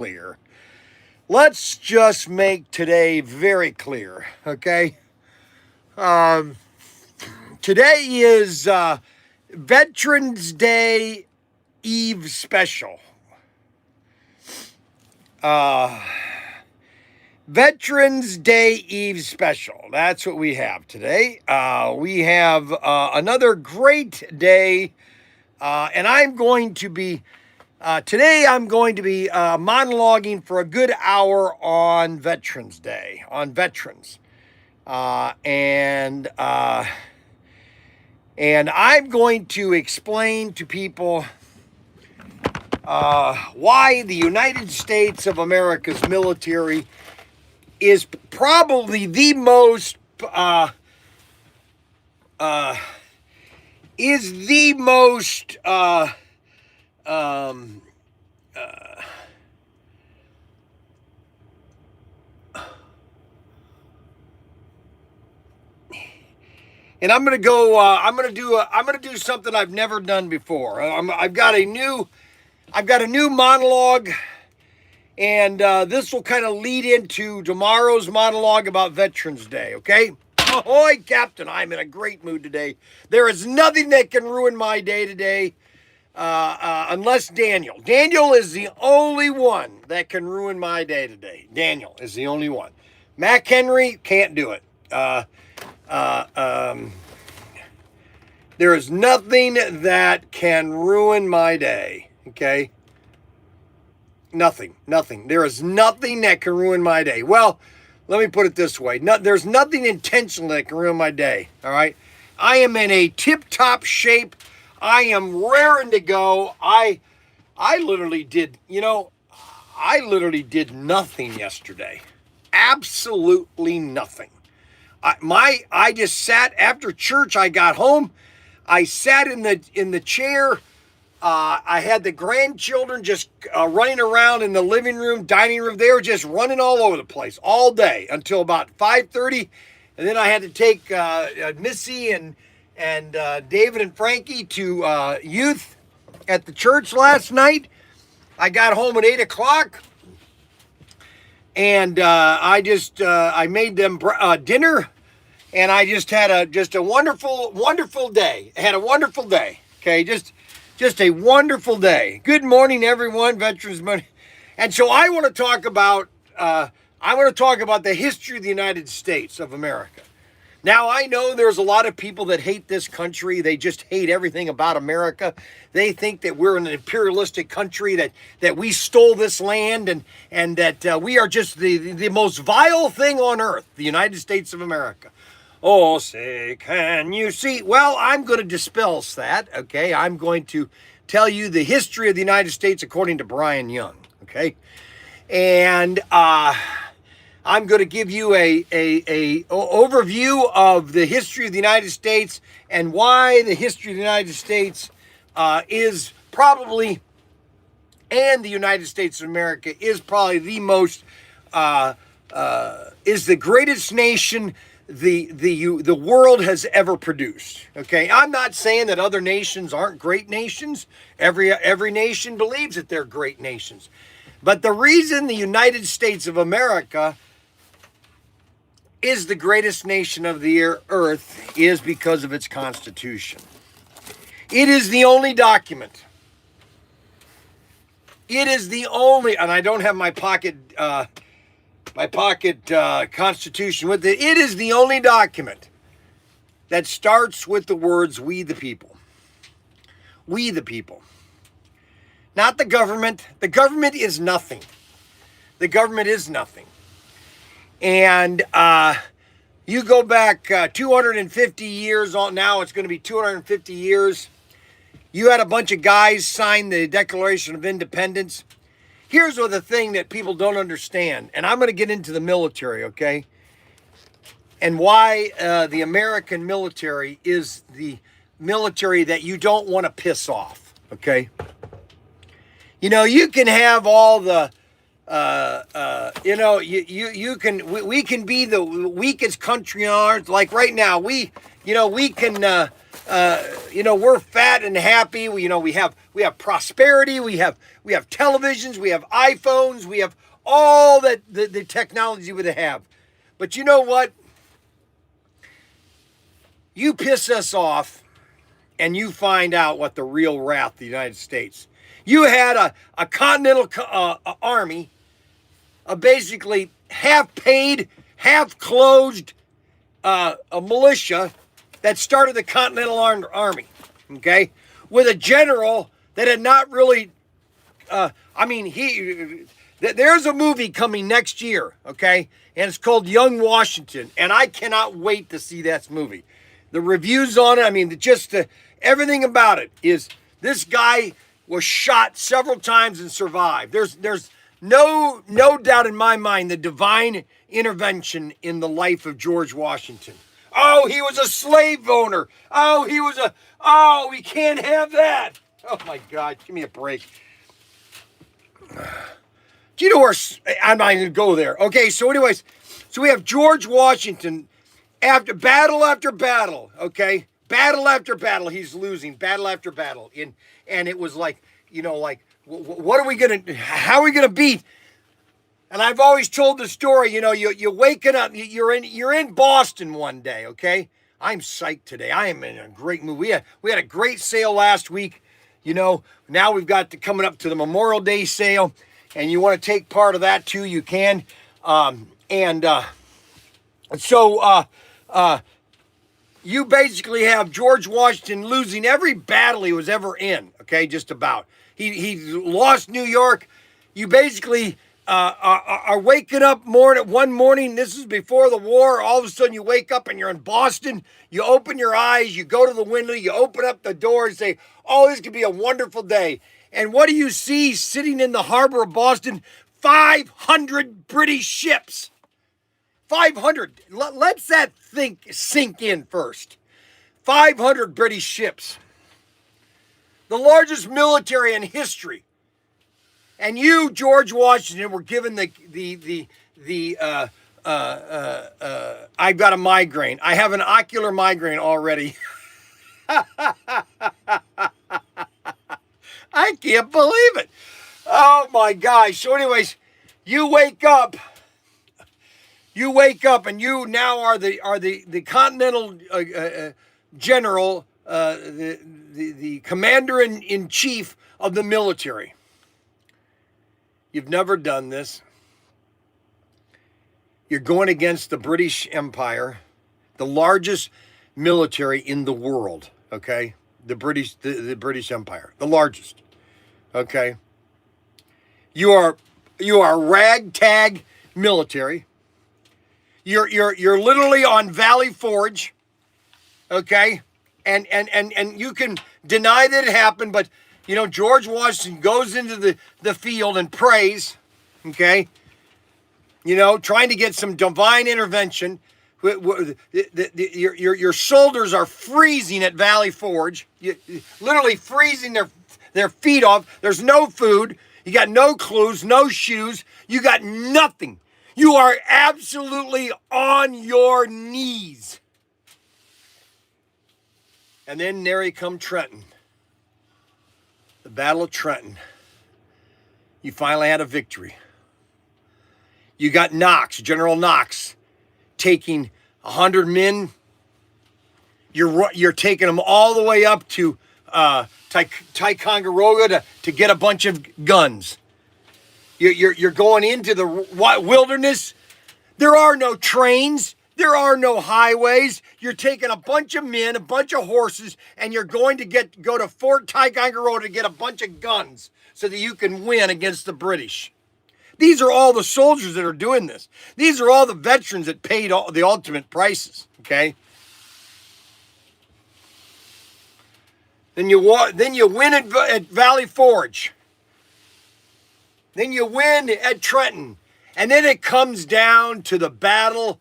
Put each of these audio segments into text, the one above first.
clear. Let's just make today very clear, okay? Um, Today is Veterans Day Eve special. Uh, Veterans Day Eve special. That's what we have today. We have another great day, and today I'm going to be monologuing for a good hour on Veterans Day, on veterans. And I'm going to explain to people why the United States of America's military is probably the most is the most um, and I'm gonna go. I'm gonna do something I've never done before. I've got a new monologue, and this will kind of lead into tomorrow's monologue about Veterans Day. Okay. Ahoy, Captain! I'm in a great mood today. There is nothing that can ruin my day today, unless Daniel. Daniel is the only one that can ruin my day today. Daniel is the only one. Mac Henry can't do it. There is nothing that can ruin my day, okay? Nothing. There is nothing that can ruin my day. Well, let me put it this way. There's nothing intentional that can ruin my day, all right? I am in a tip-top shape. I am raring to go. I literally did nothing yesterday. Absolutely nothing. I just sat after church. I got home. I sat in the chair. I had the grandchildren just running around in the living room, dining room. They were just running all over the place all day until about 5:30, and then I had to take Missy and David and Frankie to youth at the church last night. I got home at 8 o'clock, and I made them dinner, and I just had a wonderful day. I had a wonderful day. Okay, just a wonderful day. Good morning, everyone, Veterans Money. And so I want to talk about the history of the United States of America. Now, I know there's a lot of people that hate this country. They just hate everything about America. They think that we're an imperialistic country, that we stole this land, and that we are just the most vile thing on earth, the United States of America. Oh, say, can you see? Well, I'm going to dispel that, okay? I'm going to tell you the history of the United States according to Bryan Young, okay? And I'm going to give you a overview of the history of the United States and why the history of the United States is probably, and the United States of America is probably the most, is the greatest nation the world has ever produced. Okay, I'm not saying that other nations aren't great nations. Every nation believes that they're great nations, but the reason the United States of America is the greatest nation of the earth is because of its Constitution. It is the only document. It is the only, and I don't have my pocket Constitution with it. It is the only document that starts with the words, "We the people." We the people. Not the government. The government is nothing. The government is nothing. And you go back 250 years on now, it's going to be 250 years. You had a bunch of guys sign the Declaration of Independence. Here's the thing that people don't understand, and I'm going to get into the military, okay? And why the American military is the military that you don't want to piss off, okay? You know, you can have all the, we can be the weakest country on earth. Like right now, we can, we're fat and happy. We have prosperity. We have televisions. We have iPhones. We have all that the technology we have. But you know what? You piss us off, and you find out what the real wrath of the United States. You had a continental army, basically half paid, half clothed a militia that started the Continental Army, okay, with a general that had not really, there's a movie coming next year, okay, and it's called Young Washington, and I cannot wait to see that movie. The reviews on it, everything about it is this guy was shot several times and survived. There's no doubt in my mind the divine intervention in the life of George Washington. Oh, he was a slave owner. We can't have that. Oh my God, give me a break. Do you know where, I'm not going to go there. Okay, so anyways, so we have George Washington after battle, okay? Battle after battle, he's losing, battle after battle. And it was like, what are we going to, how are we going to beat? And I've always told the story, you're waking up, you're in Boston one day, okay? I'm psyched today. I am in a great mood. We had a great sale last week. Now we've got coming up to the Memorial Day sale, and you want to take part of that too, you can. You basically have George Washington losing every battle he was ever in, okay, just about. He lost New York. You basically are waking up one morning, this is before the war, all of a sudden you wake up and you're in Boston, you open your eyes, you go to the window, you open up the door and say, oh, this could be a wonderful day. And what do you see sitting in the harbor of Boston? 500 British ships. 500. Let's that sink in first. 500 British ships. The largest military in history. And you, George Washington, were given I've got a migraine. I have an ocular migraine already. I can't believe it. Oh my gosh. So anyways, you wake up and you now are the Continental General, the Commander-in-Chief of the military. You've never done this. You're going against the British Empire, the largest military in the world, okay? The British Empire, the largest, okay? You are ragtag military. You're literally on Valley Forge, okay? And you can deny that it happened, but George Washington goes into the field and prays, okay? Trying to get some divine intervention. Your soldiers are freezing at Valley Forge, literally freezing their feet off. There's no food. You got no clothes, no shoes. You got nothing. You are absolutely on your knees. And then there he come Trenton. The Battle of Trenton. You finally had a victory. You got Knox, General Knox, taking 100 men. You're taking them all the way up to Ticonderoga to get a bunch of guns. You're going into the wilderness. There are no trains. There are no highways. You're taking a bunch of men, a bunch of horses, and you're going to go to Fort Ticonderoga to get a bunch of guns so that you can win against the British. These are all the soldiers that are doing this. These are all the veterans that paid the ultimate prices, okay? Then you win at Valley Forge. Then you win at Trenton. And then it comes down to the battle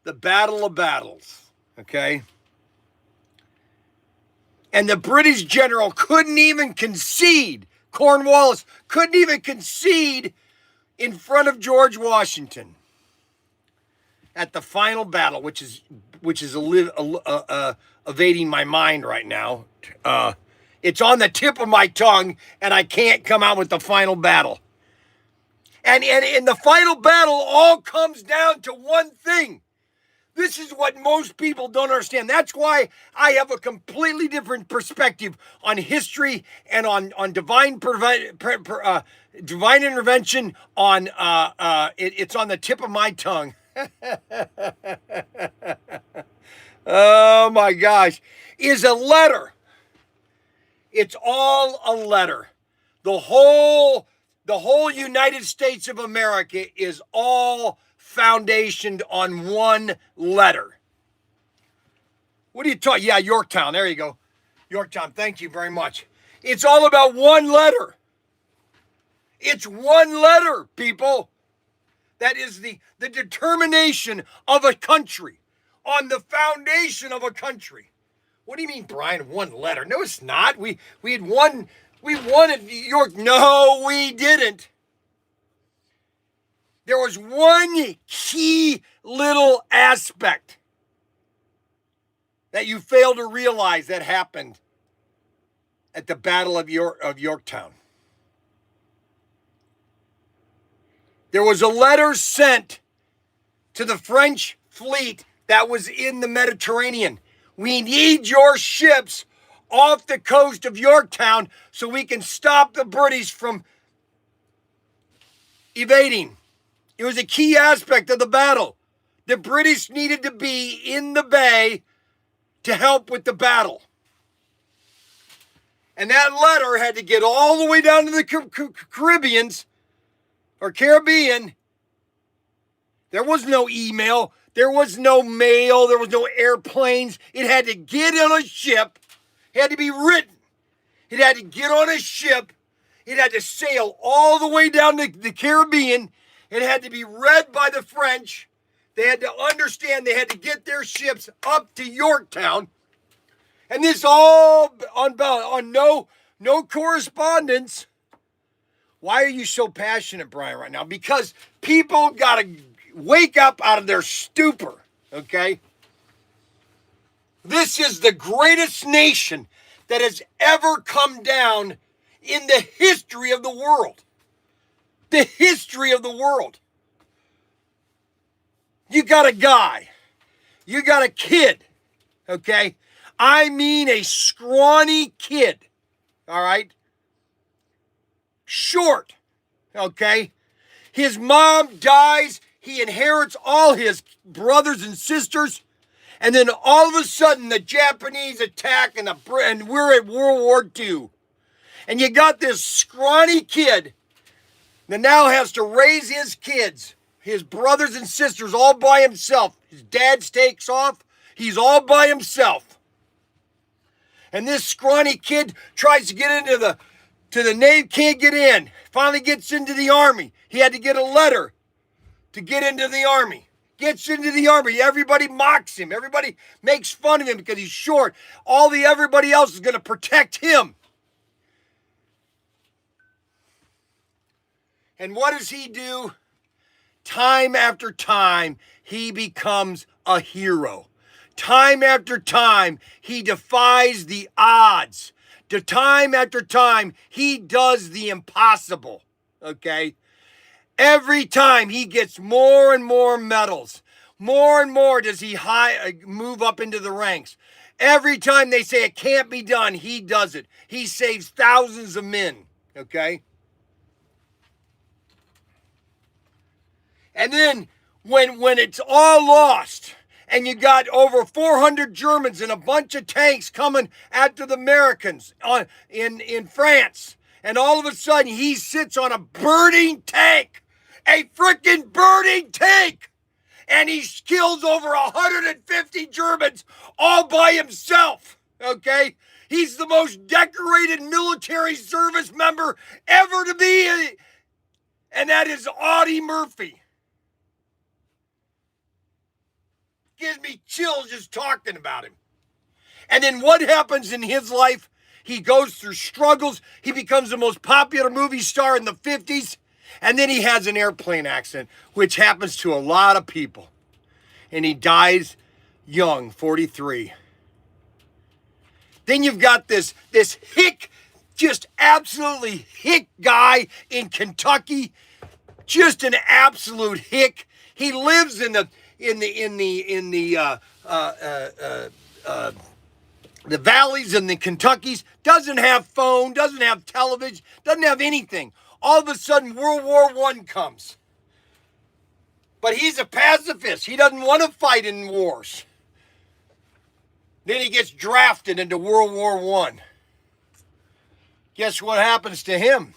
of battles, okay? And the British general couldn't even concede. Cornwallis couldn't even concede in front of George Washington at the final battle, which which is evading my mind right now. It's on the tip of my tongue, and I can't come out with the final battle. And in the final battle, all comes down to one thing. This is what most people don't understand. That's why I have a completely different perspective on history and on divine divine intervention. It's on the tip of my tongue. Oh my gosh. Is a letter. It's all a letter. The whole United States of America is all foundationed on one letter. What are you talking? Yeah, Yorktown. There you go. Yorktown. Thank you very much. It's all about one letter. It's one letter, people. That is the determination of a country, on the foundation of a country. What do you mean, Brian? One letter? No, it's not. We had one. We won at New York. No, we didn't. There was one key little aspect that you fail to realize that happened at the Battle of Yorktown. There was a letter sent to the French fleet that was in the Mediterranean. We need your ships off the coast of Yorktown so we can stop the British from evading. It was a key aspect of the battle. The British needed to be in the bay to help with the battle. And that letter had to get all the way down to the Caribbean. There was no email. There was no mail. There was no airplanes. It had to get on a ship. It had to be written. It had to get on a ship. It had to sail all the way down to the Caribbean. It had to be read by the French. They had to understand they had to get their ships up to Yorktown. And this all on no correspondence. Why are you so passionate, Brian, right now? Because people got to wake up out of their stupor, okay? This is the greatest nation that has ever come down in the history of the world. The history of the world. You got a guy. You got a kid, okay? I mean a scrawny kid, all right? Short, okay? His mom dies. He inherits all his brothers and sisters. And then all of a sudden, the Japanese attack and we're at World War II. And you got this scrawny kid that now has to raise his kids, his brothers and sisters, all by himself. His dad takes off. He's all by himself. And this scrawny kid tries to get into the Navy, can't get in. Finally gets into the Army. He had to get a letter to get into the Army. Gets into the Army. Everybody mocks him. Everybody makes fun of him because he's short. Everybody else is going to protect him. And what does he do? Time after time, he becomes a hero. Time after time, he defies the odds. Time after time, he does the impossible. Okay? Every time he gets more and more medals. More and more does he move up into the ranks. Every time they say it can't be done, he does it. He saves thousands of men. Okay? And then when it's all lost and you got over 400 Germans and a bunch of tanks coming after the Americans in France, and all of a sudden he sits on a burning tank, a freaking burning tank, and he kills over 150 Germans all by himself, okay? He's the most decorated military service member ever to be, and that is Audie Murphy. Gives me chills just talking about him. And then what happens in his life? He goes through struggles. He becomes the most popular movie star in the 50s. And then he has an airplane accident, which happens to a lot of people. And he dies young, 43. Then you've got this hick, just absolutely hick guy in Kentucky, just an absolute hick. He lives in the valleys and the Kentuckys, doesn't have phone, doesn't have television, doesn't have anything. All of a sudden, World War I comes. But he's a pacifist. He doesn't want to fight in wars. Then he gets drafted into World War I. Guess what happens to him?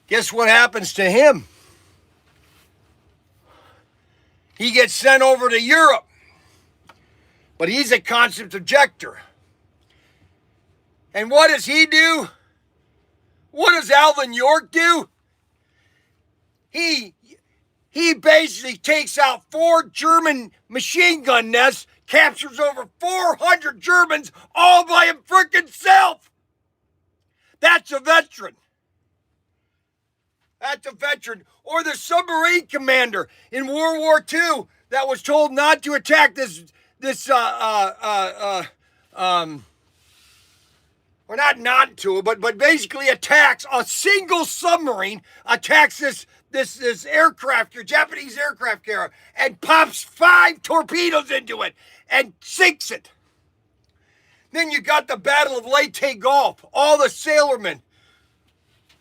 Guess what happens to him? He gets sent over to Europe. But he's a constant objector. And what does he do? What does Alvin York do? He basically takes out 4 German machine gun nests, captures over 400 Germans all by him frickin' self. That's a veteran. That's a veteran. Or the submarine commander in World War II that was told not to attack or not to, but basically attacks a single submarine, attacks this aircraft carrier, Japanese aircraft carrier, and pops 5 torpedoes into it and sinks it. Then you got the Battle of Leyte Gulf, all the sailormen,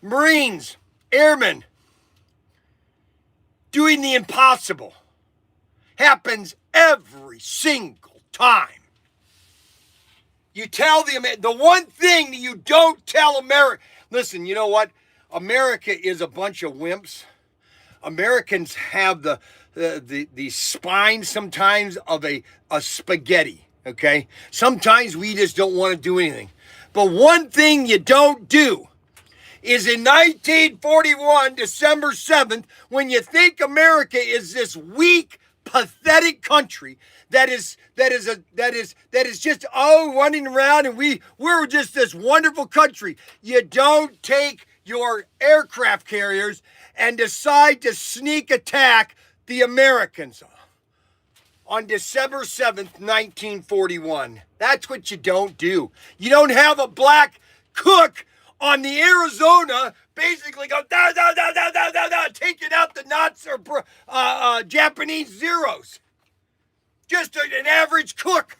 Marines, airmen, doing the impossible. Happens every single time. You tell the one thing that you don't tell America. Listen, you know what? America is a bunch of wimps. Americans have the spine sometimes of a spaghetti, okay? Sometimes we just don't want to do anything. But one thing you don't do is in 1941, December 7th, when you think America is this weak, pathetic country that is just running around and we're just this wonderful country. You don't take your aircraft carriers and decide to sneak attack the Americans on December 7th, 1941. That's what you don't do. You don't have a black cook on the Arizona basically go da da da da da da da, taking out the Nazis or Japanese Zeros. Just an average cook.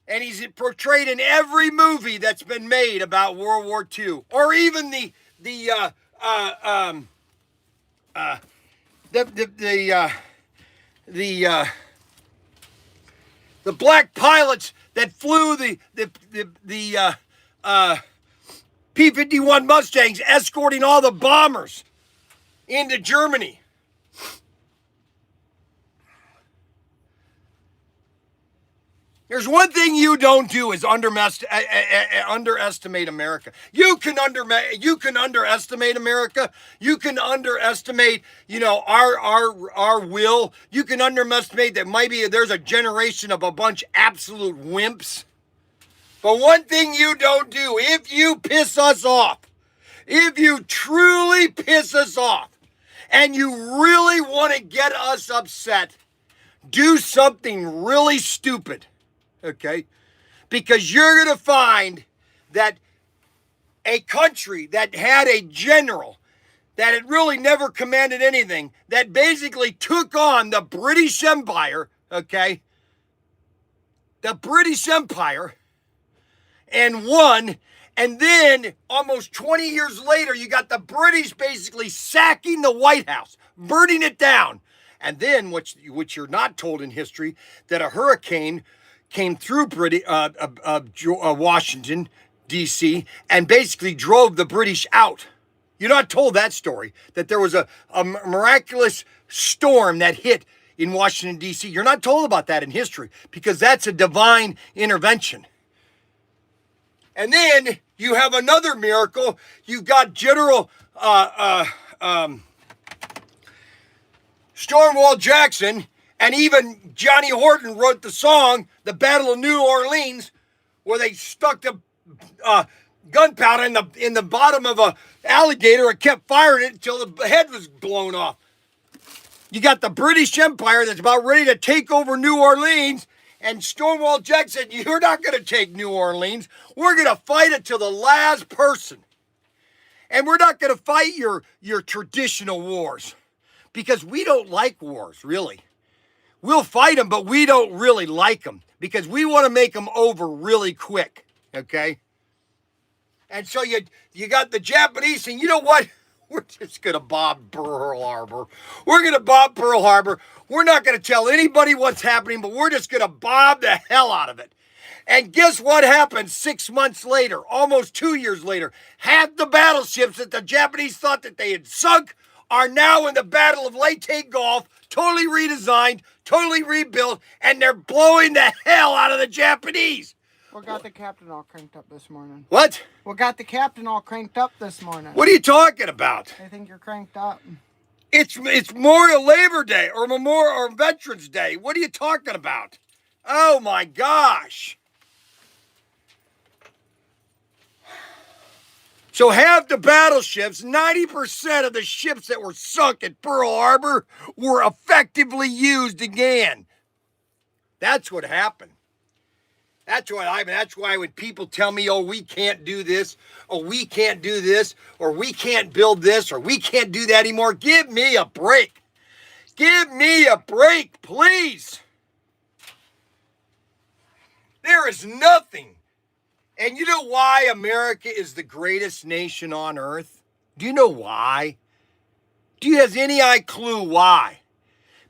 And he's portrayed in every movie that's been made about World War II, or even the black pilots that flew the P-51 Mustangs escorting all the bombers into Germany. There's one thing you don't do is underestimate America. You can underestimate America. You can underestimate, our will. You can underestimate that maybe there's a generation of a bunch of absolute wimps. But one thing you don't do, if you piss us off, if you truly piss us off, and you really want to get us upset, do something really stupid. Okay? Because you're going to find that a country that had a general that had really never commanded anything, that basically took on the British Empire, okay? The British Empire, and won. And then almost 20 years later, you got the British basically sacking the White House, burning it down. And then, which you're not told in history, that a hurricane came through Washington, D.C., and basically drove the British out. You're not told that story, that there was a miraculous storm that hit in Washington, D.C. You're not told about that in history, because that's a divine intervention. And then you have another miracle. You got General Stonewall Jackson, and even Johnny Horton wrote the song, The Battle of New Orleans, where they stuck the gunpowder in the bottom of a alligator and kept firing it until the head was blown off. You got the British Empire that's about ready to take over New Orleans, and Stonewall Jack said, you're not going to take New Orleans. We're going to fight it to the last person. And we're not going to fight your traditional wars because we don't like wars, really. We'll fight them, but we don't really like them because we want to make them over really quick, okay? And so you got the Japanese saying, you know what? We're just going to bomb Pearl Harbor. We're going to bomb Pearl Harbor. We're not going to tell anybody what's happening, but we're just going to bomb the hell out of it. And guess what happened 6 months later, almost 2 years later? Half the battleships that the Japanese thought that they had sunk are now in the Battle of Leyte Gulf, totally redesigned, totally rebuilt, and they're blowing the hell out of the Japanese. What got the captain all cranked up this morning? What? What got the captain all cranked up this morning? What are you talking about? I think you're cranked up. It's Memorial Labor Day or Veterans Day. What are you talking about? Oh my gosh. So half the battleships, 90% of the ships that were sunk at Pearl Harbor were effectively used again. That's what happened. That's why when people tell me, oh, we can't do this, or we can't do this, or we can't build this, or we can't do that anymore, give me a break. Give me a break, please. There is nothing. And you know why America is the greatest nation on earth? Do you know why? Do you have any clue why?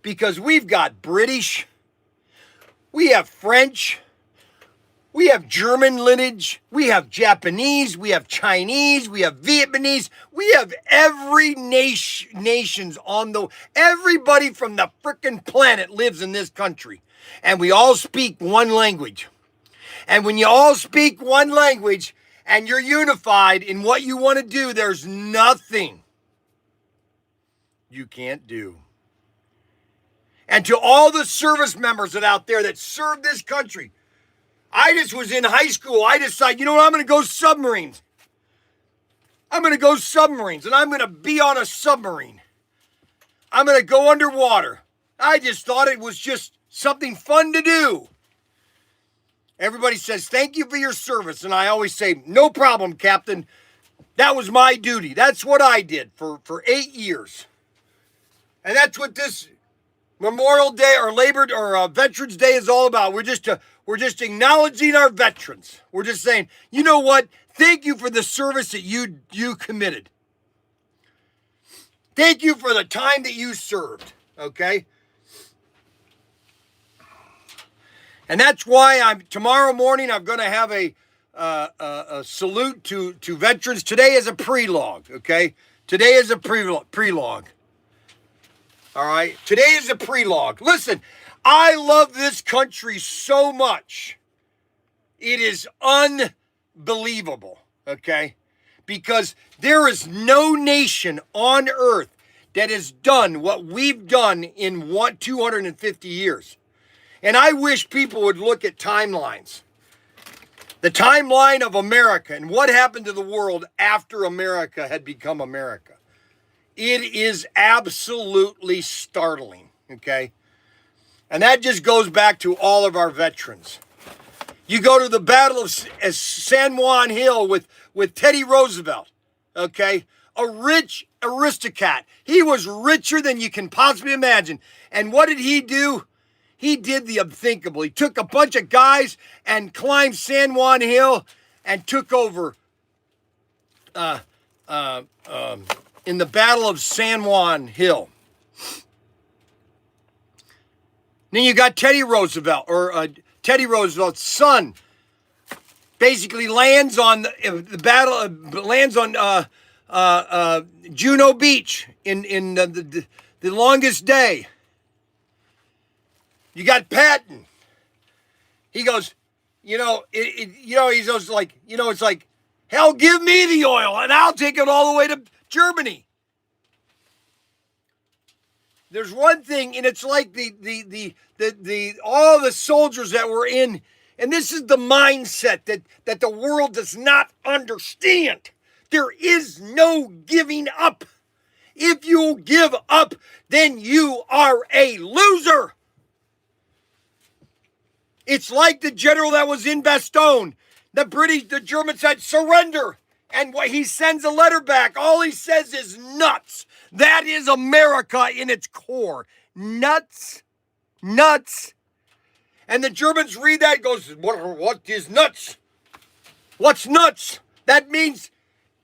Because we've got British, we have French, we have German lineage, we have Japanese, we have Chinese, we have Vietnamese, we have every nations everybody from the frickin' planet lives in this country. And we all speak one language. And when you all speak one language and you're unified in what you want to do, there's nothing you can't do. And to all the service members that out there that serve this country, I just was in high school. I decided, you know what, I'm going to go submarines. I'm going to go submarines, and I'm going to be on a submarine. I'm going to go underwater. I just thought it was just something fun to do. Everybody says, thank you for your service. And I always say, no problem, Captain. That was my duty. That's what I did for 8 years. And that's what this Memorial Day or Veterans Day is all about. We're just acknowledging our veterans. We're just saying, you know what? Thank you for the service that you committed. Thank you for the time that you served. Okay? And that's why tomorrow morning I'm going to have a salute to veterans. Today is a pre-log, okay? Today is a pre-log. All right? Today is a pre-log. Listen, I love this country so much. It is unbelievable, okay? Because there is no nation on earth that has done what we've done in 250 years. And I wish people would look at timelines. The timeline of America and what happened to the world after America had become America. It is absolutely startling, okay? And that just goes back to all of our veterans. You go to the Battle of San Juan Hill with Teddy Roosevelt, okay? A rich aristocrat. He was richer than you can possibly imagine. And what did he do? He did the unthinkable. He took a bunch of guys and climbed San Juan Hill and took over in the Battle of San Juan Hill. Then you got Teddy Roosevelt, Teddy Roosevelt's son, basically lands on Juno Beach in the longest day. You got Patton. He goes, he's like, it's like, hell, give me the oil and I'll take it all the way to Germany. There's one thing, and it's like all the soldiers that were in, and this is the mindset that the world does not understand. There is no giving up. If you give up, then you are a loser. It's like the general that was in Bastogne. The Germans said, surrender. And he sends a letter back. All he says is nuts. That is America in its core. Nuts. Nuts. And the Germans read that and goes, what is nuts? What's nuts? That means,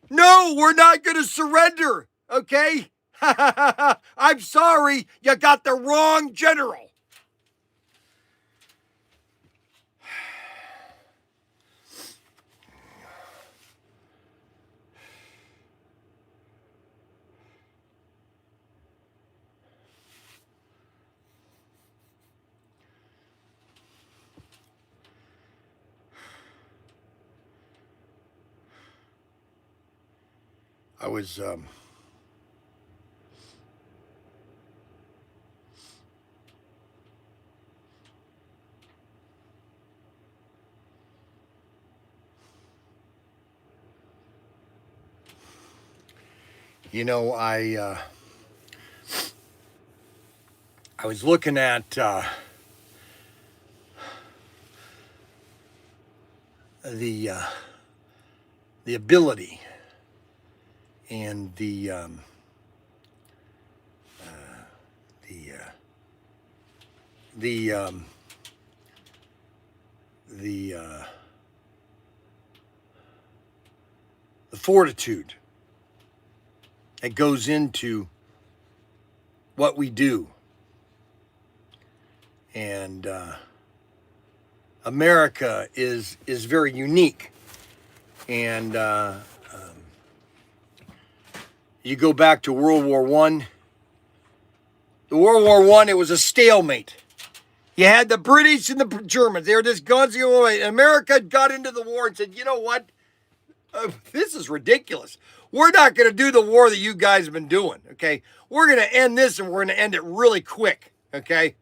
no, we're not going to surrender. Okay? I'm sorry, you got the wrong general. I was I was looking at the ability and the fortitude that goes into what we do. And America is very unique. And you go back to World War I. The World War I, it was a stalemate. You had the British and the Germans. They were just guns going away. America got into the war and said, you know what? This is ridiculous. We're not going to do the war that you guys have been doing, okay? We're going to end this, and we're going to end it really quick, okay?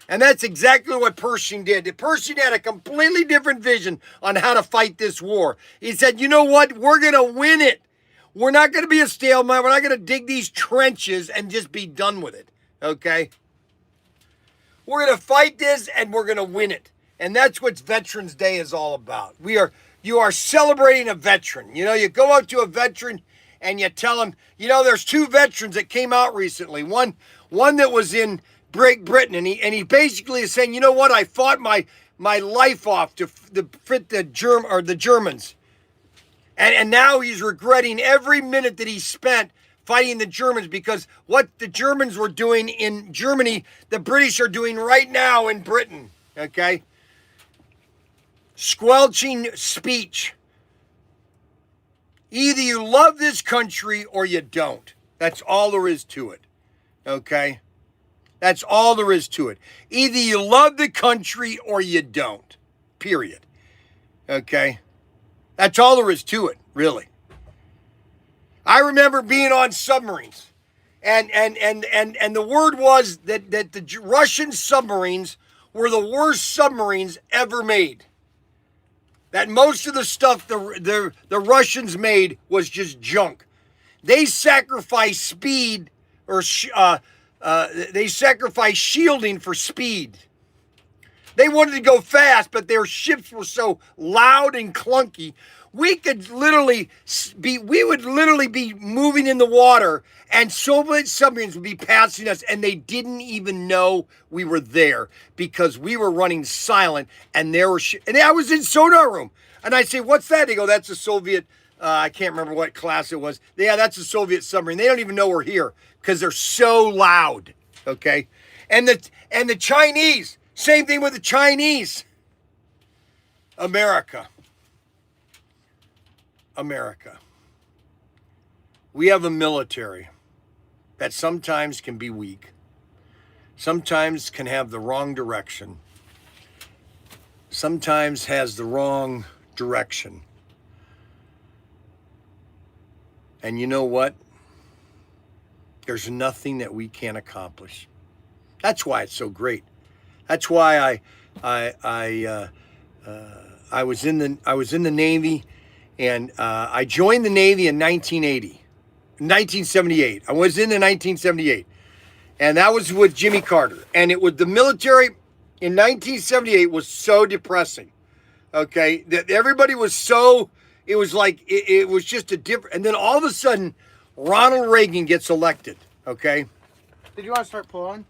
And that's exactly what Pershing did. Pershing had a completely different vision on how to fight this war. He said, you know what? We're going to win it. We're not going to be a stalemate. We're not going to dig these trenches and just be done with it, okay? We're going to fight this, and we're going to win it. And that's what Veterans Day is all about. You are celebrating a veteran. You know, you go out to a veteran and you tell him, you know, there's two veterans that came out recently. One that was in Great Britain, and he basically is saying, you know what, I fought my life off to fit the Germans. And now he's regretting every minute that he spent fighting the Germans, because what the Germans were doing in Germany, the British are doing right now in Britain, okay? Squelching speech. Either you love this country or you don't. That's all there is to it, okay? That's all there is to it. Either you love the country or you don't, period, okay? That's all there is to it, really. I remember being on submarines, and the word was that the Russian submarines were the worst submarines ever made. That most of the stuff the Russians made was just junk. They sacrificed speed, or they sacrificed shielding for speed. They wanted to go fast, but their ships were so loud and clunky. We would literally be moving in the water, and Soviet submarines would be passing us, and they didn't even know we were there because we were running silent, and there were and I was in sonar room, and I say, "What's that?" They go, "That's a Soviet." I can't remember what class it was. Yeah, that's a Soviet submarine. They don't even know we're here because they're so loud. Okay, and the Chinese, same thing with the Chinese. America. We have a military that sometimes can be weak, sometimes can have the wrong direction, sometimes has the wrong direction. And you know what? There's nothing that we can't accomplish. That's why it's so great. That's why I was in the Navy. And I joined the Navy in 1980, 1978. I was in 1978. And that was with Jimmy Carter. And it was the military in 1978 was so depressing. Okay. That everybody was so, it was like, it was just a different, and then all of a sudden, Ronald Reagan gets elected. Okay. Did you want to start pulling?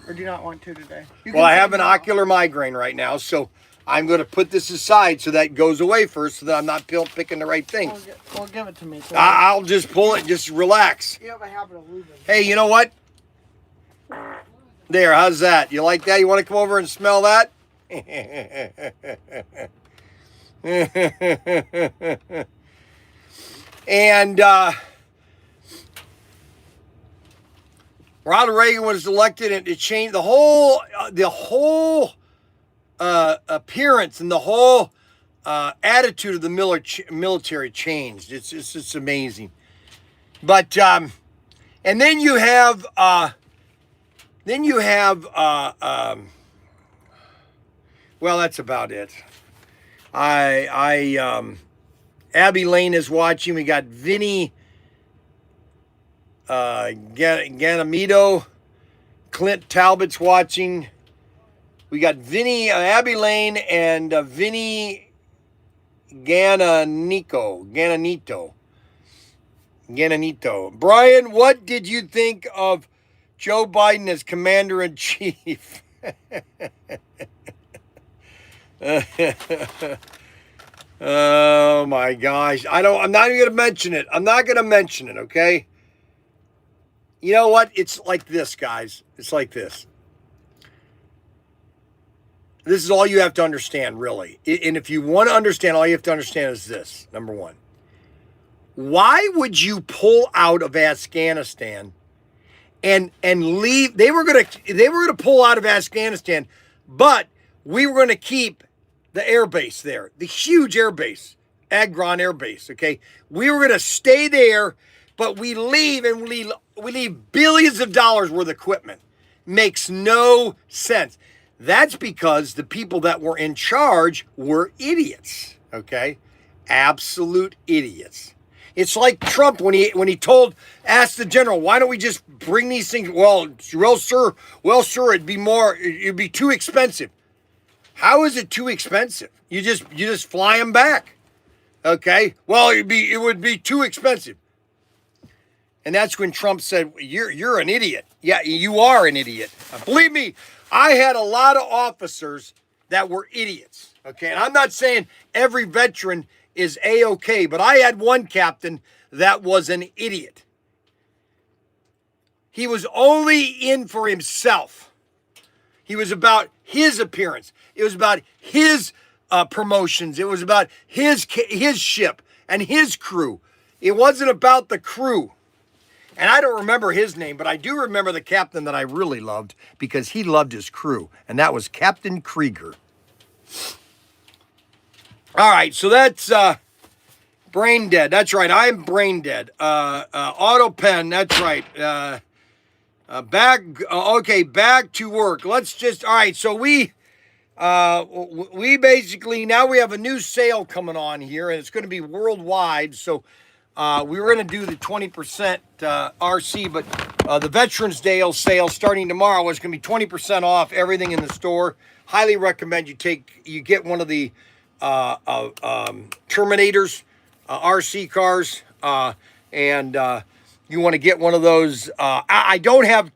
Or do you not want to today? Well, I have an ocular migraine right now, so I'm going to put this aside so that goes away first so that I'm not picking the right thing. Well, give it to me. So I'll just pull it. Just relax. you have a habit of losing. Hey, you know what? There, how's that? You like that? You want to come over and smell that? And Ronald Reagan was elected, and it changed the whole appearance and the whole attitude of the military changed. It's amazing. But and then you have well, that's about it. Abby Lane is watching. We got Vinny Ganamido. Clint Talbot's watching. We got Abby Lane and Vinny Gananito. Bryan, what did you think of Joe Biden as commander-in-chief? Oh my gosh. I'm not even going to mention it. I'm not going to mention it, okay? You know what? It's like this, guys. It's like this. This is all you have to understand, really. And if you want to understand, all you have to understand is this. Number one. Why would you pull out of Afghanistan and leave? They were gonna pull out of Afghanistan, but we were gonna keep the air base there, the huge air base, Agron Air Base. Okay, we were gonna stay there, but we leave and we leave billions of dollars worth of equipment. Makes no sense. That's because the people that were in charge were idiots. Okay, absolute idiots. It's like Trump when he asked the general, why don't we just bring these things? Well, sir, it'd be too expensive. How is it too expensive? You just fly them back. Okay? Well, it would be too expensive. And that's when Trump said, you're an idiot. Yeah, you are an idiot. Believe me, I had a lot of officers that were idiots. Okay? And I'm not saying every veteran is A-okay, but I had one captain that was an idiot. He was only in for himself. He was about his appearance. It was about his promotions. It was about his ship and his crew. It wasn't about the crew. And I don't remember his name, but I do remember the captain that I really loved because he loved his crew, and that was Captain Krieger. All right, so that's brain dead. That's right, I'm brain dead. Auto pen, that's right. Back to work. Let's just, all right, so we basically, now we have a new sale coming on here, and it's going to be worldwide, so we were going to do the 20% RC, but the Veterans Day sale starting tomorrow is going to be 20% off everything in the store. Highly recommend you get one of the Terminators, RC cars, and you want to get one of those. I don't have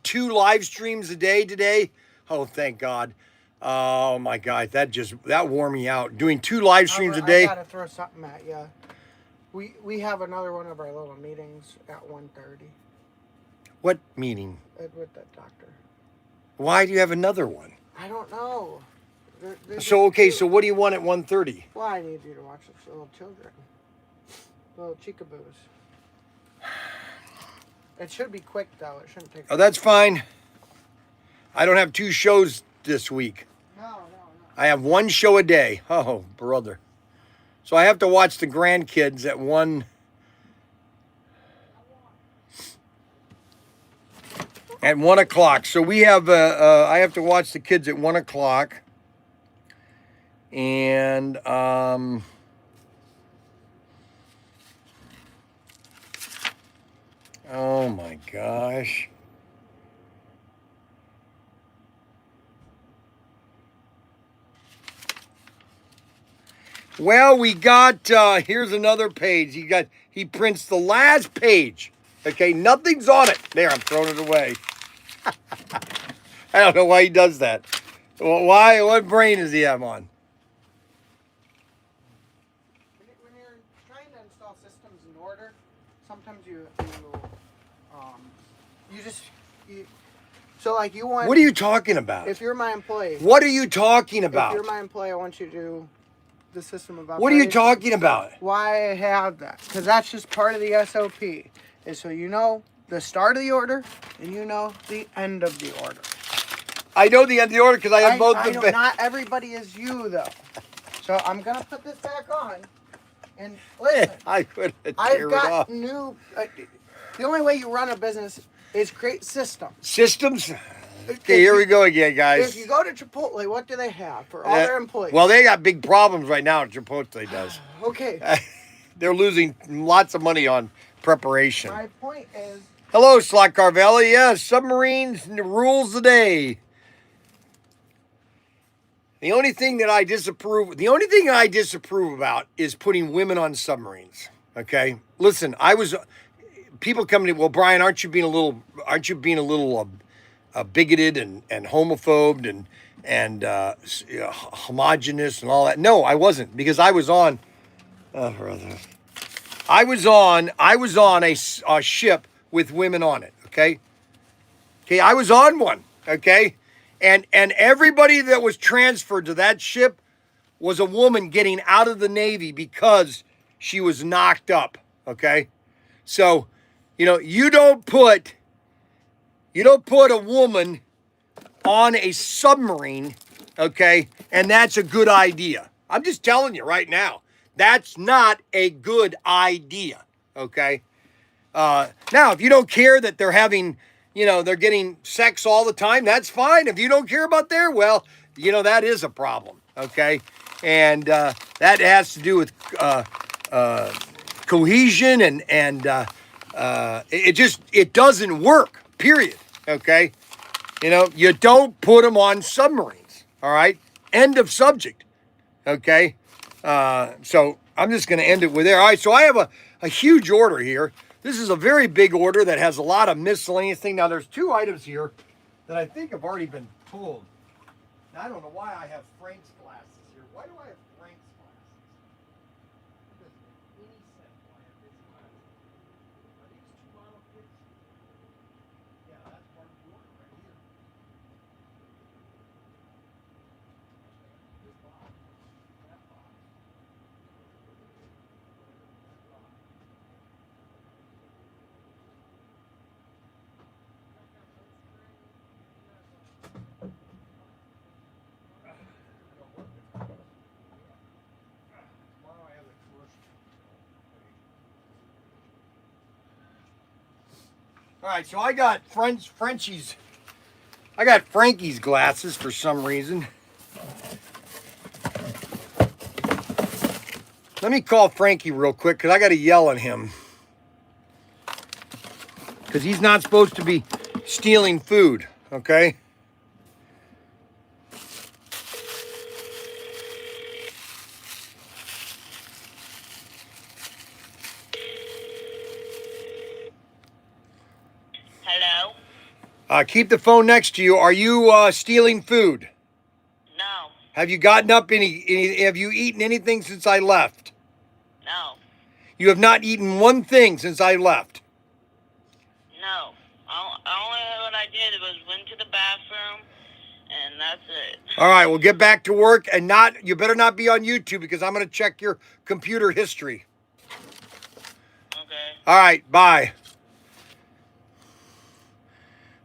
2 live streams a day today. Oh, thank God. Oh my God, that wore me out. Doing 2 live streams a day. I gotta throw something at you. We have another one of our little meetings at 1:30. What meeting? With that doctor. Why do you have another one? I don't know. So what do you want at 1:30? Well, I need you to watch the little children. Little chicaboos. It should be quick, though. It shouldn't take... Oh, that's fine. I don't have 2 shows this week. No. I have 1 show a day. Oh, brother. So I have to watch the grandkids at 1... At 1 o'clock. So we have, I have to watch the kids at 1 o'clock. And, Oh my gosh. Well, we got, here's another page. He prints the last page. Okay, nothing's on it. There, I'm throwing it away. I don't know why he does that. Well, why? What brain does he have on? When you're trying to install systems in order, sometimes so like you want. What are you talking about? If you're my employee. What are you talking about? If you're my employee, I want you to do the system of operations. What are you talking about? Why I have that? Because that's just part of the SOP. Is so you know the start of the order and you know the end of the order. I know the end of the order because I have both I the know not everybody is you though. So I'm gonna put this back on. And listen, I could tear I've it got off. new. The only way you run a business is create systems. Systems? Okay, here we go again, guys. If you go to Chipotle, what do they have for all their employees? Well, they got big problems right now. Chipotle does. Okay. They're losing lots of money on preparation. My point is. Hello, Slot Carvelli. Yes, submarines rules the day. The only thing I disapprove about is putting women on submarines. Okay, listen, people come to me. Well, Bryan, aren't you being a little bigoted and homophobe and homogenous and all that? No, I wasn't, because I was on. I was on a ship with women on it. Okay, I was on one. Okay. And everybody that was transferred to that ship was a woman getting out of the Navy because she was knocked up, okay? So, you don't put a woman on a submarine, okay? And that's a good idea. I'm just telling you right now. That's not a good idea, okay? Now, if you don't care that they're having... they're getting sex all the time, that's fine. If you don't care about there, well, that is a problem, okay? And that has to do with cohesion and it doesn't work, period, okay? You don't put them on submarines, all right? End of subject, okay? So I'm just going to end it with there. All right, so I have a huge order here. This is a very big order that has a lot of miscellaneous things. Now, there's 2 items here that I think have already been pulled. Now, I don't know why I have Frank's glasses here. Why do I have Frank's glasses? It doesn't make any sense why I have his glasses. Are these 2 model kits? Yeah, that's part of the order right here. This box. That box. All right, so I got Frankie's glasses for some reason. Let me call Frankie real quick because I got to yell at him. Because he's not supposed to be stealing food, okay? Hello? Keep the phone next to you. Are you stealing food? No. Have you gotten up have you eaten anything since I left? No. You have not eaten one thing since I left. No. Only what I did was went to the bathroom, and that's it. All right, well, get back to work, and you better not be on YouTube because I'm going to check your computer history. Okay. All right, bye.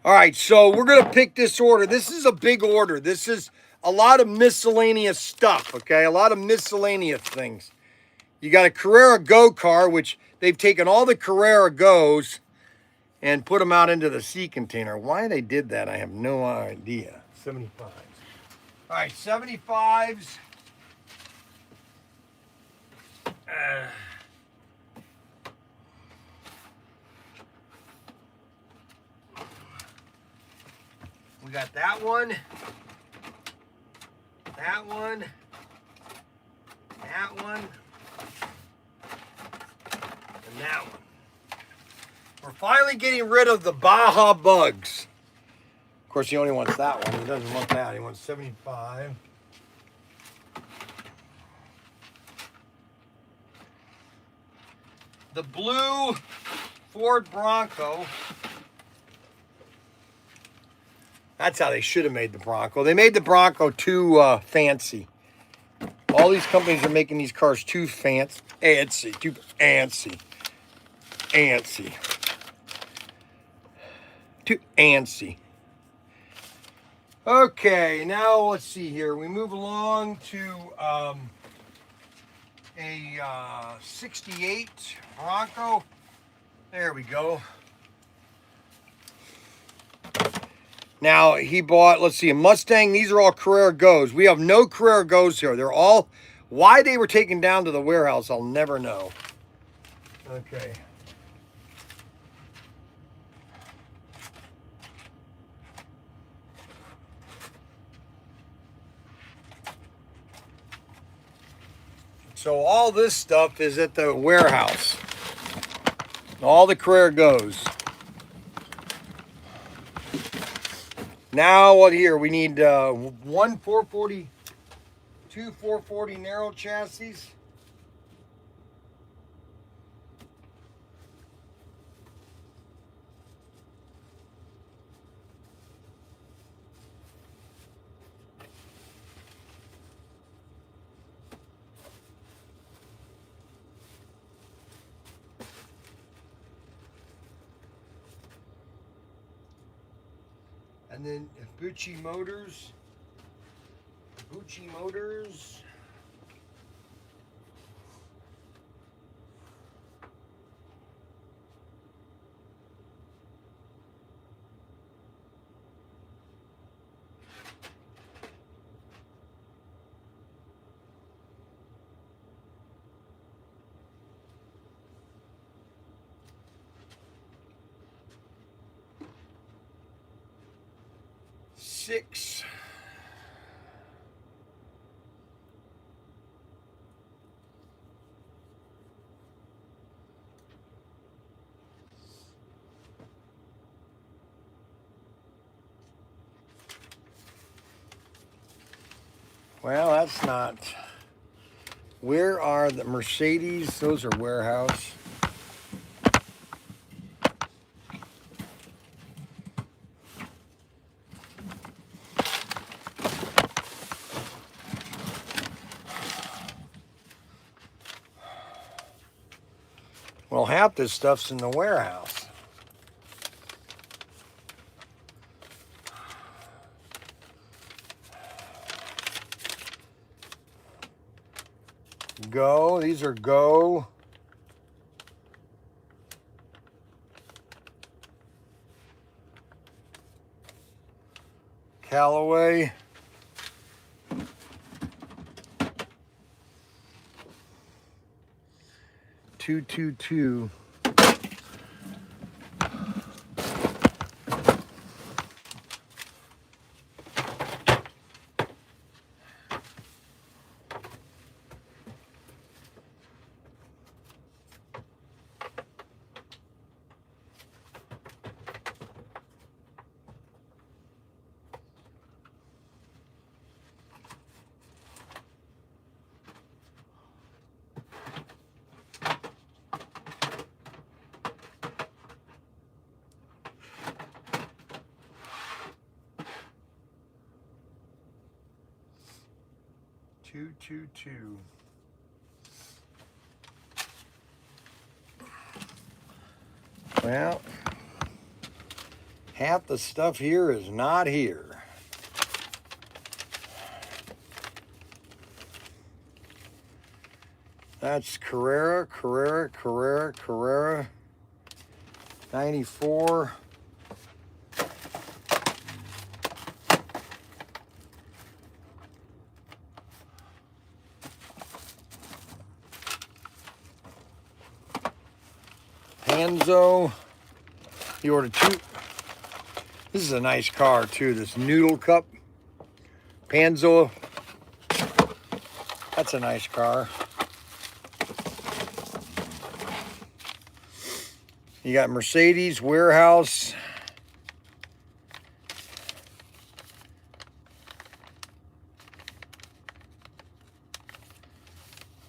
All right, so we're going to pick this order. This is a big order. This is a lot of miscellaneous stuff, okay? A lot of miscellaneous things. You got a Carrera Go car, which they've taken all the Carrera Go's and put them out into the sea container. Why they did that, I have no idea. 75s. All right, 75s. got that one. That one. That one. And that one. We're finally getting rid of the Baja bugs. Of course, he only wants that one. He doesn't want that. He wants 75. The blue Ford Bronco. That's how they should have made the Bronco. They made the Bronco too fancy. All these companies are making these cars too fancy. Too antsy. Antsy. Too antsy. Okay, now let's see here. We move along to a 68 Bronco. There we go. Now he bought, let's see, a Mustang. These are all Carrera Goes. We have no Carrera Goes here. They're all, why they were taken down to the warehouse, I'll never know. Okay. So all this stuff is at the warehouse. All the Carrera Goes. Now what here? We need one 440, two 440 narrow chassis. And then Bucci Motors. Bucci Motors. Six. Well, that's not. Where are the Mercedes? Those are warehouse. Well, half this stuff's in the warehouse. Go. These are Go. Callaway. Two. Two. Well, half the stuff here is not here. That's Carrera. 94. Hanzo. He ordered This is a nice car too. This Noodle Cup Panzo. That's a nice car. You got Mercedes Warehouse.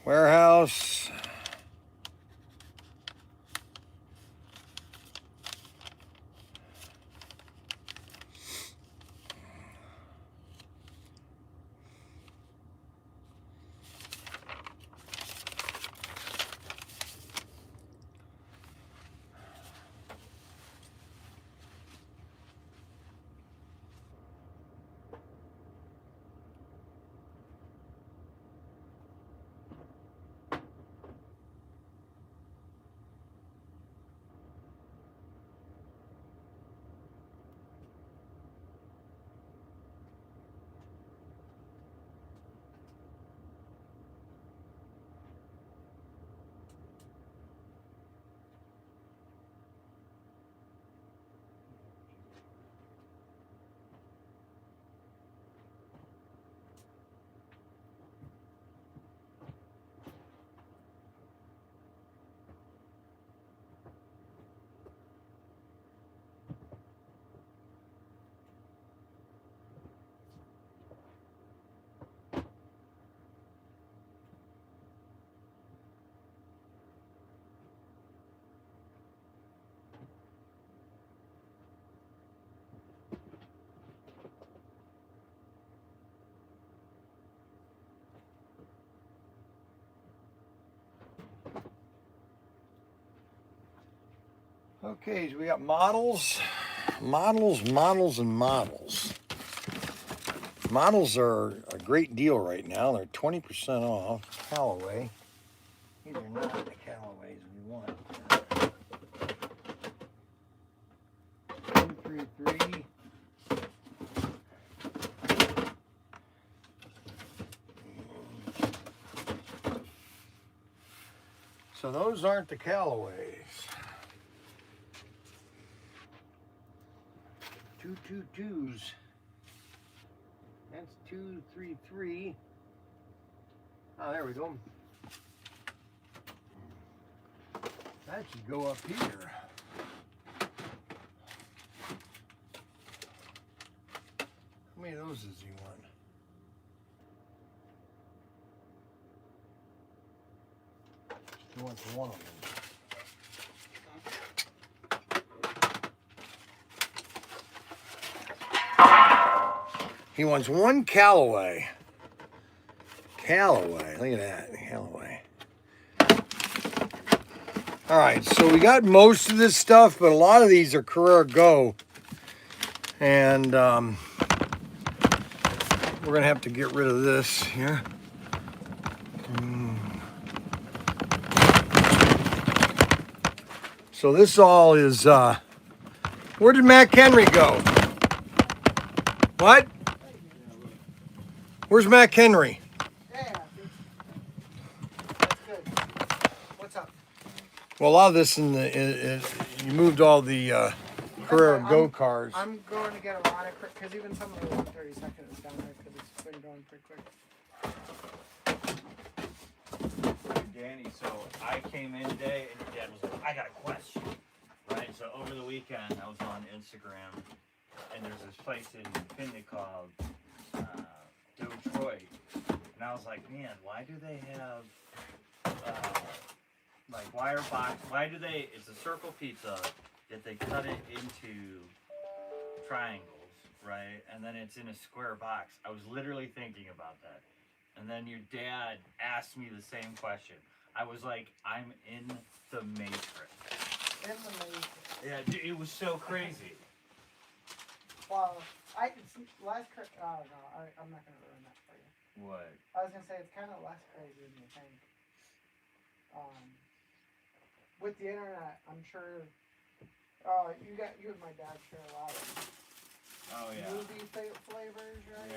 Warehouse. Okay, so we got models, models, and models. Models are a great deal right now. They're 20% off. Callaway. These are not the Callaways we want. 233. So those aren't the Callaways. 222s. That's 233. Oh, there we go. That should go up here. How many of those does he want? He wants one of them. He wants one Callaway. Callaway, look at that, Callaway. All right, so we got most of this stuff, but a lot of these are Carrera Go. And we're gonna have to get rid of this here. So this all is, where did Mac Henry go? What? Where's Mac Henry? Yeah, that's good. What's up? Well, a lot of this you moved all the Carrera Go cars. I'm going to get a lot of quick, because even some of the 132nd is down there because it's been going pretty quick. Danny, so I came in today and your dad was like, I got a question. Right? So over the weekend I was on Instagram and there's this place in Finney called Detroit. And I was like, man, why do they have like wire box? Why do they, it's a circle pizza that they cut it into triangles, right? And then it's in a square box. I was literally thinking about that. And then your dad asked me the same question. I was like, I'm in the Matrix. In the matrix. Yeah, dude, it was so crazy. Well, I'm not gonna ruin that for you. What? I was gonna say it's kind of less crazy than you think. With the internet, I'm sure. You and my dad share a lot of Oh yeah. movie flavors, right?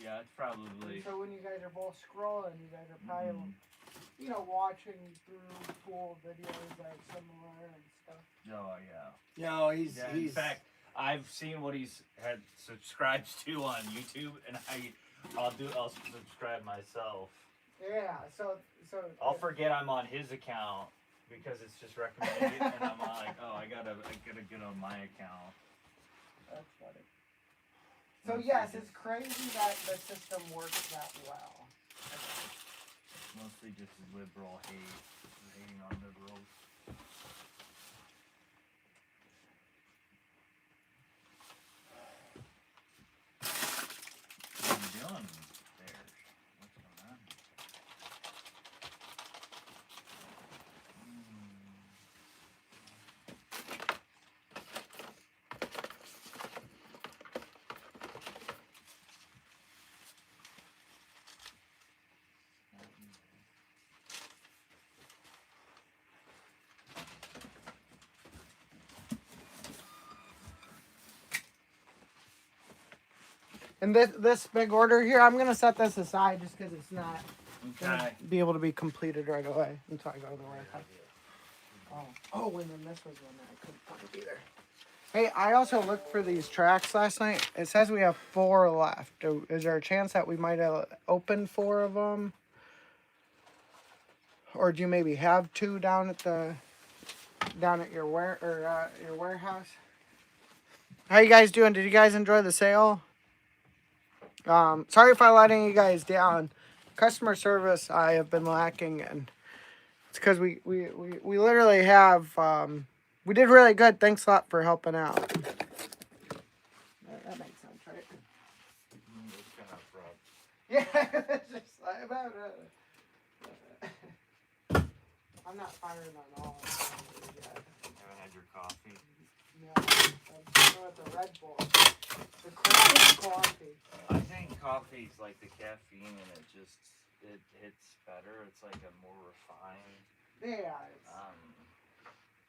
Yeah, it's probably. And so when you guys are both scrolling, you guys are probably, watching through cool videos that are similar and stuff. Oh yeah. No, he's In fact, I've seen what he's had subscribes to on YouTube, and I'll subscribe myself. Yeah, so I'll forget I'm on his account because it's just recommended, and I'm like, oh, I gotta get on my account. That's funny. So yes, it's crazy that the system works that well. Mostly just liberal hate, hating on liberals. What are you doing there? What's going on? And this big order here, I'm gonna set this aside just because it's not gonna be able to be completed right away until I go to the warehouse. Oh, and then this was one that I couldn't find either. Hey, I also looked for these tracks last night. It says we have 4 left. Is there a chance that we might have opened 4 of them? Or do you maybe have 2 down at your warehouse? How you guys doing? Did you guys enjoy the sale? Sorry if I'm letting you guys down. Customer service I have been lacking, and it's because we literally have we did really good. Thanks a lot for helping out. That makes sense, right? It's kind of rough. Yeah, it's just like about I'm not firing on all of them yet. Haven't had your coffee. No, I'm with the Red Bull. The craft coffee. I think coffee's like the caffeine, and it hits better. It's like a more refined. Yeah.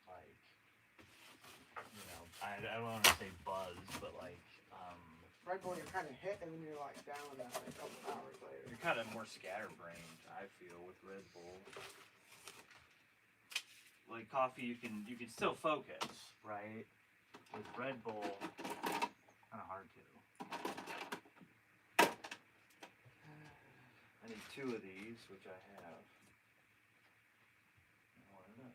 Like, you know, I don't want to say buzz, but like, Red Bull, you're kind of hit, and then you're like down that like a couple hours later. you're kind of more scatterbrained. I feel with Red Bull. Like coffee, you can still focus, right? With Red Bull, kind of hard to. I need 2 of these, which I have. And 1 of those.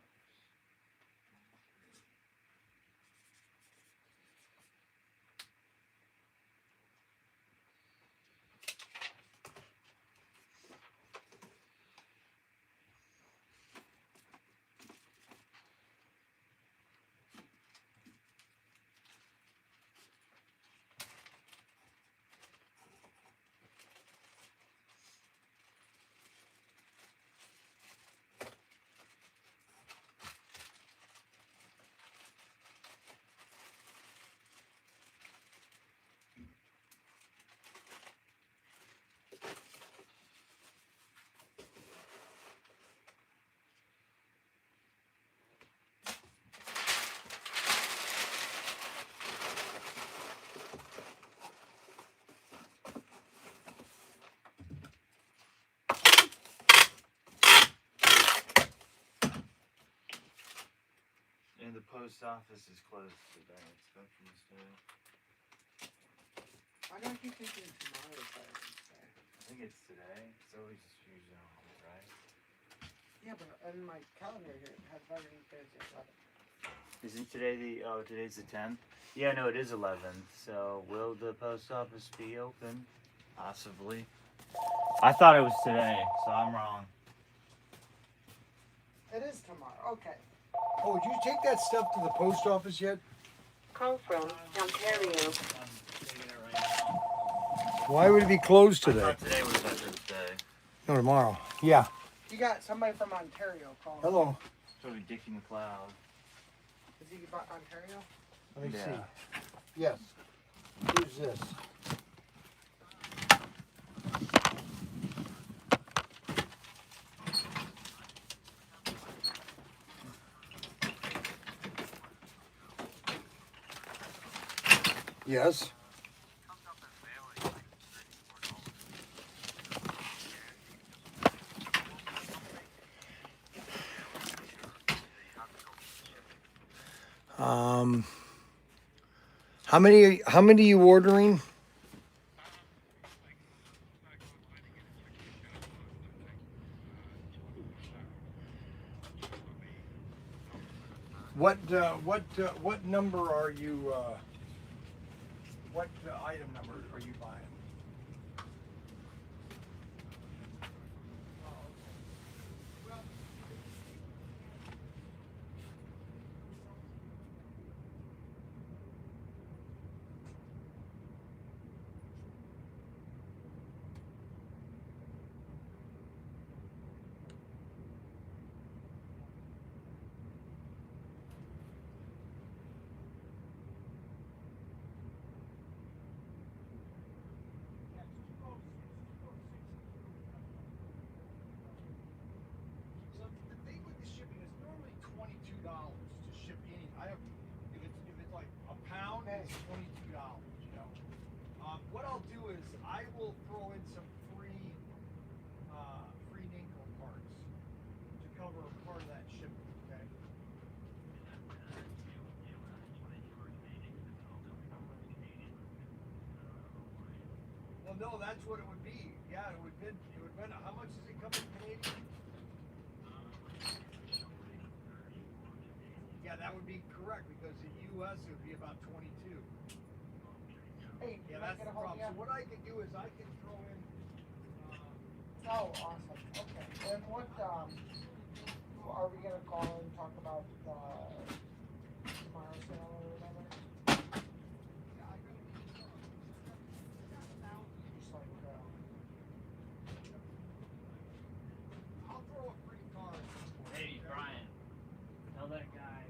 And the post office is closed today. It's Veterans Day. Why do I keep thinking tomorrow's Veterans Day? I think it's today. It's always usually on, right? Yeah, but in my calendar here, it has Veterans Day as the 11th. Isn't today today's the 10th? Yeah, no, it is 11th. So will the post office be open? Possibly. I thought it was today, so I'm wrong. It is tomorrow. Okay. Oh, did you take that stuff to the post office yet? Call from Ontario. I'm taking it right now. Why would it be closed I today? thought today was Veterans Day. No, tomorrow. Yeah. You got somebody from Ontario calling. Hello. So we Dick McLeod. Is he about Ontario? Let me Yeah. see. Yes. Who's this? Yes. How many are you ordering? What number are you? What item number are you buying? So the thing with the shipping is normally $22 to ship any. If it's like a pound, it's $22. You know. What I'll do is I will throw in some free nickel parts to cover part of that shipping. Okay. Well, no, that's what it would be. Yeah, it would be. How much does it come in Canadian? Yeah, that would be correct because in U.S. it would be about 22. Hey, Yeah, that's the problem. So what I can do is I can throw in. Oh, awesome. Okay. And what are we gonna call and talk about tomorrow's sale or whatever? Just like I'll throw a free card. Hey, Bryan, tell that guy.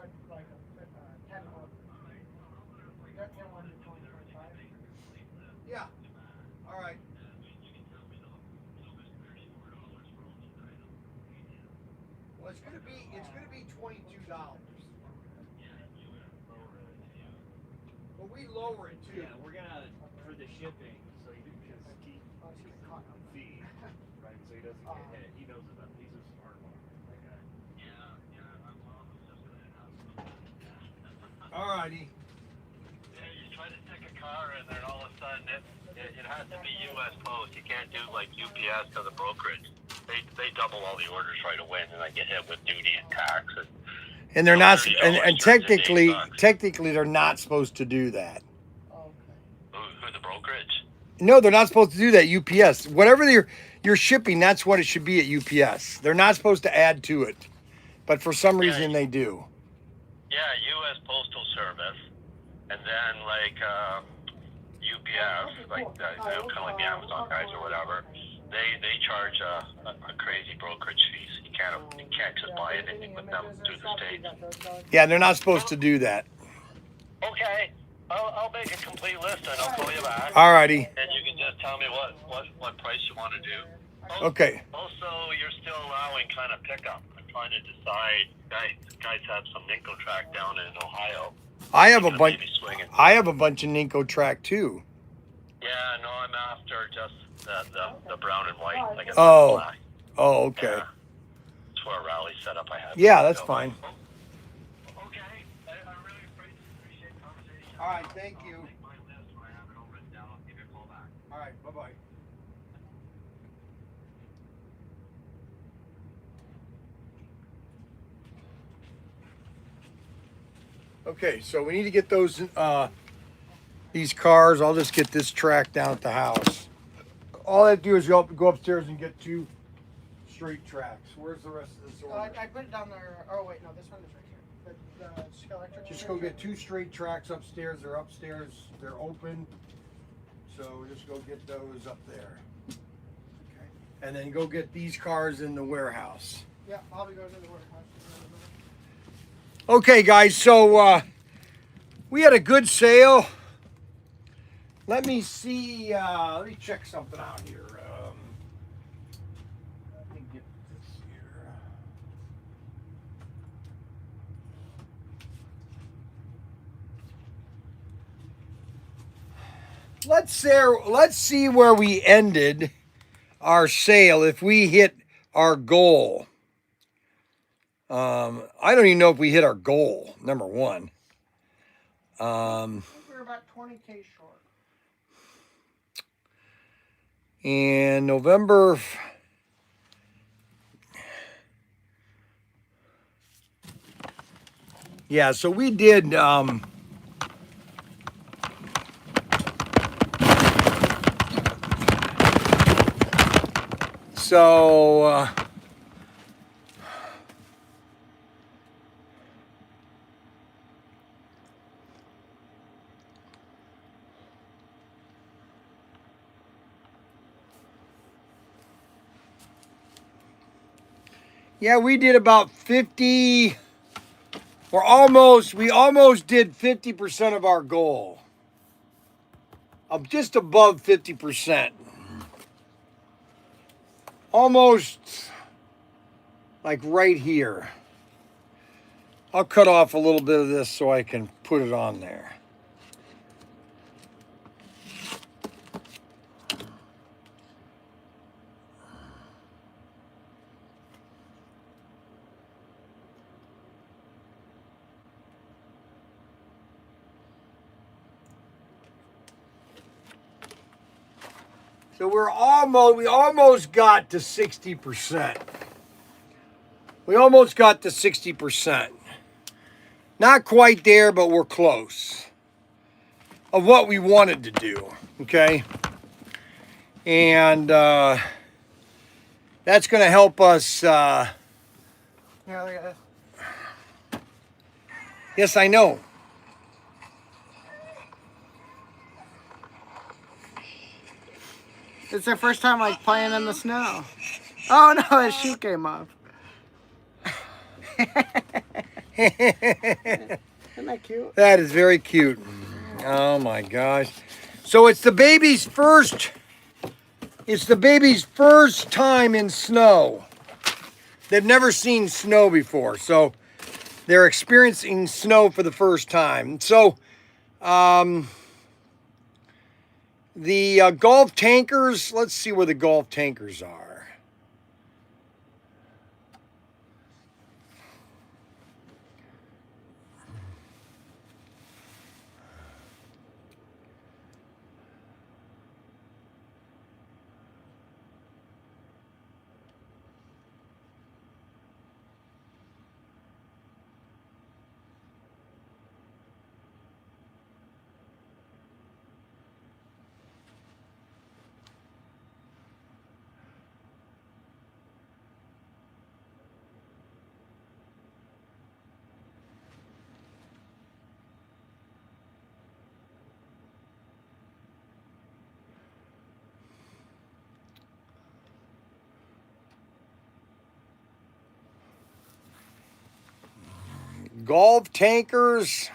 start like a 10 or you got 10 on 2025. Yeah. All right. Well, it's gonna be $22. But we lower it too. Yeah, we're gonna for the shipping, so he can keep fee, right? So he doesn't get hit. He knows about. He's a smart one. That guy. All righty. Yeah, you try to stick a car in there, and all of a sudden it has to be U.S. Post. You can't do like UPS to the brokerage. They double all the orders right away, and then I get hit with duty and tax. And they're not. And $30 turns into technically, they're not supposed to do that. Okay. who the brokerage? No, they're not supposed to do that. UPS, whatever you're shipping, that's what it should be at UPS. They're not supposed to add to it, but for some reason they do. Yeah, U.S. Postal Service, and then like UPS, like kind of like the Amazon guys or whatever. They charge a crazy brokerage fees. You can't just buy anything with them through the States. Yeah, they're not supposed to do that. Okay, I'll make a complete list and I'll call you back. All righty. And you can just tell me what price you want to do. Okay. Also, you're still allowing kind of pickup. I'm trying to decide. Guys have some Ninko track down in Ohio. I have a bunch. Maybe swinging. I have a bunch of Ninko track too. Yeah, no, I'm after just the brown and white. I guess Oh. black. Oh, okay. Yeah. It's for a rally setup I have. Yeah, that's fine. Okay. I really appreciate the conversation. All right, thank you. I'll make my list when I have it all written down. I'll give you a call back. All right, bye-bye. Okay, so we need to get those these cars. I'll just get this track down at the house. All I have to do is go upstairs and get 2 straight tracks. Where's the rest of this order? I put it down there. Oh wait, no, this one is right here. The electric. Just go get 2 straight tracks upstairs. They're upstairs. They're open. So just go get those up there. Okay. And then go get these cars in the warehouse. Yeah, I'll be going to the warehouse. Okay, guys. So we had a good sale. Let me see. Let me check something out here. Let me get this here. Let's see where we ended our sale if we hit our goal. I don't even know if we hit our goal, number one. I think we're about 20K short. And November. Yeah, so we did. So. Yeah, we did about 50. We almost did 50% of our goal. Just above 50%. Almost like right here. I'll cut off a little bit of this so I can put it on there. So we almost got to 60%. We almost got to 60%. Not quite there, but we're close of what we wanted to do, okay? And that's going to help us. Yeah, look at this. Yes, I know. It's their first time like playing in the snow. Oh no, his shoe came off. Isn't that cute? That is very cute. Oh my gosh. So it's the baby's first time in snow. They've never seen snow before. So they're experiencing snow for the first time. So the golf tankers, let's see where the golf tankers are. Golf tankers.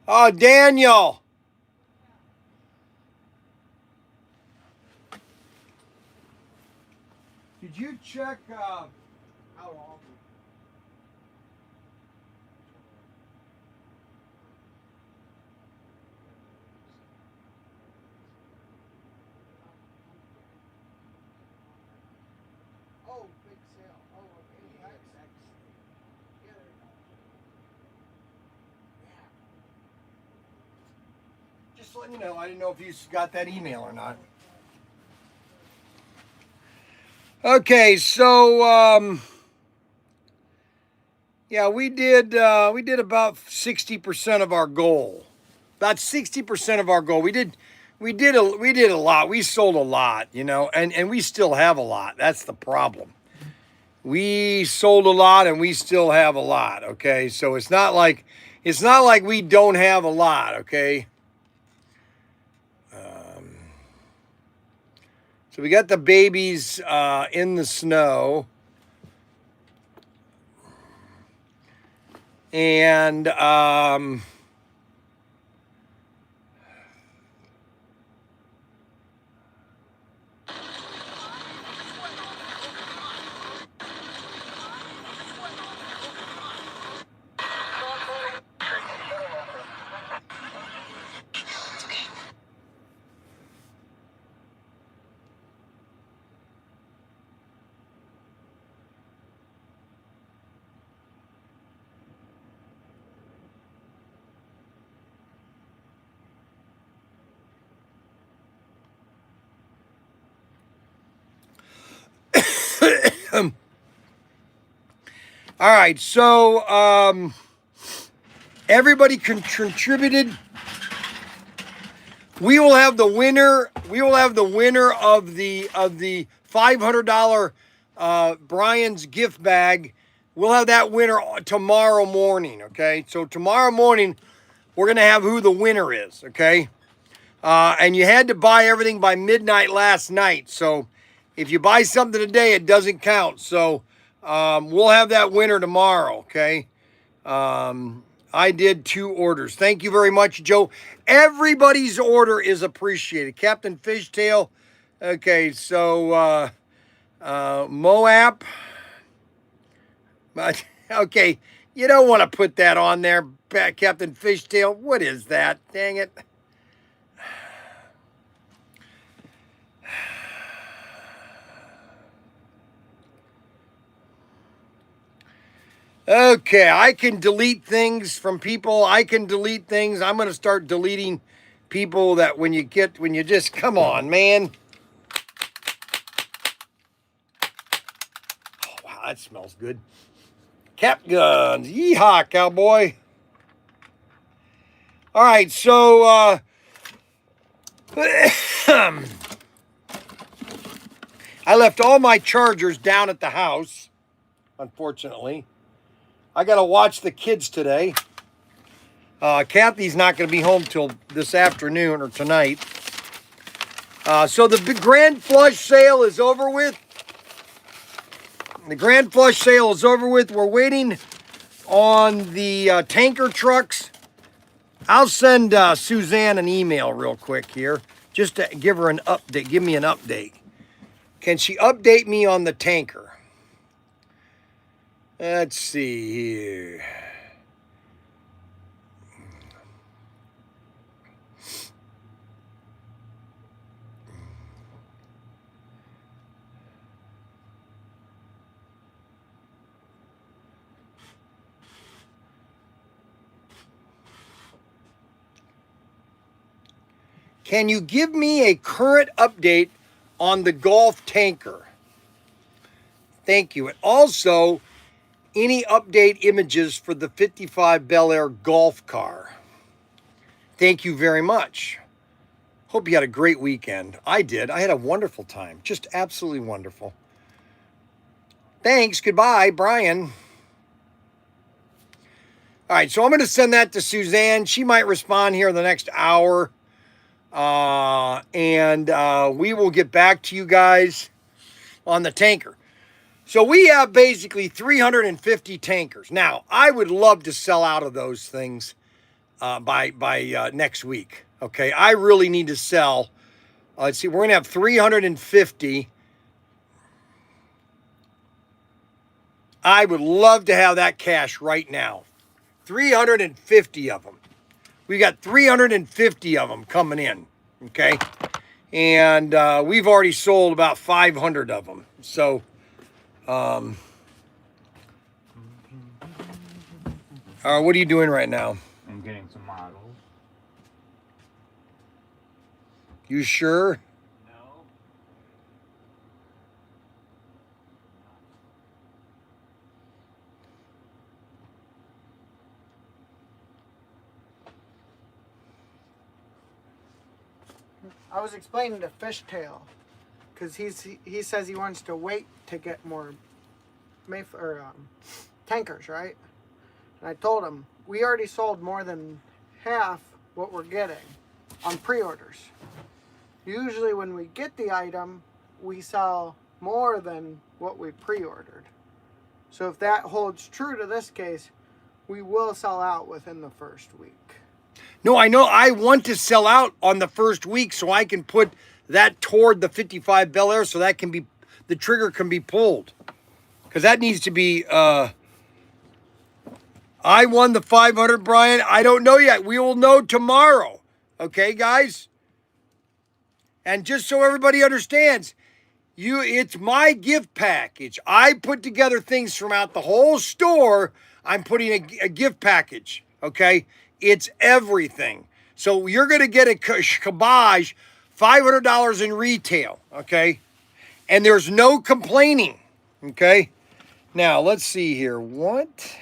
Oh, Daniel. Did you check how long? Oh, big sale. Oh, okay. Yeah, there you go. Yeah. Just letting you know, I didn't know if you got that email or not. Okay, so yeah, we did about 60% of our goal. About 60% of our goal. We did a lot. We sold a lot, you know, and we still have a lot. That's the problem. We sold a lot and we still have a lot, okay? So it's not like we don't have a lot, okay? So we got the babies in the snow. And All right, so everybody contributed. We will have the winner. We will have the winner of the $500 Bryan's gift bag. We'll have that winner tomorrow morning. Okay, so tomorrow morning we're gonna have who the winner is. Okay, and you had to buy everything by midnight last night. So if you buy something today, it doesn't count. So we'll have that winner tomorrow. Okay. I did 2 orders. Thank you very much, Joe. Everybody's order is appreciated. Captain Fishtail. Okay, so Moab. Okay, you don't want to put that on there, Captain Fishtail. What is that? Dang it. Okay, I can delete things from people. I can delete things. I'm going to start deleting people that when you just, come on, man. Oh, wow, that smells good. Cap guns. Yeehaw, cowboy. All right, so, I left all my chargers down at the house, unfortunately. I got to watch the kids today. Kathy's not going to be home till this afternoon or tonight. So the big grand flush sale is over with. The grand flush sale is over with. We're waiting on the tanker trucks. I'll send Suzanne an email real quick here just to give her an update. Give me an update. Can she update me on the tanker? Let's see here. Can you give me a current update on the Golf tanker? Thank you. And also, any update images for the 55 Bel Air Golf car? Thank you very much. Hope you had a great weekend. I did. I had a wonderful time. Just absolutely wonderful. Thanks. Goodbye, Bryan. All right, so I'm going to send that to Suzanne. She might respond here in the next hour. And we will get back to you guys on the tanker. So we have basically 350 tankers. Now, I would love to sell out of those things by next week. Okay, I really need to sell. Let's see, we're going to have 350. I would love to have that cash right now. 350 of them. We got 350 of them coming in, okay? And we've already sold about 500 of them. So, what are you doing right now? I'm getting some models. You sure? No. I was explaining to Fishtail because he says he wants to wait to get more tankers, right? And I told him we already sold more than half what we're getting on pre-orders. Usually when we get the item, we sell more than what we pre-ordered. So if that holds true to this case, we will sell out within the first week. No, I know. I want to sell out on the first week so I can put that toward the 55 Bel Air so that can be, the trigger can be pulled. Because that needs to be, I won the 500, Bryan. I don't know yet. We will know tomorrow. Okay, guys? And just so everybody understands, it's my gift package. I put together things throughout the whole store. I'm putting a gift package, okay? It's everything. So you're going to get a kibosh, $500 in retail, okay? And there's no complaining, Okay. Now let's see here. What?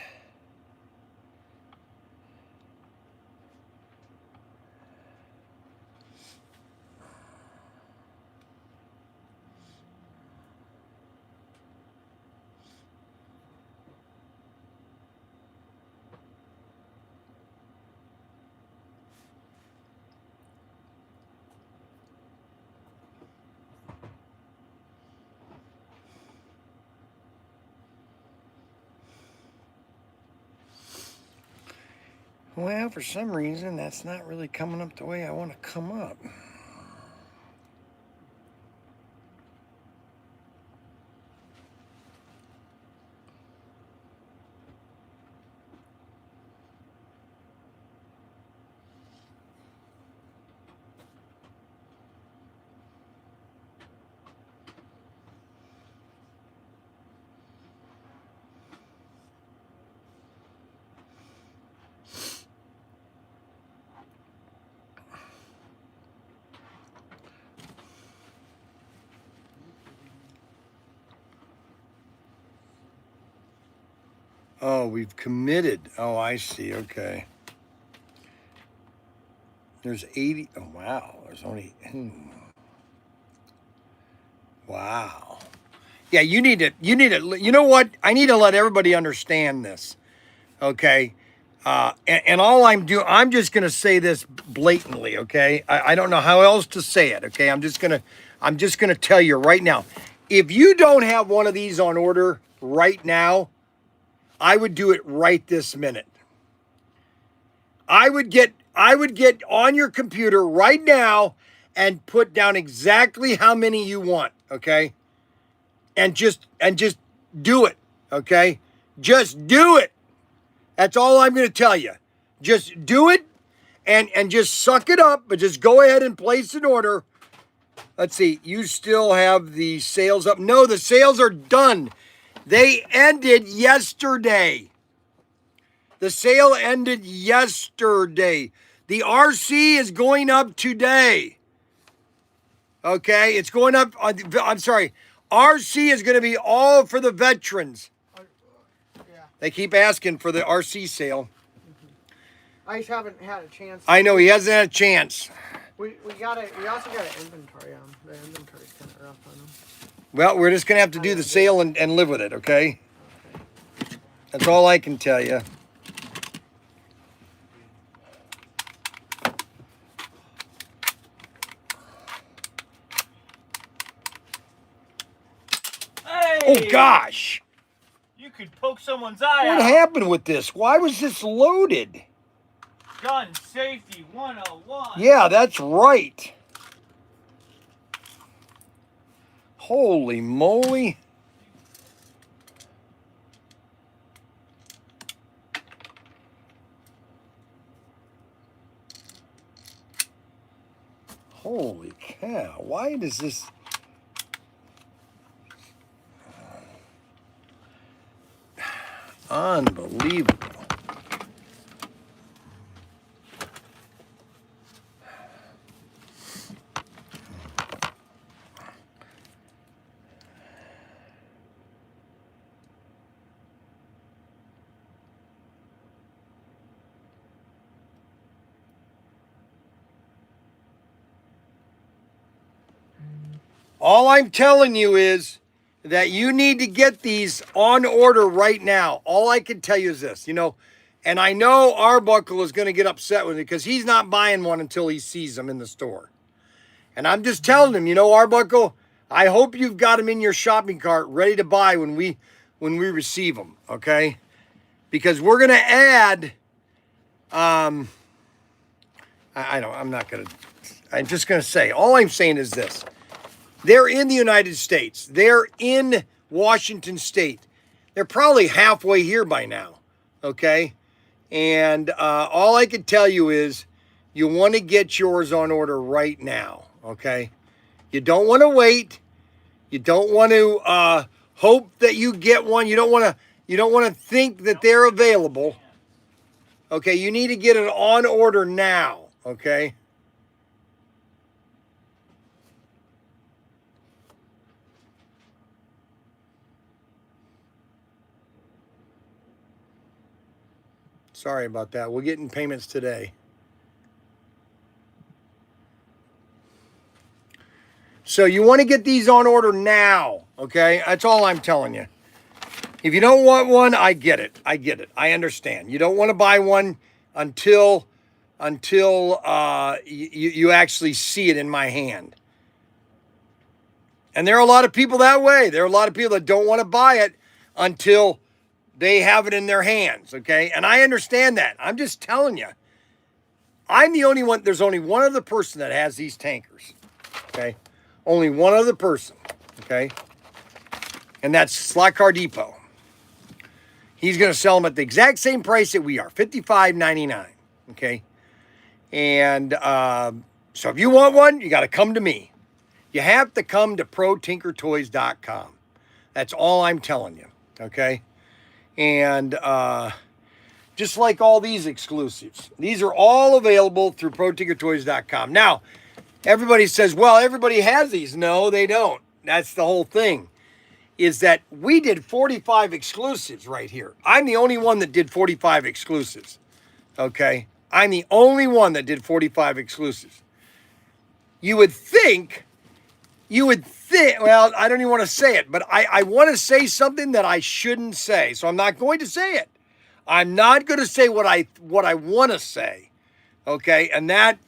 Well, for some reason, that's not really coming up the way I want to come up. Oh, we've committed. Oh, I see. Okay. There's 80. Oh, wow. There's only. Wow. Yeah, you need to. You know what? I need to let everybody understand this. Okay. And all I'm just going to say this blatantly. Okay. I don't know how else to say it. Okay. I'm just going to tell you right now. If you don't have one of these on order right now, I would do it right this minute. I would get on your computer right now and put down exactly how many you want, okay? And just do it, okay? Just do it. That's all I'm going to tell you. Just do it and just suck it up, but just go ahead and place an order. Let's see. You still have the sales up? No, the sales are done. They ended yesterday. The sale ended yesterday. The RC is going up today. Okay, it's going up. I'm sorry. RC is going to be all for the veterans. Yeah. They keep asking for the RC sale. I just haven't had a chance. I know he hasn't had a chance. We got it. We also got an inventory on. The inventory's kind of rough on them. Well, we're just going to have to do the sale and live with it, okay? That's all I can tell you. Oh, gosh. You could poke someone's eye What out. happened with this? Why was this loaded? Gun safety 101. Yeah, that's right. Holy moly. Holy cow. Why does this... Unbelievable. All I'm telling you is that you need to get these on order right now. All I can tell you is this, and I know Arbuckle is going to get upset with me because he's not buying one until he sees them in the store. And I'm just telling him, Arbuckle, I hope you've got them in your shopping cart ready to buy when we receive them, okay? Because we're going to add, I'm just going to say, all I'm saying is this. They're in the United States. They're in Washington State. They're probably halfway here by now, okay? And all I can tell you is you want to get yours on order right now, okay? You don't want to wait. You don't want to hope that you get one. You don't want to think that they're available. Okay, you need to get it on order now, okay? Sorry about that. We're getting payments today. So you want to get these on order now, okay? That's all I'm telling you. If you don't want one, I get it. I get it. I understand. You don't want to buy one until you actually see it in my hand. And there are a lot of people that way. There are a lot of people that don't want to buy it until they have it in their hands, okay? And I understand that. I'm just telling you. I'm the only one. There's only one other person that has these tankers, okay? Only one other person, okay? And that's Slot Car Depot. He's going to sell them at the exact same price that we are, $55.99, okay? And so if you want one, you got to come to me. You have to come to Protinkertoys.com. That's all I'm telling you, okay? And just like all these exclusives, these are all available through Protinkertoys.com. Now, everybody says, well, everybody has these. No, they don't. That's the whole thing, is that we did 45 exclusives right here. I'm the only one that did 45 exclusives, okay? I'm the only one that did 45 exclusives. You would think, well, I don't even want to say it, but I want to say something that I shouldn't say, so I'm not going to say it. I'm not going to say what I want to say, okay? And that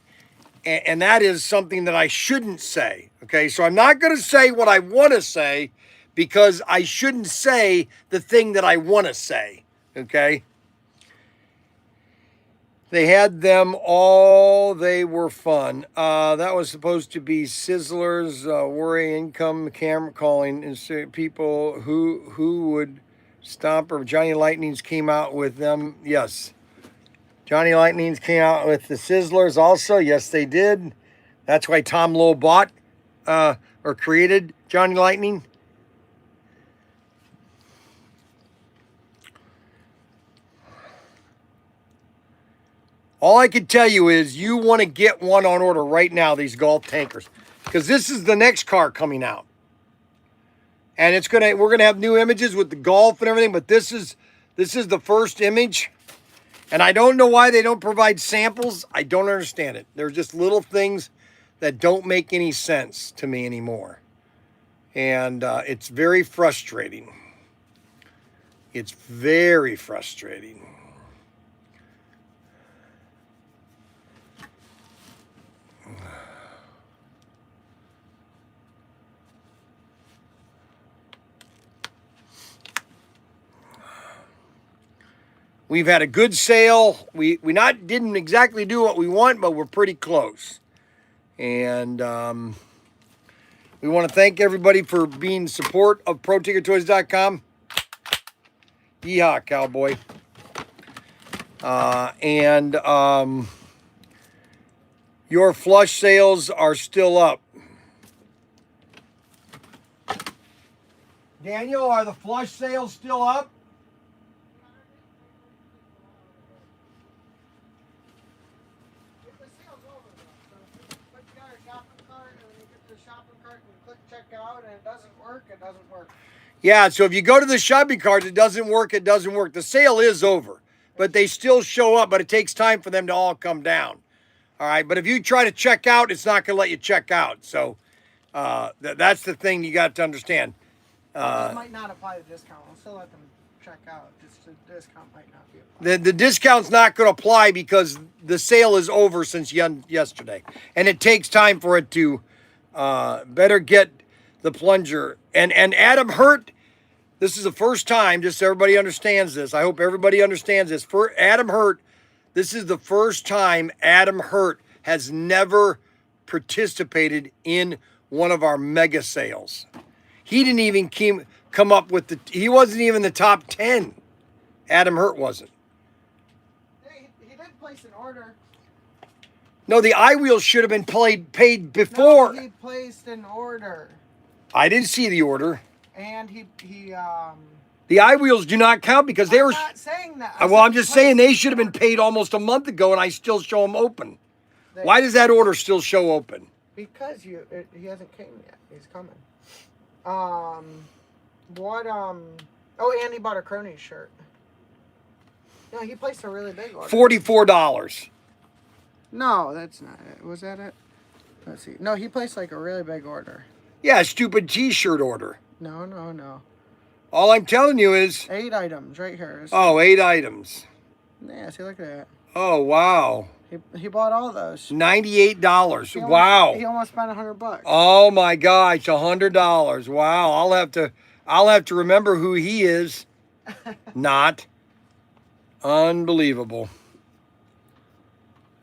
is something that I shouldn't say, okay? So I'm not going to say what I want to say because I shouldn't say the thing that I want to say, okay? They had them all. They were fun. That was supposed to be Sizzlers, worry income, camera calling, and people who would stop. Or Johnny Lightnings came out with them. Yes. Johnny Lightnings came out with the Sizzlers also. Yes, they did. That's why Tom Lowe bought or created Johnny Lightning. All I can tell you is you want to get one on order right now, these golf tankers, because this is the next car coming out. And we're gonna have new images with the golf and everything, but this is the first image. And I don't know why they don't provide samples. I don't understand it. They're just little things that don't make any sense to me anymore. And it's very frustrating. It's very frustrating. We've had a good sale. We didn't exactly do what we want, but we're pretty close. And we want to thank everybody for being support of ProTinkertoys.com. Yeehaw, cowboy. And your flush sales are still up. Daniel, are the flush sales still up? Out and it doesn't work, it doesn't work. Yeah, so if you go to the shopping cart, it doesn't work. The sale is over, but they still show up, but it takes time for them to all come down. All right, but if you try to check out, it's not going to let you check out. So that's the thing you got to understand. This might not apply the discount. I'll still let them check out. Just the discount might not be applied. The discount's not going to apply because the sale is over since yesterday, and it takes time for it to better get the plunger. And Adam Hurt, this is the first time, just so everybody understands this. I hope everybody understands this. For Adam Hurt, this is the first time Adam Hurt has never participated in one of our mega sales. He didn't even come up with he wasn't even the top 10. Adam Hurt wasn't. He did place an order. No, the iWheels should have been paid before. No, he placed an order. I didn't see the order. And he the iWheels do not count because they were. I'm not saying that. Well, I'm just saying they should have been paid almost a month ago, and I still show them open. Why does that order still show open? Because he hasn't came yet. He's coming. Oh, and he bought a Cronies shirt. No, he placed a really big order. $44. No, that's not it. Was that it? Let's see. No, he placed like a really big order. Yeah, stupid t-shirt order. No. All I'm telling you is, 8 items right here. oh, 8 items. Yeah, see, look at that. Oh, wow. He bought all those. $98. He Wow. He almost spent $100. Oh my gosh, $100. Wow. I'll have to remember who he is. Not. Unbelievable.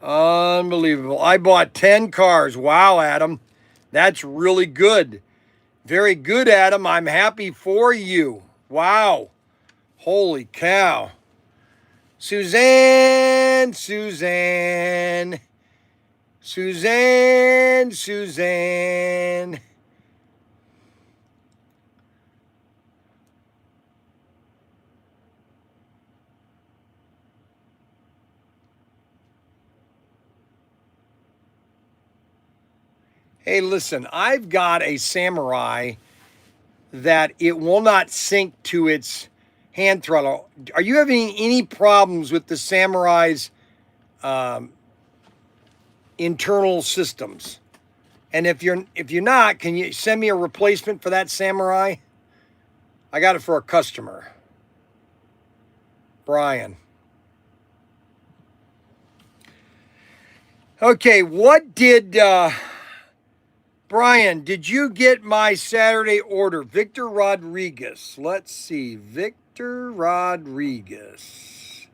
Unbelievable. I bought 10 cars. Wow, Adam. That's really good. Very good, Adam. I'm happy for you. Wow. Holy cow. Suzanne. Hey, listen, I've got a Samurai that it will not sync to its hand throttle. Are you having any problems with the Samurai's internal systems? And if you're not, can you send me a replacement for that Samurai? I got it for a customer. Bryan. Okay, what did Bryan, did you get my Saturday order? Victor Rodriguez. Let's see. Victor Rodriguez.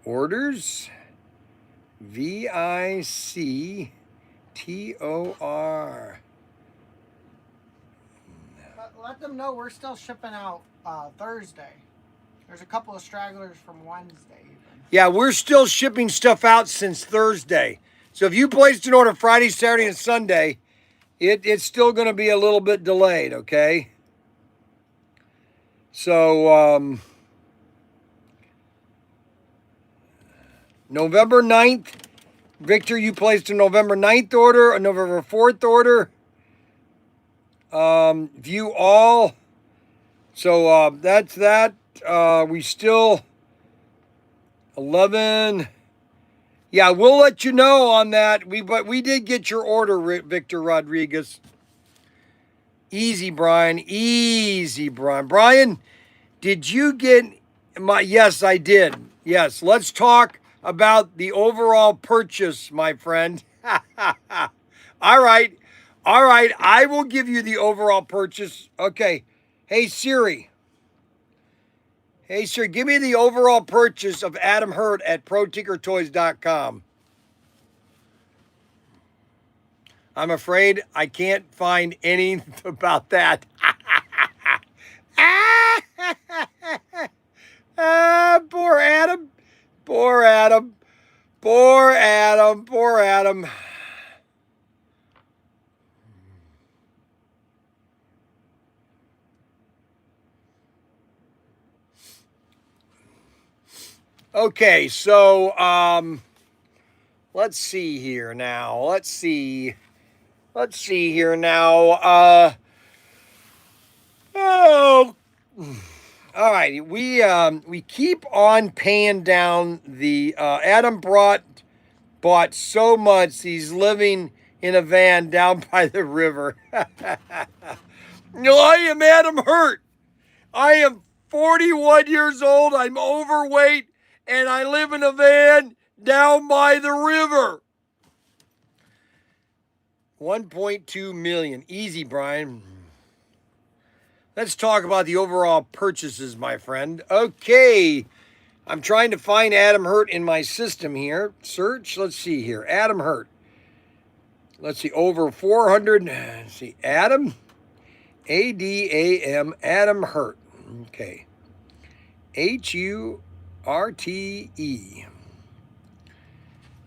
Orders. VICTOR. Let them know we're still shipping out Thursday. There's a couple of stragglers from Wednesday even. Yeah, we're still shipping stuff out since Thursday. So if you placed an order Friday, Saturday, and Sunday, it's still going to be a little bit delayed, okay? So, November 9th, Victor, you placed a November 9th order, a November 4th order. View all. So, that's that. We still, 11. Yeah, we'll let you know on that. But we did get your order, Victor Rodriguez. Easy, Bryan. Easy, Bryan. Bryan, did you get my? Yes, I did. Yes, let's talk about the overall purchase, my friend. All right. All right. I will give you the overall purchase. Okay. Hey, Siri. Hey, sir, give me the overall purchase of Adam Hurt at Protinkertoys.com. I'm afraid I can't find anything about that. Poor Adam. Poor Adam. Poor Adam. Poor Adam. Okay, so let's see here now. Let's see here now. Oh, all right. We keep on paying down the Adam bought so much he's living in a van down by the river. No, I am Adam Hurt. I am 41 years old. I'm overweight. And I live in a van down by the river. 1.2 million. Easy, Bryan. Let's talk about the overall purchases, my friend. Okay. I'm trying to find Adam Hurt in my system here. Search. Let's see here. Adam Hurt. Let's see. Over 400. Let's see. Adam. ADAM. Adam Hurt. Okay. HURTE.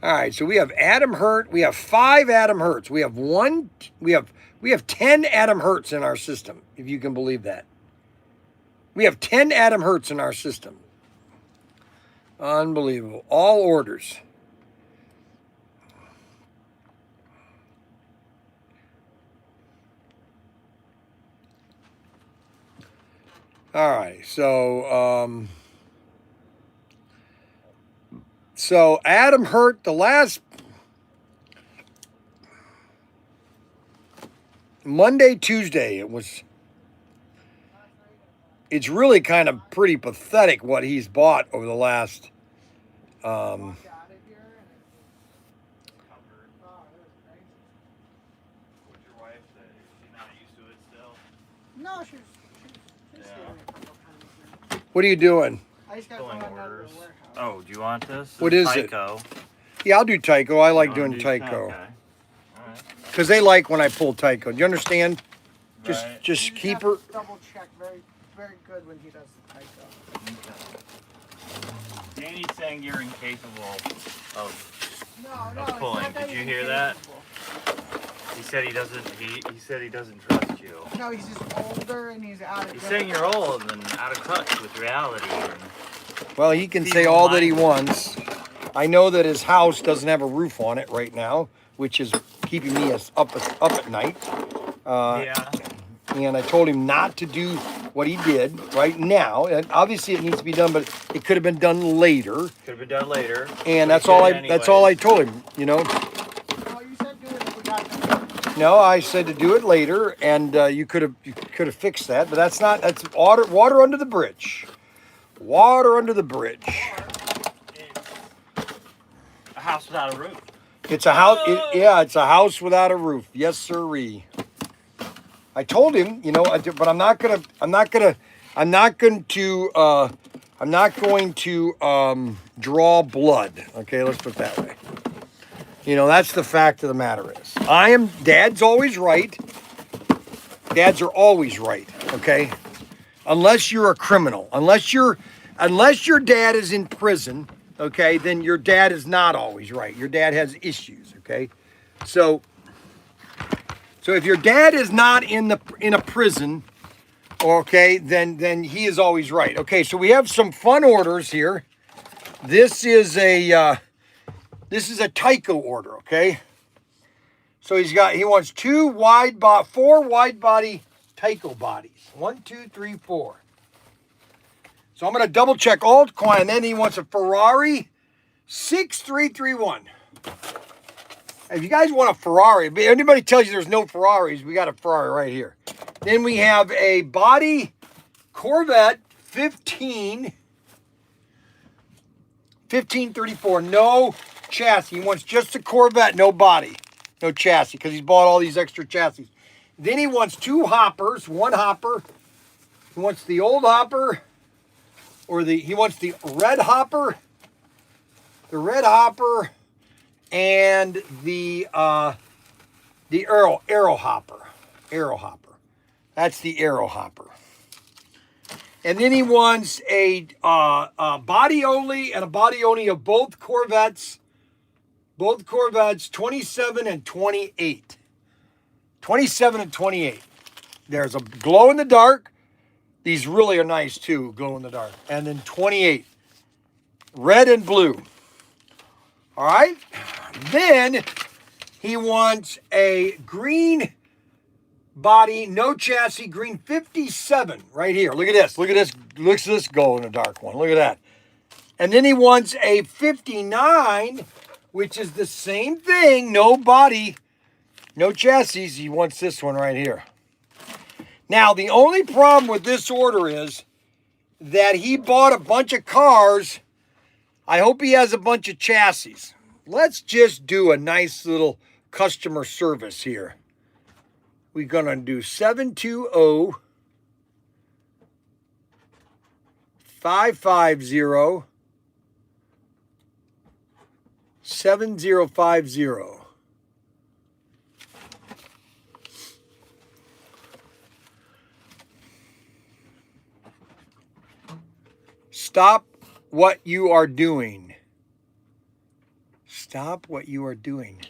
All right, so we have Adam Hurt. We have 5 Adam Hurts. We have 10 Adam Hurts in our system, if you can believe that. We have 10 Adam Hurts in our system. Unbelievable. All orders. All right, so So Adam hurt the last Monday, Tuesday. It's really kind of pretty pathetic what he's bought over the last. What'd your wife say? She's not used to it still? No, she's Yeah. seen it a couple times now. What are you doing? I just got Filling one out of orders. the warehouse. Oh, do you want this? What is it? Tyco. Yeah, I'll do Tyco. I like You doing wanna do- Tyco Okay. Alright. because they like when I pull Tyco. Do you understand? Just Right. just You keep have her. to double check very, very good when he does the Tyco. Okay. Danny's saying you're incapable of. No, Of it's pulling. not Did he's you hear that? incapable. He said he doesn't. He said he doesn't trust you. No, he's just older and he's out of. He's saying you're old and out of touch with reality. And Well, he can say Feeble all that he minded. wants. I know that his house doesn't have a roof on it right now, which is keeping me up at night. yeah. And I told him not to do what he did right now. And obviously, it needs to be done, but it could have been done later. Could have been done later. And but that's he all did I. it That's all I anyways. told him. You know. No, you said do it if we got. No, I said to do it later, and you could have fixed that. But that's not. That's water under the bridge. Water under the bridge. It's a house without a roof. It's a house. Yeah, it's a house without a roof. Yes, sirree. I told him, you know, but I'm not going to draw blood. Okay, let's put it that way. You know, that's the fact of the matter is, Dad's always right. Dads are always right. Okay, unless you're a criminal, unless your dad is in prison. Okay, then your dad is not always right. Your dad has issues. Okay, so if your dad is not in a prison, okay, then he is always right. Okay, so we have some fun orders here. This is a Tyco order. Okay, so he wants four wide body Tyco bodies. 1, 2, 3, 4. So I'm going to double check all quantity, and then he wants a Ferrari 6331. If you guys want a Ferrari, if anybody tells you there's no Ferraris, we got a Ferrari right here. Then we have a body Corvette 1534, no chassis. He wants just a Corvette, no body, no chassis, because he's bought all these extra chassis. Then he wants 2 hoppers, 1 hopper. He wants the old hopper, he wants the red hopper, and the arrow hopper. That's the arrow hopper. And then he wants a body only and a body only of both Corvettes. Both Corvettes, 27 and 28. 27 and 28. There's a glow in the dark. These really are nice too, glow in the dark. And then 28. Red and blue. All right. Then he wants a green body, no chassis, green 57 right here. Look at this. Look at this glow in the dark one. Look at that. And then he wants a 59, which is the same thing, no body, no chassis. He wants this one right here. Now, the only problem with this order is that he bought a bunch of cars. I hope he has a bunch of chassis. Let's just do a nice little customer service here. We're going to do 720 550 7050. Stop what you are doing. Stop what you are doing.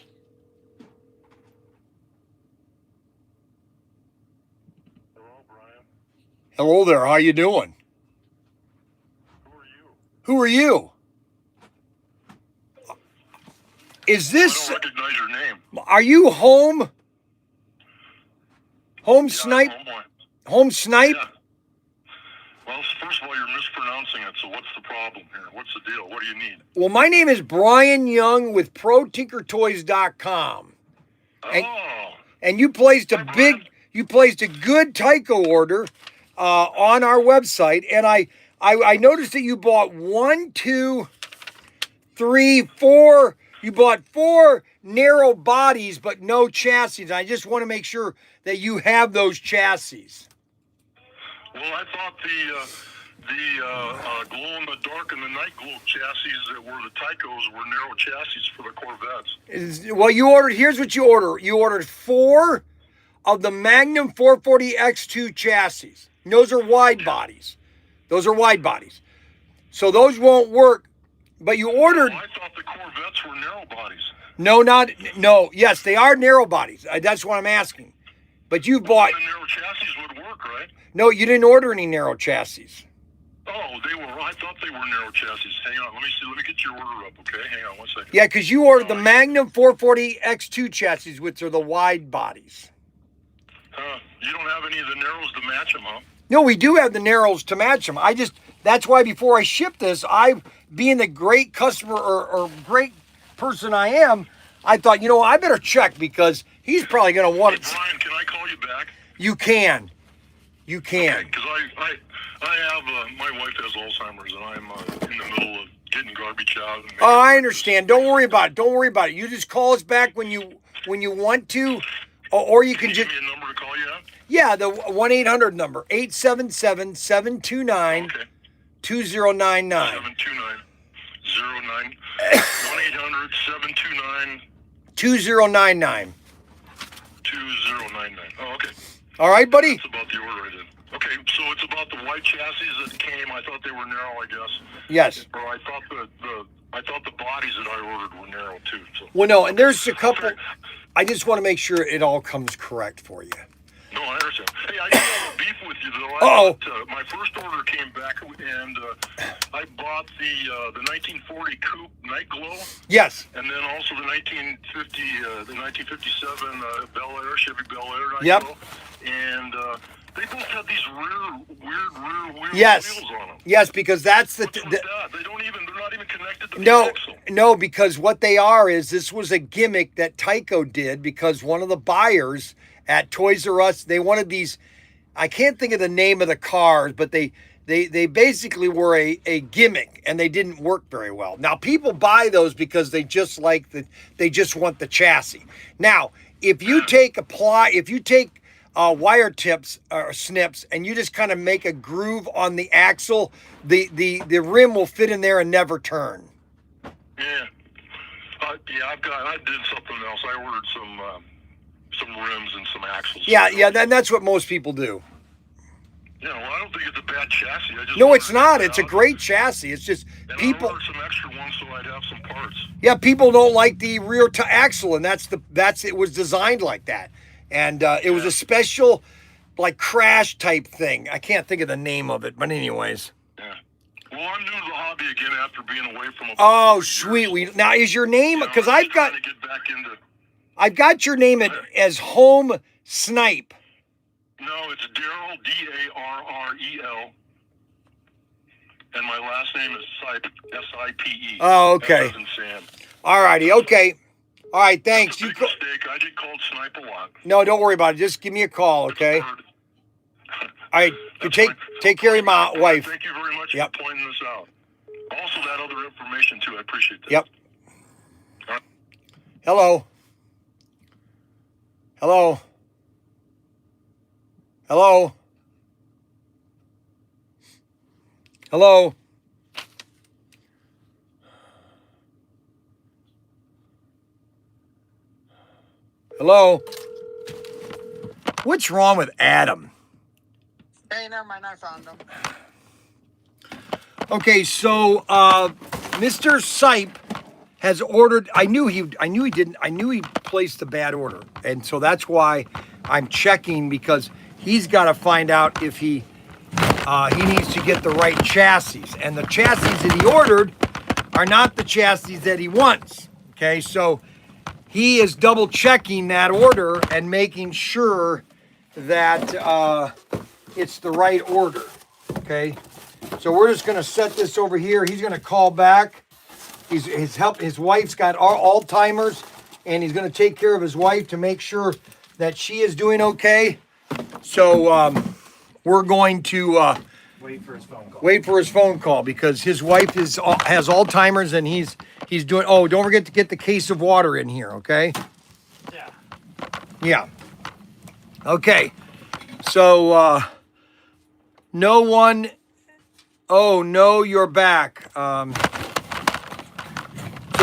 Hello, Bryan. Hello there. How you doing? Who are you? Who are you? Is I this? don't recognize your name. Are you home? Home Yeah, snipe? homeboy. Home snipe? Yeah. Well, first of all, you're mispronouncing it, so what's the problem here? What's the deal? What do you need? Well, my name is Bryan Young with Protinkertoys.com. And you placed a good Tyco order on our website, and I noticed that you bought 1, 2, 3, 4. You bought 4 narrow bodies, but no chassis. I just want to make sure that you have those chassis. Well, I thought the glow in the dark and the night glow chassis that were the Tycos were narrow chassis for the Corvettes. Well, you ordered. Here's what you ordered. You ordered 4 of the Magnum 440 X2 chassis. And those are wide bodies. So those won't work. But you ordered. I thought the Corvettes were narrow bodies. No. Yes, they are narrow bodies. That's what I'm asking. But you bought. The narrow chassis would work, right? No, you didn't order any narrow chassis. Oh, they were. I thought they were narrow chassis. Hang on. Let me see. Let me get your order up, okay? Hang on 1 second. Yeah, because you ordered the Magnum 440 X2 chassis, which are the wide bodies. You don't have any of the narrows to match them, huh? No, we do have the narrows to match them. That's why before I ship this, being the great customer or great person I am, I thought, I better check because he's probably going to want it. Bryan, can I call you back? You can. Okay, because I have, my wife has Alzheimer's and I'm in the middle of getting garbage out. And I understand. Don't worry about it. You just call us back when you want to, or you can just. Give me a number to call you at? Yeah, the 1-800 number, 877-729-2099. 729-09. 1-800-729-2099. 2099. Oh, okay. All right, buddy? That's about the order I did. Okay, so it's about the white chassis that came. I thought they were narrow, I guess. Yes. Or I thought the bodies that I ordered were narrow too. So. Well, no, and there's a couple. I just want to make sure it all comes correct for you. No, I understand. Hey, I do have a beef with you though. My first order came back, and I bought the 1940 Coupe Night Glow. Yes. And then also the 1957 Bel Air, Chevy Bel Air Night Glow. And they both had these weird rear wheels on them. Yes, because that's the. What's with that? They're not even connected to the axle. No, because what they are is this was a gimmick that Tyco did because one of the buyers at Toys R Us, they wanted these. I can't think of the name of the cars, but they basically were a gimmick and they didn't work very well. Now people buy those because they just want the chassis. Now, if you take wire tips or snips and you just kind of make a groove on the axle, the rim will fit in there and never turn. Yeah. I did something else. I ordered some rims and some axles. Yeah, that's what most people do. Yeah, well, I don't think it's a bad chassis. No, it's not. It's a great chassis. It's just people. I ordered some extra ones so I'd have some parts. Yeah, people don't like the rear axle, and it was designed like that, and it was a special, like crash type thing. I can't think of the name of it, but anyways. Yeah. Well, I'm new to the hobby again after being away from. Oh, sweet. Now is your name? Because I've got. To get back into. I've got your name as Home Snipe. No, it's Darrell, Darrel, and my last name is Sipe, S-I-P-E. Oh, okay. All righty, okay. All right, thanks. That's a big mistake. I get called Snipe a lot. No, don't worry about it. Just give me a call, okay? All right, take care of your wife. Thank you very much for pointing this out. Also, that other information, too. I appreciate that. Yep. Right. Hello. Hello. Hello. Hello. Hello. What's wrong with Adam? Hey, never mind. I found him. Okay, so Mr. Sipe has ordered. I knew he placed a bad order, and so that's why I'm checking because he's got to find out if he needs to get the right chassis, and the chassis that he ordered are not the chassis that he wants. Okay, so he is double checking that order and making sure that it's the right order. Okay, So we're just gonna set this over here. He's gonna call back. His wife's got Alzheimer's, and he's gonna take care of his wife to make sure that she is doing okay. So we're going to Wait for his phone call. wait for his phone call because his wife has Alzheimer's, and he's doing. Oh, don't forget to get the case of water in here, okay? Yeah. Yeah. Okay. So no one. Oh no, you're back. So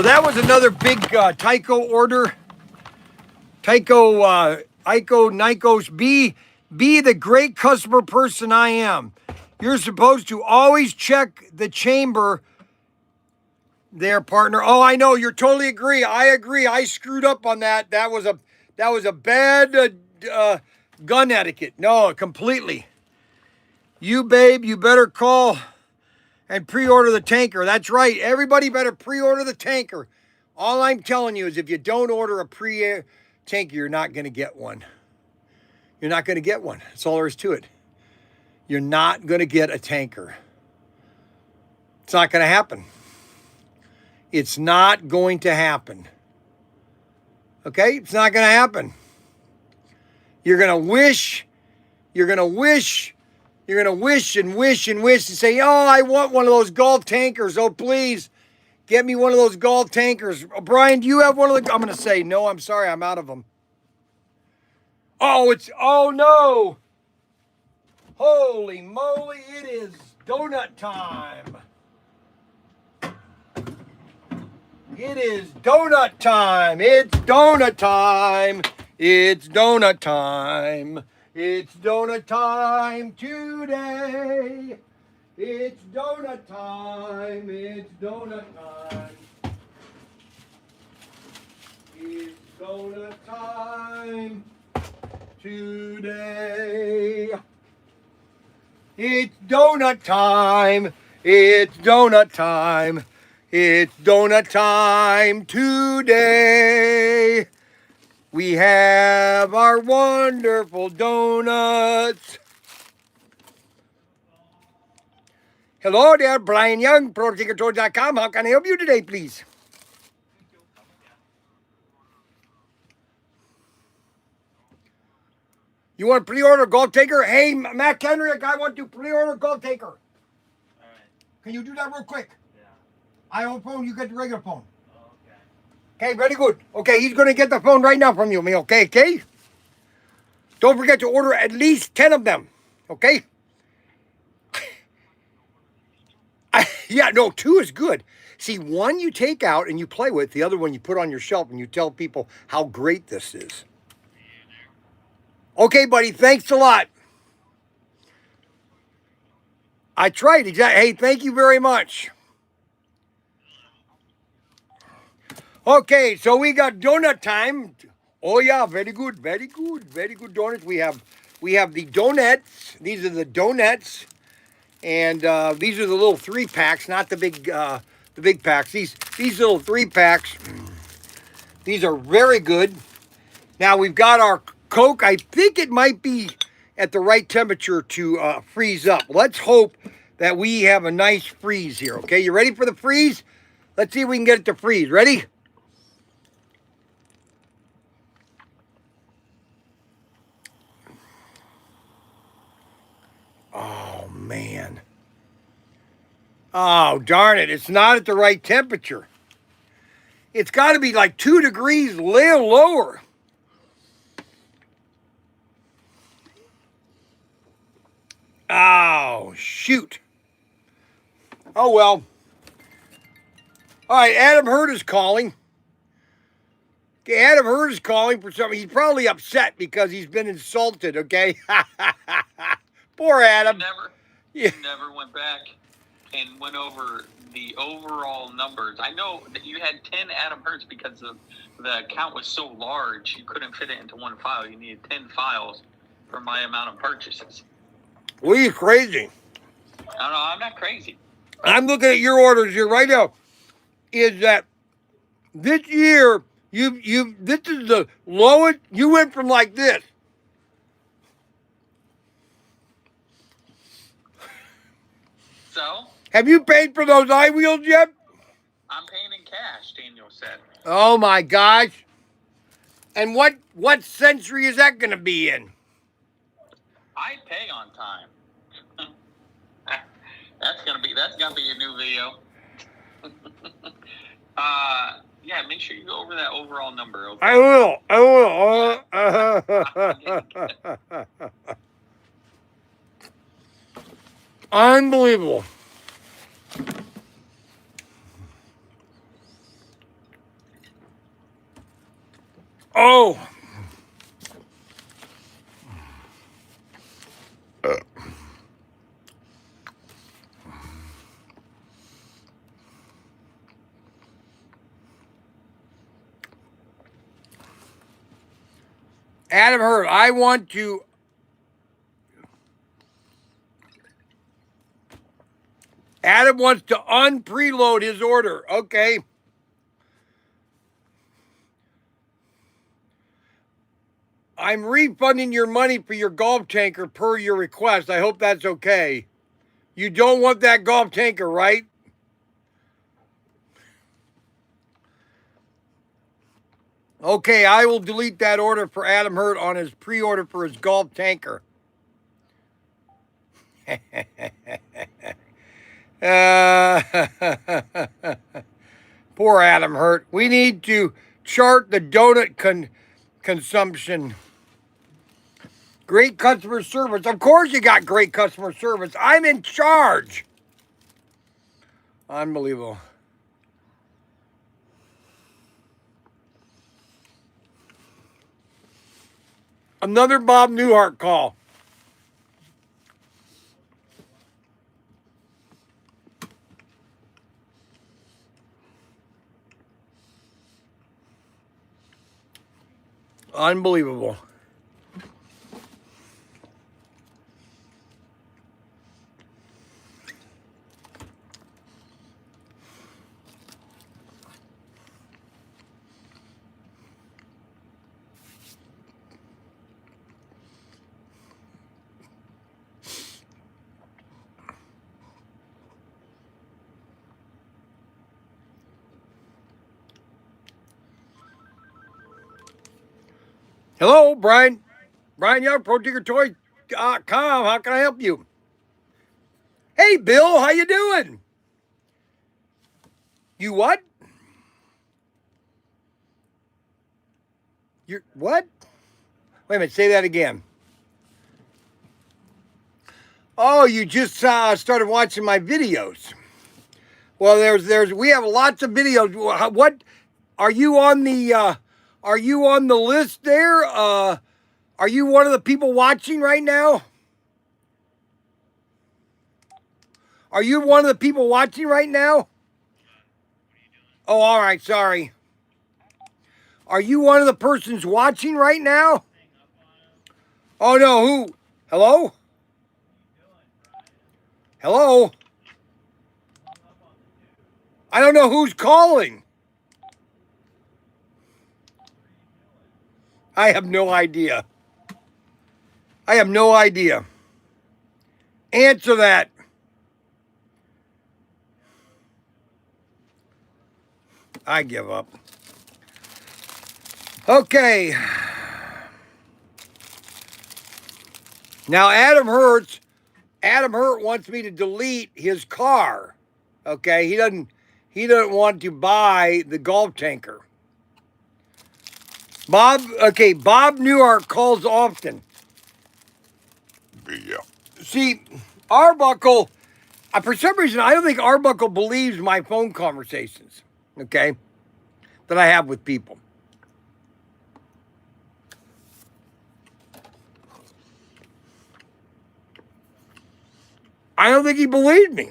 that was another big Tyco order. Tyco, Nikos, be the great customer person I am. You're supposed to always check the chamber there, partner. Oh, I know. You're totally agree. I agree. I screwed up on that. That was a bad gun etiquette. No, completely. You, babe, you better call and pre-order the tanker. That's right. Everybody better pre-order the tanker. All I'm telling you is if you don't order a tanker, you're not going to get one. You're not going to get one. That's all there is to it. You're not going to get a tanker. It's not going to happen. It's not going to happen. Okay? It's not going to happen. You're going to wish. You're going to wish. You're going to wish and wish and wish and say, oh, I want one of those golf tankers. Oh, please get me one of those golf tankers. Oh, Bryan, do you have one of the? I'm going to say, no, I'm sorry. I'm out of them. Oh no. Holy moly, it is donut time. It is donut time. It's donut time. It's donut time. It's donut time today. It's donut time. It's donut time. It's donut time today. It's donut time. It's donut time. It's donut time today. We have our wonderful donuts. Hello there, Bryan Young, Protinkertoys.com. How can I help you today, please? You want to pre-order Gold Taker? Hey, Matt Kendrick, I want to pre-order Gold Taker. All right. Can you do that real quick? Yeah. I own phone, you get the regular phone. Oh, okay. Okay, very good. Okay, he's going to get the phone right now from you, okay? Don't forget to order at least 10 of them, okay? Yeah, no, 2 is good. See, 1 you take out and you play with, the other one you put on your shelf and you tell people how great this is. Okay, buddy, thanks a lot. I tried, exactly. Hey, thank you very much. Okay, so we got donut time. Oh yeah, very good, very good, very good donuts. We have the donuts. These are the donuts, and these are the little 3-packs, not the big packs. These little 3-packs. These are very good. Now we've got our Coke. I think it might be at the right temperature to freeze up. Let's hope that we have a nice freeze here. Okay, you ready for the freeze? Let's see if we can get it to freeze. Ready? Oh, man. Oh, darn it. It's not at the right temperature. It's got to be like 2 degrees lower. Oh, shoot. Oh, well. All right, Adam Hurd is calling. Okay, Adam Hurd is calling for something. He's probably upset because he's been insulted, okay? Poor Adam. You never went back and went over the overall numbers. I know that you had 10 Adam Hurts because the account was so large, you couldn't fit it into one file. You needed 10 files for my amount of purchases. What are you crazy? I don't know. I'm not crazy. I'm looking at your orders here right now. Is that this year this is the lowest? You went from like this. So, Have you paid for those iWheels yet? I'm paying in cash, Daniel said. Oh my gosh. And what century is that going to be in? I pay on time. That's gonna be a new video. Yeah, make sure you go over that overall number. Okay? I will. Unbelievable. Oh. Adam Hurt, Adam wants to unpreload his order. Okay. I'm refunding your money for your golf tanker per your request. I hope that's okay. You don't want that golf tanker, right? Okay, I will delete that order for Adam Hurt on his pre-order for his golf tanker. Poor Adam Hurt. We need to chart the donut consumption. Great customer service. Of course you got great customer service. I'm in charge. Unbelievable. Another Bob Newhart call. Unbelievable. Hello, Bryan. Bryan Young, Protinkertoys.com. How can I help you? Hey, Bill, how you doing? You what? You're what? Wait a minute, say that again. Oh, you just started watching my videos. Well, we have lots of videos. What are you on the list there? Are you one of the people watching right now? Are you one of the people watching right now? Oh, all right, sorry. Are you one of the persons watching right now? Oh no, who? Hello? Hello? I don't know who's calling. I have no idea. I have no idea. Answer that. I give up. Okay. Now Adam Hurt wants me to delete his car. Okay, he doesn't want to buy the golf tanker. Bob Newhart calls often. Yeah. See, Arbuckle, for some reason, I don't think Arbuckle believes my phone conversations, okay, that I have with people. I don't think he believed me.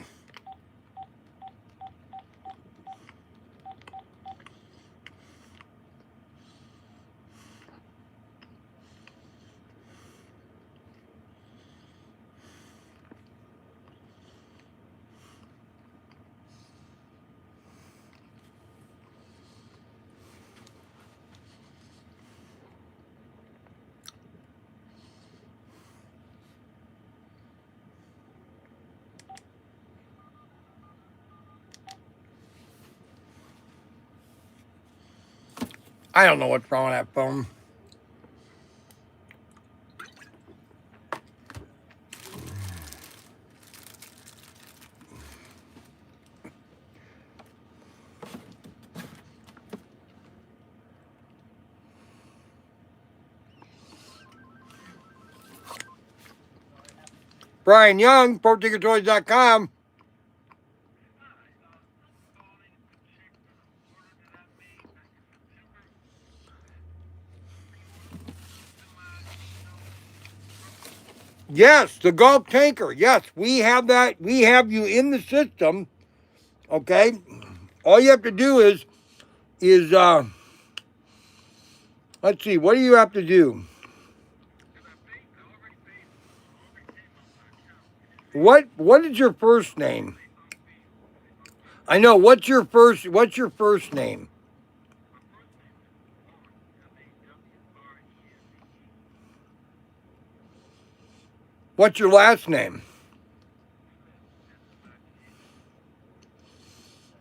I don't know what's wrong with that phone. Bryan Young, Protinkertoys.com. Yes, the golf tanker. Yes, we have that. We have you in the system. Okay. All you have to do is let's see, what do you have to do? What is your first name? I know, what's your first name? What's your last name?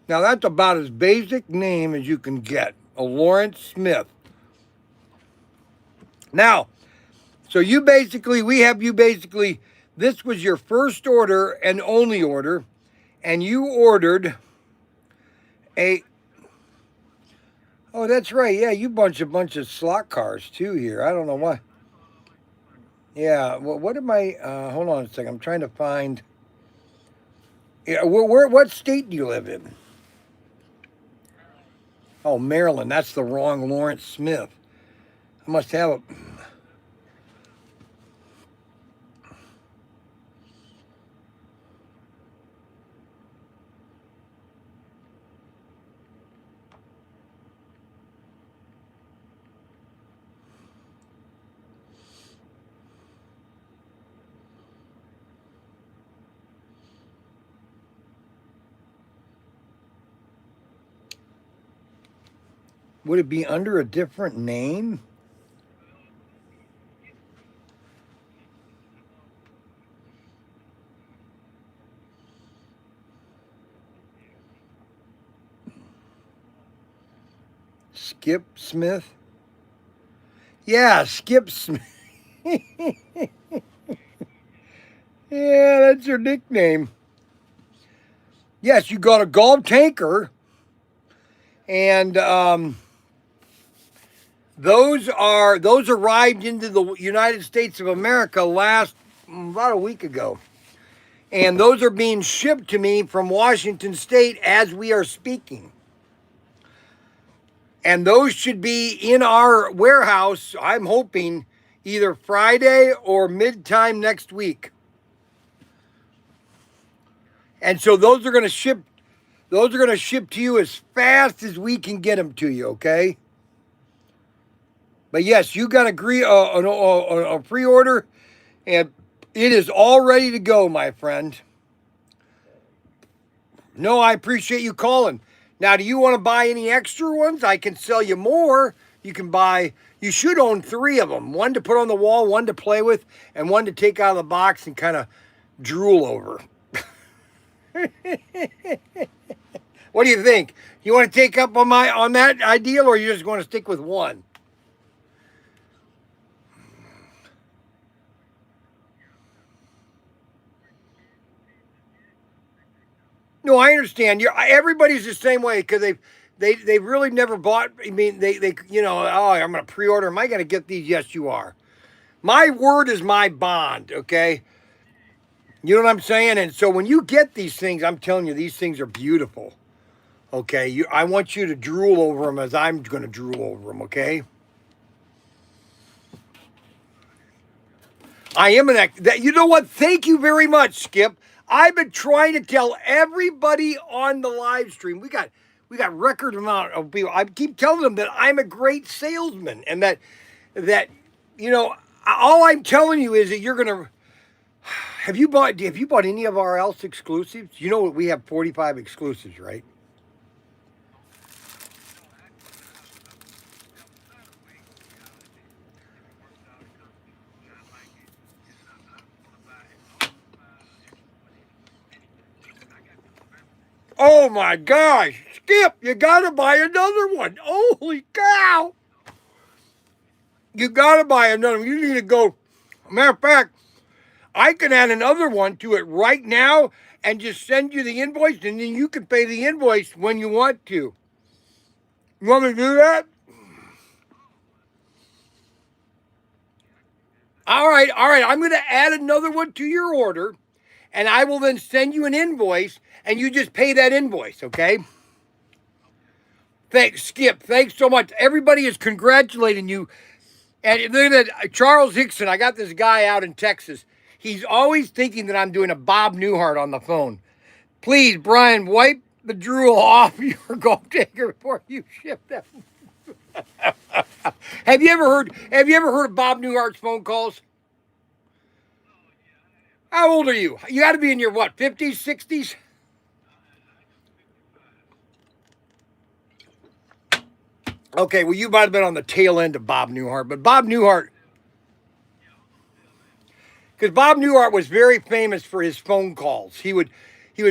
Now that's about as basic name as you can get. A Lawrence Smith. Now, so this was your first order and only order, and you ordered a, oh, that's right, yeah, you bunch of slot cars too here. I don't know why. Yeah, well, what am I, hold on a second, I'm trying to find, yeah, what state do you live in? Oh, Maryland, that's the wrong Lawrence Smith. I must have a, would it be under a different name? Skip Smith? Yeah, Skip Smith. Yeah, that's your nickname. Yes, you got a golf tanker, and those arrived into the United States of America about a week ago, and those are being shipped to me from Washington State as we are speaking. And those should be in our warehouse, I'm hoping, either Friday or mid-time next week. And so those are going to ship to you as fast as we can get them to you, okay? But yes, you got a pre-order, and it is all ready to go, my friend. No, I appreciate you calling. Now, do you want to buy any extra ones? I can sell you more. You should own 3 of them. One to put on the wall, one to play with, and one to take out of the box and kind of drool over. What do you think? You want to take up on that idea, or you just want to stick with one? No, I understand. Everybody's the same way because they really never bought. I mean, they oh, I'm going to pre-order. Am I going to get these? Yes, you are. My word is my bond. Okay, you know what I'm saying. And so when you get these things, I'm telling you, these things are beautiful. Okay, I want you to drool over them as I'm going to drool over them. Okay. I am you know what? Thank you very much, Skip. I've been trying to tell everybody on the live stream. We got record amount of people. I keep telling them that I'm a great salesman, and that all I'm telling you is that you're gonna. Have you bought any of our else exclusives? You know we have 45 exclusives, right? Oh my gosh, Skip, you gotta buy another one. Holy cow. You gotta buy another one. You need to go. Matter of fact, I can add another one to it right now and just send you the invoice, and then you can pay the invoice when you want to. You want me to do that? All right. I'm going to add another one to your order, and I will then send you an invoice, and you just pay that invoice, okay? Thanks, Skip. Thanks so much. Everybody is congratulating you. And look at that, Charles Hickson. I got this guy out in Texas. He's always thinking that I'm doing a Bob Newhart on the phone. Please, Bryan, wipe the drool off your golf tanker before you ship them. Have you ever heard of Bob Newhart's phone calls? How old are you? You got to be in your what, 50s, 60s? Okay, well, you might have been on the tail end of Bob Newhart, but Bob Newhart, because Bob Newhart was very famous for his phone calls. He would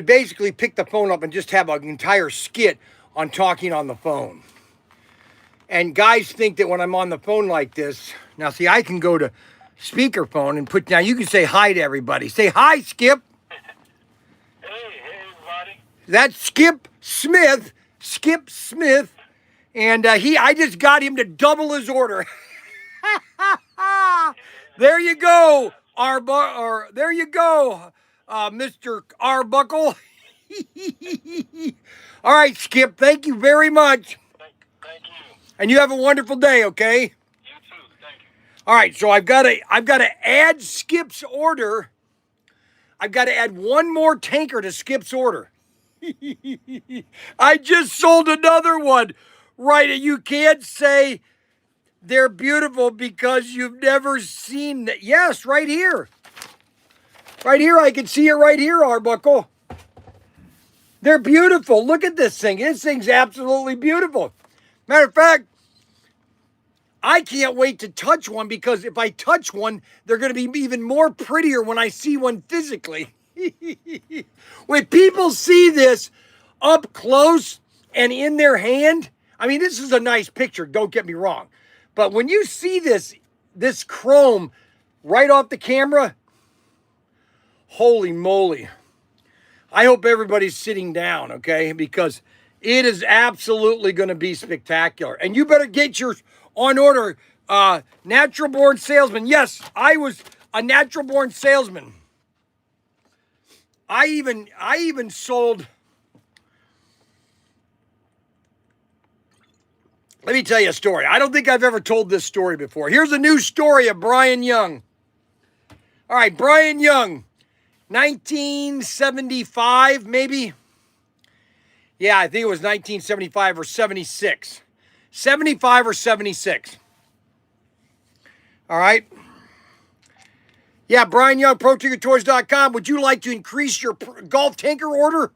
basically pick the phone up and just have an entire skit on talking on the phone. And guys think that when I'm on the phone like this, now see, I can go to speakerphone and put down, you can say hi to everybody. Say hi, Skip. Hey, everybody. That's Skip Smith. Skip Smith. And I just got him to double his order. There you go, there you go, Mr. Arbuckle. All right, Skip, thank you very much. Thank you. And you have a wonderful day, okay? You too. Thank you. All right, so I've got to add Skip's order. I've got to add one more tanker to Skip's order. I just sold another one. Right, you can't say they're beautiful because you've never seen that. Yes, right here. Right here, I can see it right here, Arbuckle. They're beautiful. Look at this thing. This thing's absolutely beautiful. Matter of fact, I can't wait to touch one because if I touch one, they're going to be even more prettier when I see one physically. When people see this up close and in their hand, I mean, this is a nice picture, don't get me wrong. But when you see this chrome right off the camera, holy moly. I hope everybody's sitting down, okay? Because it is absolutely going to be spectacular. And you better get yours on order. Natural born salesman. Yes, I was a natural born salesman. I even sold... Let me tell you a story. I don't think I've ever told this story before. Here's a new story of Bryan Young. All right, Bryan Young, 1975 maybe. Yeah, I think it was 1975 or 76. 75 or 76. All right. Yeah, Bryan Young, Protinkertoys.com. Would you like to increase your golf tanker order?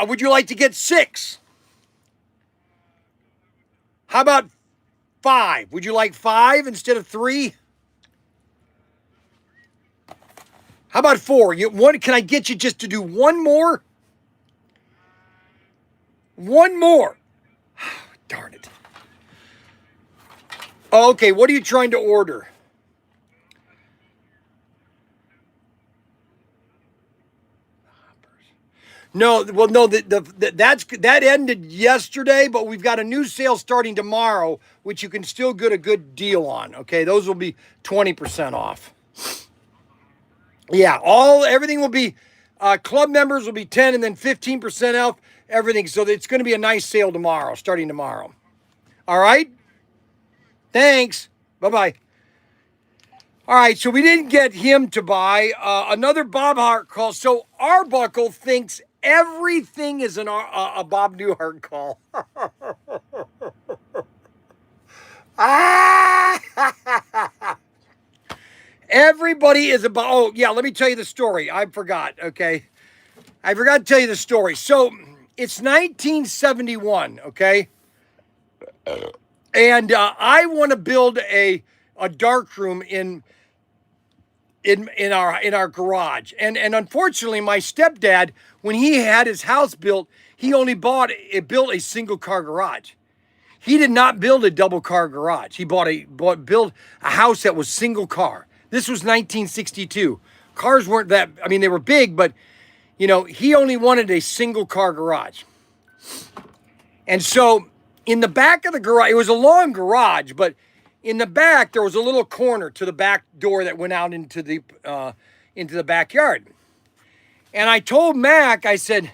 Would you like to get 6? How about 5? Would you like 5 instead of 3? How about 4? Can I get you just to do one more? One more. Darn it. Okay, what are you trying to order? No, well, no, that ended yesterday, but we've got a new sale starting tomorrow, which you can still get a good deal on. Okay, those will be 20% off. Yeah, everything will be, club members will be 10 and then 15% off everything. So it's going to be a nice sale tomorrow, starting tomorrow. All right. Thanks. Bye-bye. All right, so we didn't get him to buy. Another Bob Hart call. So Arbuckle thinks everything is a Bob Newhart call. Everybody is about. Oh, yeah, let me tell you the story. I forgot, okay? I forgot to tell you the story. So it's 1971, okay? And I want to build a dark room in our garage. And unfortunately, my stepdad, when he had his house built, he only built a single car garage. He did not build a double car garage. He built a house that was single car. This was 1962. Cars weren't that, I mean, they were big, but you know, he only wanted a single car garage. And so in the back of the garage, it was a long garage, but in the back, there was a little corner to the back door that went out into the backyard. And I told Mac, I said,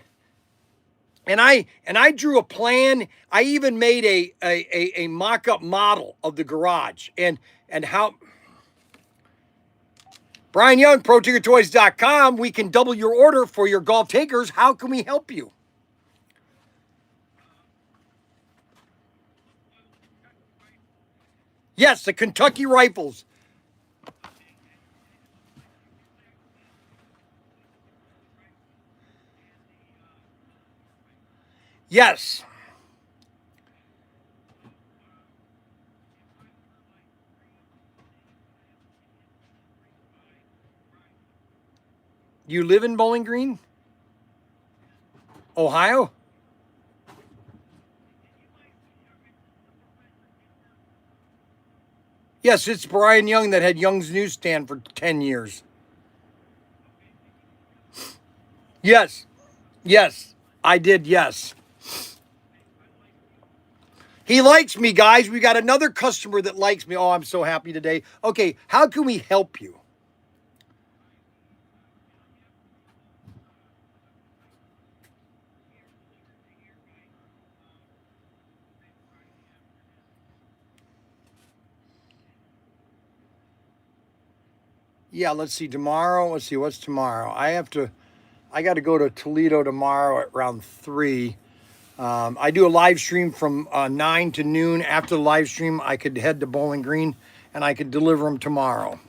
and I drew a plan. I even made a mock-up model of the garage and how. Bryan Young, Protinkertoys.com. We can double your order for your golf takers. How can we help you? Yes, the Kentucky Rifles. Yes. You live in Bowling Green, Ohio? Yes, it's Bryan Young that had Young's Newsstand for 10 years. Yes. Yes, I did, yes. He likes me, guys. We got another customer that likes me. Oh, I'm so happy today. Okay, how can we help you? Yeah, let's see. Tomorrow, let's see, what's tomorrow? I got to go to Toledo tomorrow at around 3. I do a live stream from 9 to noon. After the live stream, I could head to Bowling Green and I could deliver them tomorrow.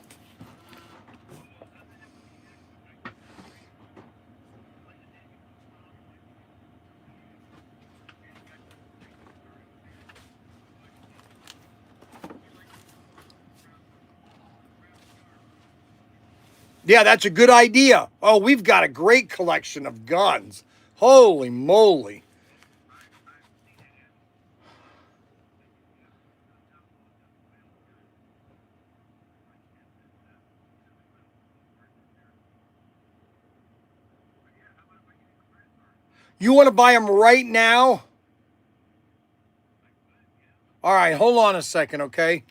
Yeah, that's a good idea. Oh, we've got a great collection of guns. Holy moly. You want to buy them right now? All right, hold on a second, okay?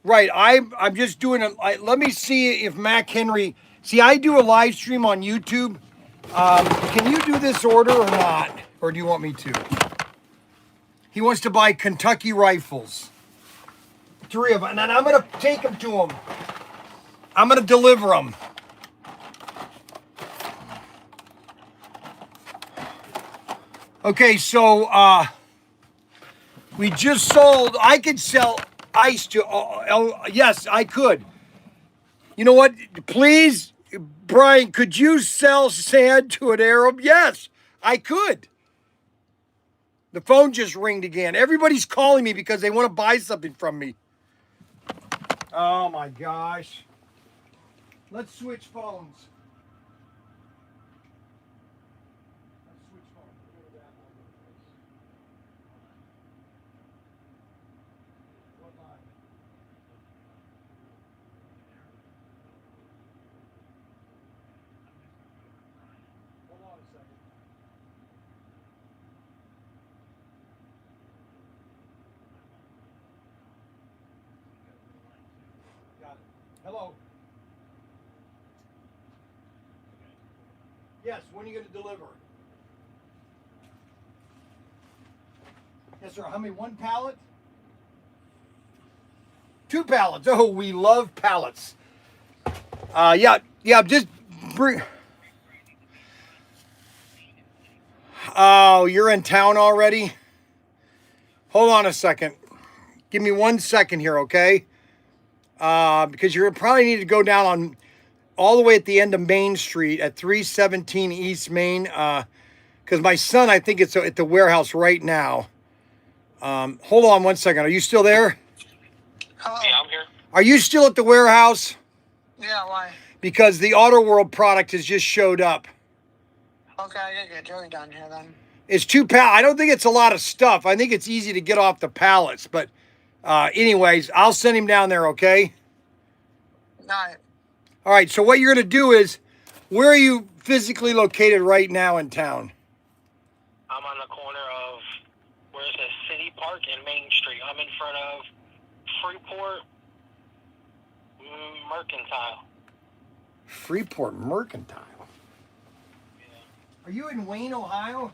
Right, I'm just doing let me see if Mac Henry. See, I do a live stream on YouTube. Can you do this order or not? Or do you want me to? He wants to buy Kentucky Rifles. 3 of them. And I'm going to take them to him. I'm going to deliver them. Okay, so we just sold. I could sell ice to. Yes, I could. You know what? Please, Bryan, could you sell sand to an Arab? Yes, I could. The phone just ringed again. Everybody's calling me because they want to buy something from me. Oh my gosh. Let's switch phones. Hello. Yes, when are you going to deliver? Yes, sir. How many? 1 pallet? 2 pallets. Oh, we love pallets. Yeah, just bring. Oh, you're in town already? Hold on a second. Give me 1 second here, okay? Because you probably need to go down on all the way at the end of Main Street at 317 East Main. Because my son, I think it's at the warehouse right now. Hold on 1 second. Are you still there? Hello. Yeah, I'm here. Are you still at the warehouse? Yeah, why? Because the Auto World product has just showed up. Okay, I didn't get Joey down here then. It's 2 pallets. I don't think it's a lot of stuff. I think it's easy to get off the pallets. But anyways, I'll send him down there, okay? Got it. All right, so what you're going to do is, where are you physically located right now in town? I'm on the corner of, where's this, City Park and Main Street. I'm in front of Freeport Mercantile. Freeport Mercantile. Are you in Wayne, Ohio?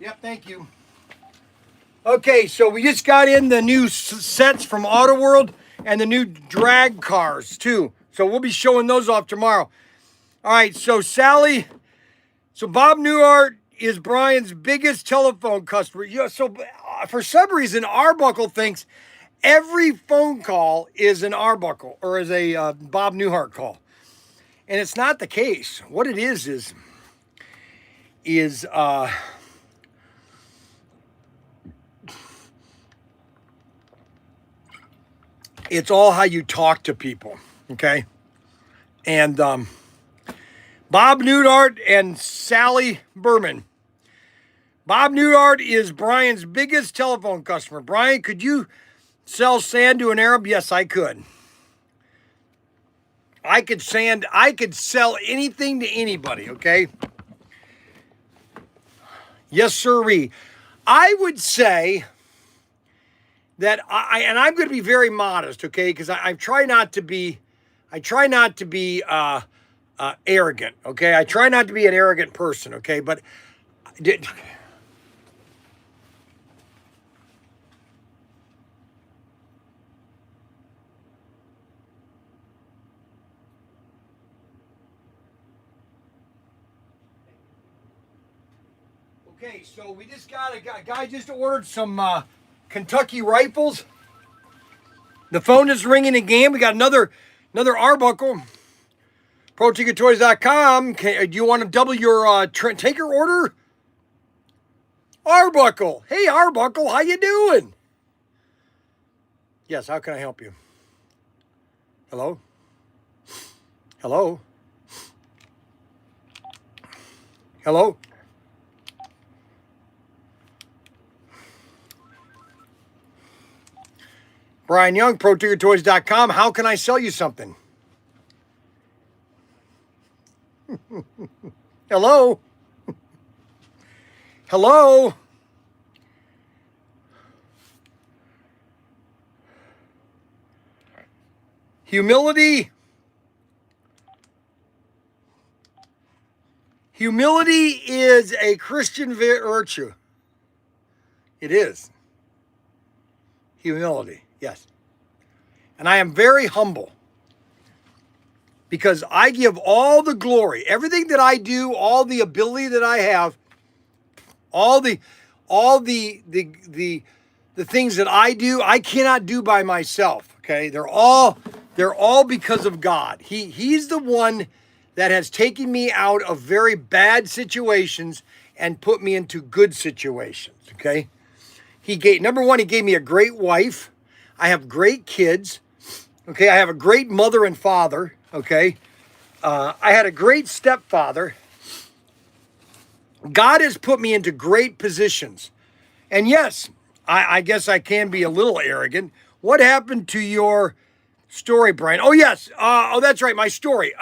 Yep, thank you. Okay, so we just got in the new sets from Auto World and the new drag cars too. So we'll be showing those off tomorrow. All right, so Sally, so Bob Newhart is Brian's biggest telephone customer. Yeah, so for some reason, Arbuckle thinks every phone call is an Arbuckle or is a Bob Newhart call. And it's not the case. What it is it's all how you talk to people, okay? And Bob Newhart and Sally Berman. Bob Newhart is Brian's biggest telephone customer. Brian, could you sell sand to an Arab? Yes, I could. I could sell anything to anybody, okay? Yes, sirree. I would say that I'm going to be very modest, okay? Because I try not to be arrogant, okay? I try not to be an arrogant person, okay? But okay, so we just got a guy just ordered some Kentucky rifles. The phone is ringing again. We got another Arbuckle. Protinkertoys.com. Do you want to double your tanker order? Arbuckle. Hey, Arbuckle, how you doing? Yes, how can I help you? Hello? Hello? Hello? Bryan Young, Protinkertoys.com. How can I sell you something? Hello? Hello? Humility. Humility is a Christian virtue. It is. Humility. Yes. And I am very humble because I give all the glory, everything that I do, all the ability that I have, all the things that I do, I cannot do by myself. Okay. They're all because of God. He's the one that has taken me out of very bad situations and put me into good situations. Okay. Number one, he gave me a great wife. I have great kids. Okay. I have a great mother and father. Okay. I had a great stepfather. God has put me into great positions. And yes, I guess I can be a little arrogant. What happened to your story, Brian? Oh, yes. Oh, that's right. My story.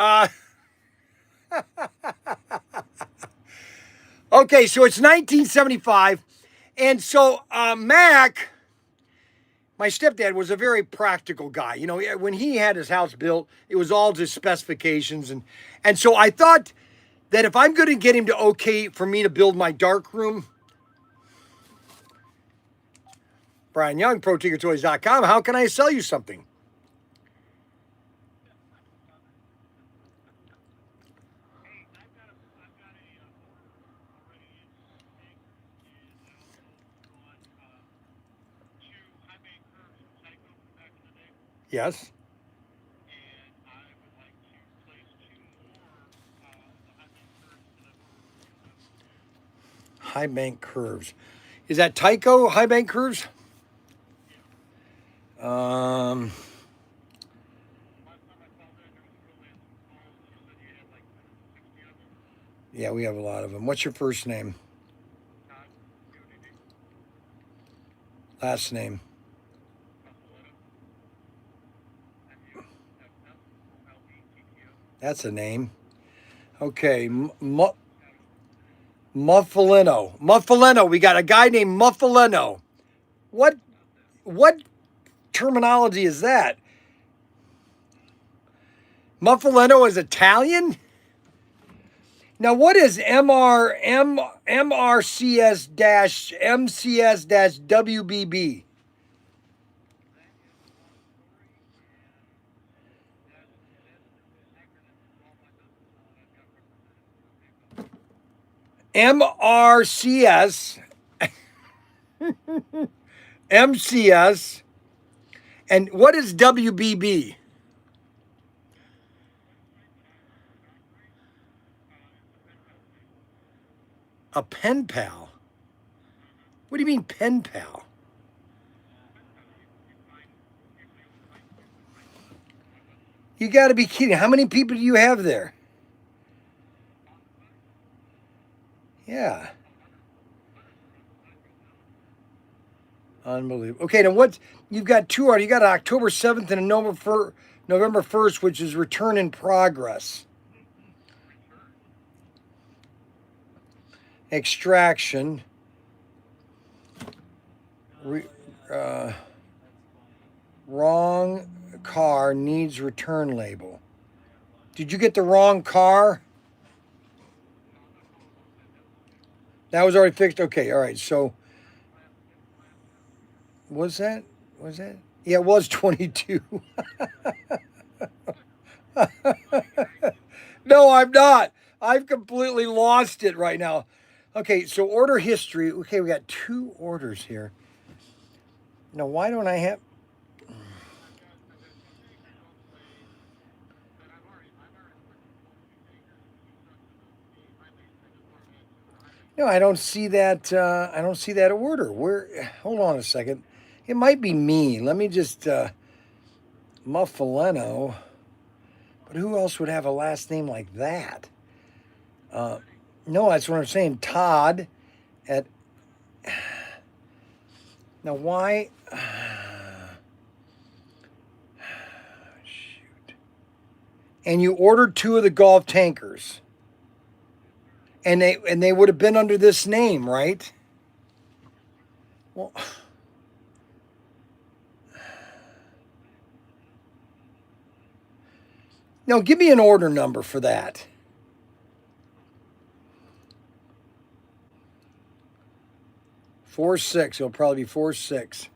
Okay. So it's 1975. And so Mac, my stepdad, was a very practical guy. You know, when he had his house built, it was all just specifications. And so I thought that if I'm going to get him to okay for me to build my dark room, Bryan Young, Protinkertoys.com, how can I sell you something? Yes. High bank curves. Is that Tyco high bank curves? Yeah, we have a lot of them. What's your first name? Last name? That's a name. Okay, Muffalino. Muffalino. We got a guy named Muffalino. What terminology is that? Muffalino is Italian? Now, what is MRCS-MCS-WBB? MRCS, MCS, and what is WBB? A pen pal? What do you mean pen pal? You got to be kidding. How many people do you have there? Yeah. Unbelievable. Okay, now what? You've got two orders. You got an October 7th and a November 1st, which is return in progress. Extraction. Wrong car needs return label. Did you get the wrong car? That was already fixed? Okay, all right. So, was that? Yeah, it was 22. No, I'm not. I've completely lost it right now. Okay, so order history. Okay, we got 2 orders here. Now, why don't I have... No, I don't see that. I don't see that order. Where? Hold on a second. It might be me. Let me just Muffaleno. But who else would have a last name like that? No, that's what I'm saying. Todd at. Now why? Shoot. And you ordered 2 of the golf tankers. And they would have been under this name, right? Well, no, give me an order number for that. Four six. It'll probably be 46.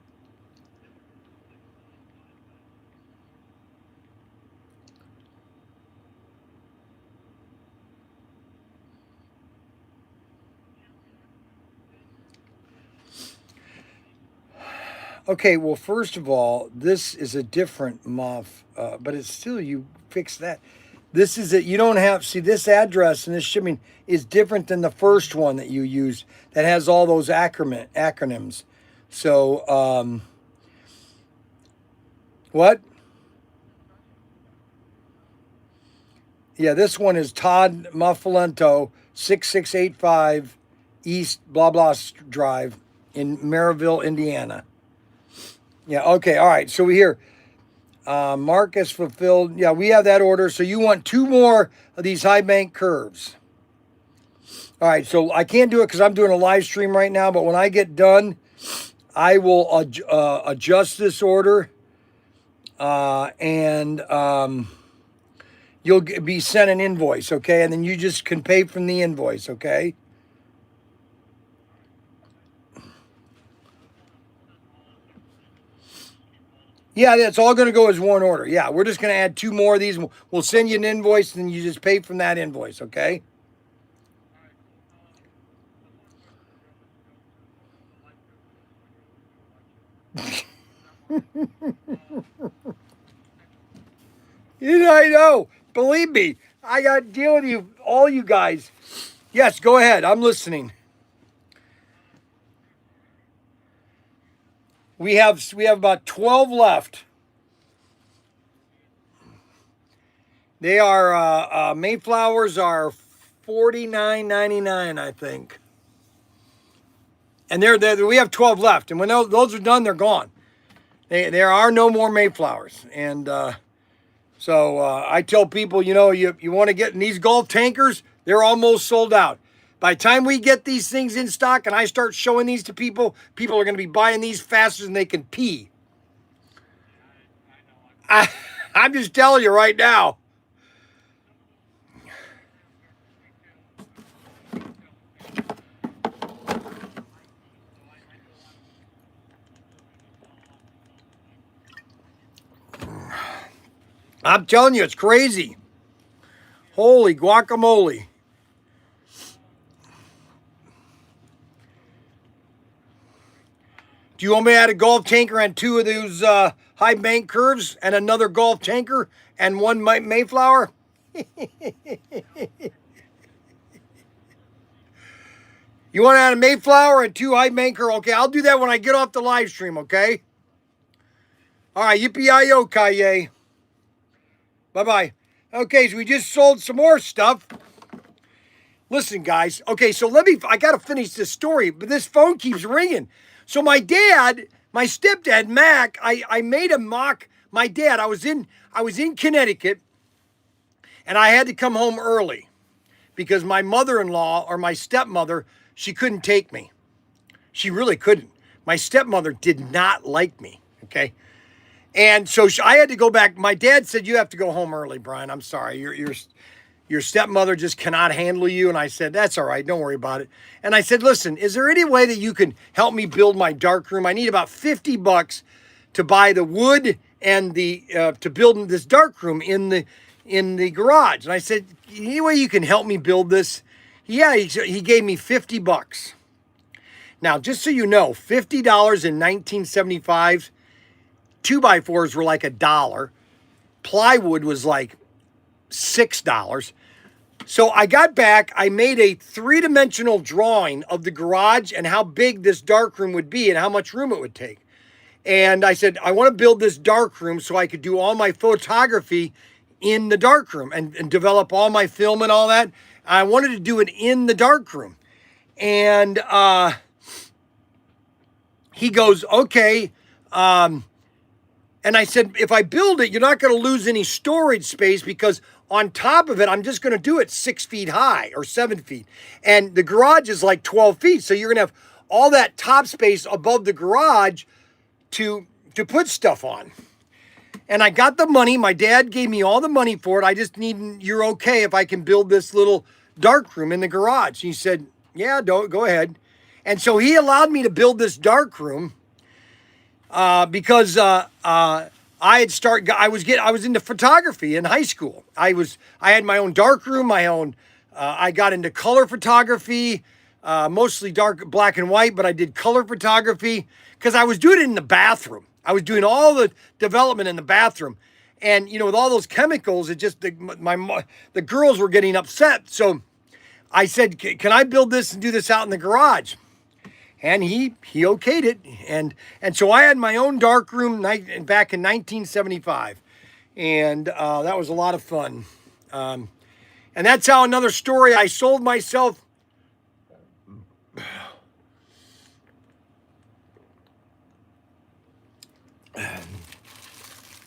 Okay, well, first of all, this is a different muff, but it's still, you fix that. This is it. You don't have, see, this address and this shipping is different than the first one that you used that has all those acronyms. So, what? Yeah, this one is Todd Muffalento, 6685 East blah blah Drive in Maryville, Indiana. Yeah, okay, all right. So we hear Marcus fulfilled. Yeah, we have that order. So you want 2 more of these high bank curves. All right, so I can't do it because I'm doing a live stream right now, but when I get done, I will adjust this order, and you'll be sent an invoice, okay? And then you just can pay from the invoice, okay? Yeah, that's all going to go as one order. Yeah, we're just going to add 2 more of these. We'll send you an invoice, and you just pay from that invoice, okay? I know. Believe me, I got to deal with you, all you guys. Yes, go ahead. I'm listening. We have about 12 left. They are Mayflowers are $49.99, I think. And we have 12 left, and when those are done, they're gone. There are no more Mayflowers, and so I tell people, you want to get in these golf tankers, they're almost sold out. By the time we get these things in stock and I start showing these to people, people are going to be buying these faster than they can pee. I'm just telling you right now. I'm telling you, it's crazy. Holy guacamole. Do you want me to add a golf tanker and 2 of those high bank curves and another golf tanker and 1 Mayflower? You want to add a Mayflower and 2 high banker? Okay, I'll do that when I get off the live stream, okay? All right, yippee-yi-yo, Kaye. Bye-bye. Okay, so we just sold some more stuff. Listen, guys. Okay, so I got to finish this story, but this phone keeps ringing. So my stepdad, Mac, I made him mock my dad. I was in Connecticut, and I had to come home early because my mother-in-law or my stepmother, she couldn't take me. She really couldn't. My stepmother did not like me, okay? And so I had to go back. My dad said, you have to go home early, Brian. I'm sorry. Your stepmother just cannot handle you. And I said, that's all right. Don't worry about it. And I said, listen, is there any way that you can help me build my dark room? I need about $50 to buy the wood and to build this dark room in the garage. And I said, any way you can help me build this? Yeah, he gave me $50. Now, just so you know, $50 in 1975, 2x4s were like $1. Plywood was like $6. So I got back, I made a 3-dimensional drawing of the garage and how big this dark room would be and how much room it would take. And I said, I want to build this dark room so I could do all my photography in the dark room and develop all my film and all that. I wanted to do it in the dark room. And he goes, okay. And I said, if I build it, you're not going to lose any storage space because on top of it, I'm just going to do it 6 feet high or 7 feet. And the garage is like 12 feet. So you're going to have all that top space above the garage to put stuff on. And I got the money. My dad gave me all the money for it. I just need, you're okay if I can build this little dark room in the garage. He said, yeah, go ahead. And so he allowed me to build this dark room because I was into photography in high school. I had my own dark room, I got into color photography, mostly black and white, but I did color photography because I was doing it in the bathroom. I was doing all the development in the bathroom. And, with all those chemicals, it just, the girls were getting upset. So I said, can I build this and do this out in the garage? And he okayed it. And so I had my own dark room back in 1975. And that was a lot of fun. And that's how another story, I sold myself.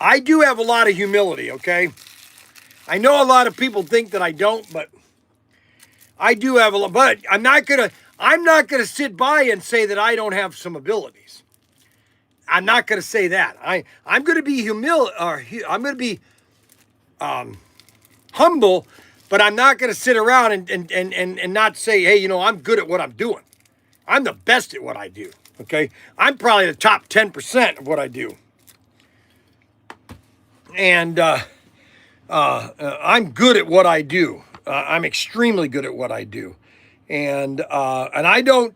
I do have a lot of humility, okay? I know a lot of people think that I don't, but I do have a, but I'm not gonna sit by and say that I don't have some abilities. I'm not gonna say that. I'm gonna be I'm gonna be humble, but I'm not gonna sit around and not say, hey, I'm good at what I'm doing. I'm the best at what I do. Okay, I'm probably the top 10% of what I do, and I'm good at what I do. I'm extremely good at what I do, and I don't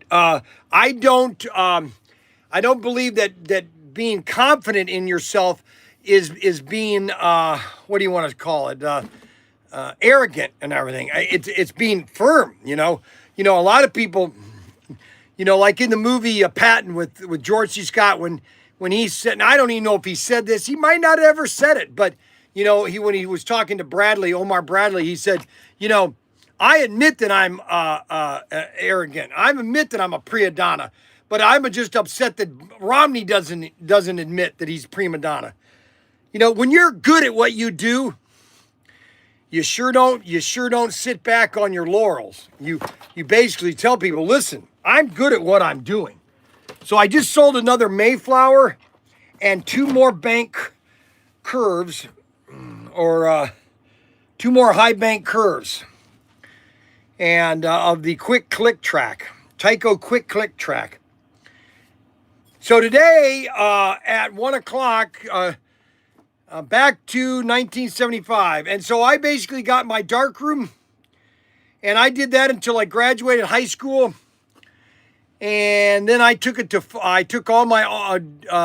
believe that being confident in yourself is being what do you want to call it? Arrogant and everything. It's being firm. A lot of people. Like in the movie Patton with George C. Scott, when he said, and I don't even know if he said this, he might not have ever said it, but when he was talking to Omar Bradley, he said, I admit that I'm arrogant. I admit that I'm a prima donna, but I'm just upset that Romney doesn't admit that he's prima donna. When you're good at what you do, you sure don't sit back on your laurels. You basically tell people, listen, I'm good at what I'm doing. So I just sold another Mayflower and two more bank curves, or two more high bank curves, and of the quick click track, Tyco quick click track. So today at 1 o'clock, back to 1975. And so I basically got my dark room, and I did that until I graduated high school. And then I took all my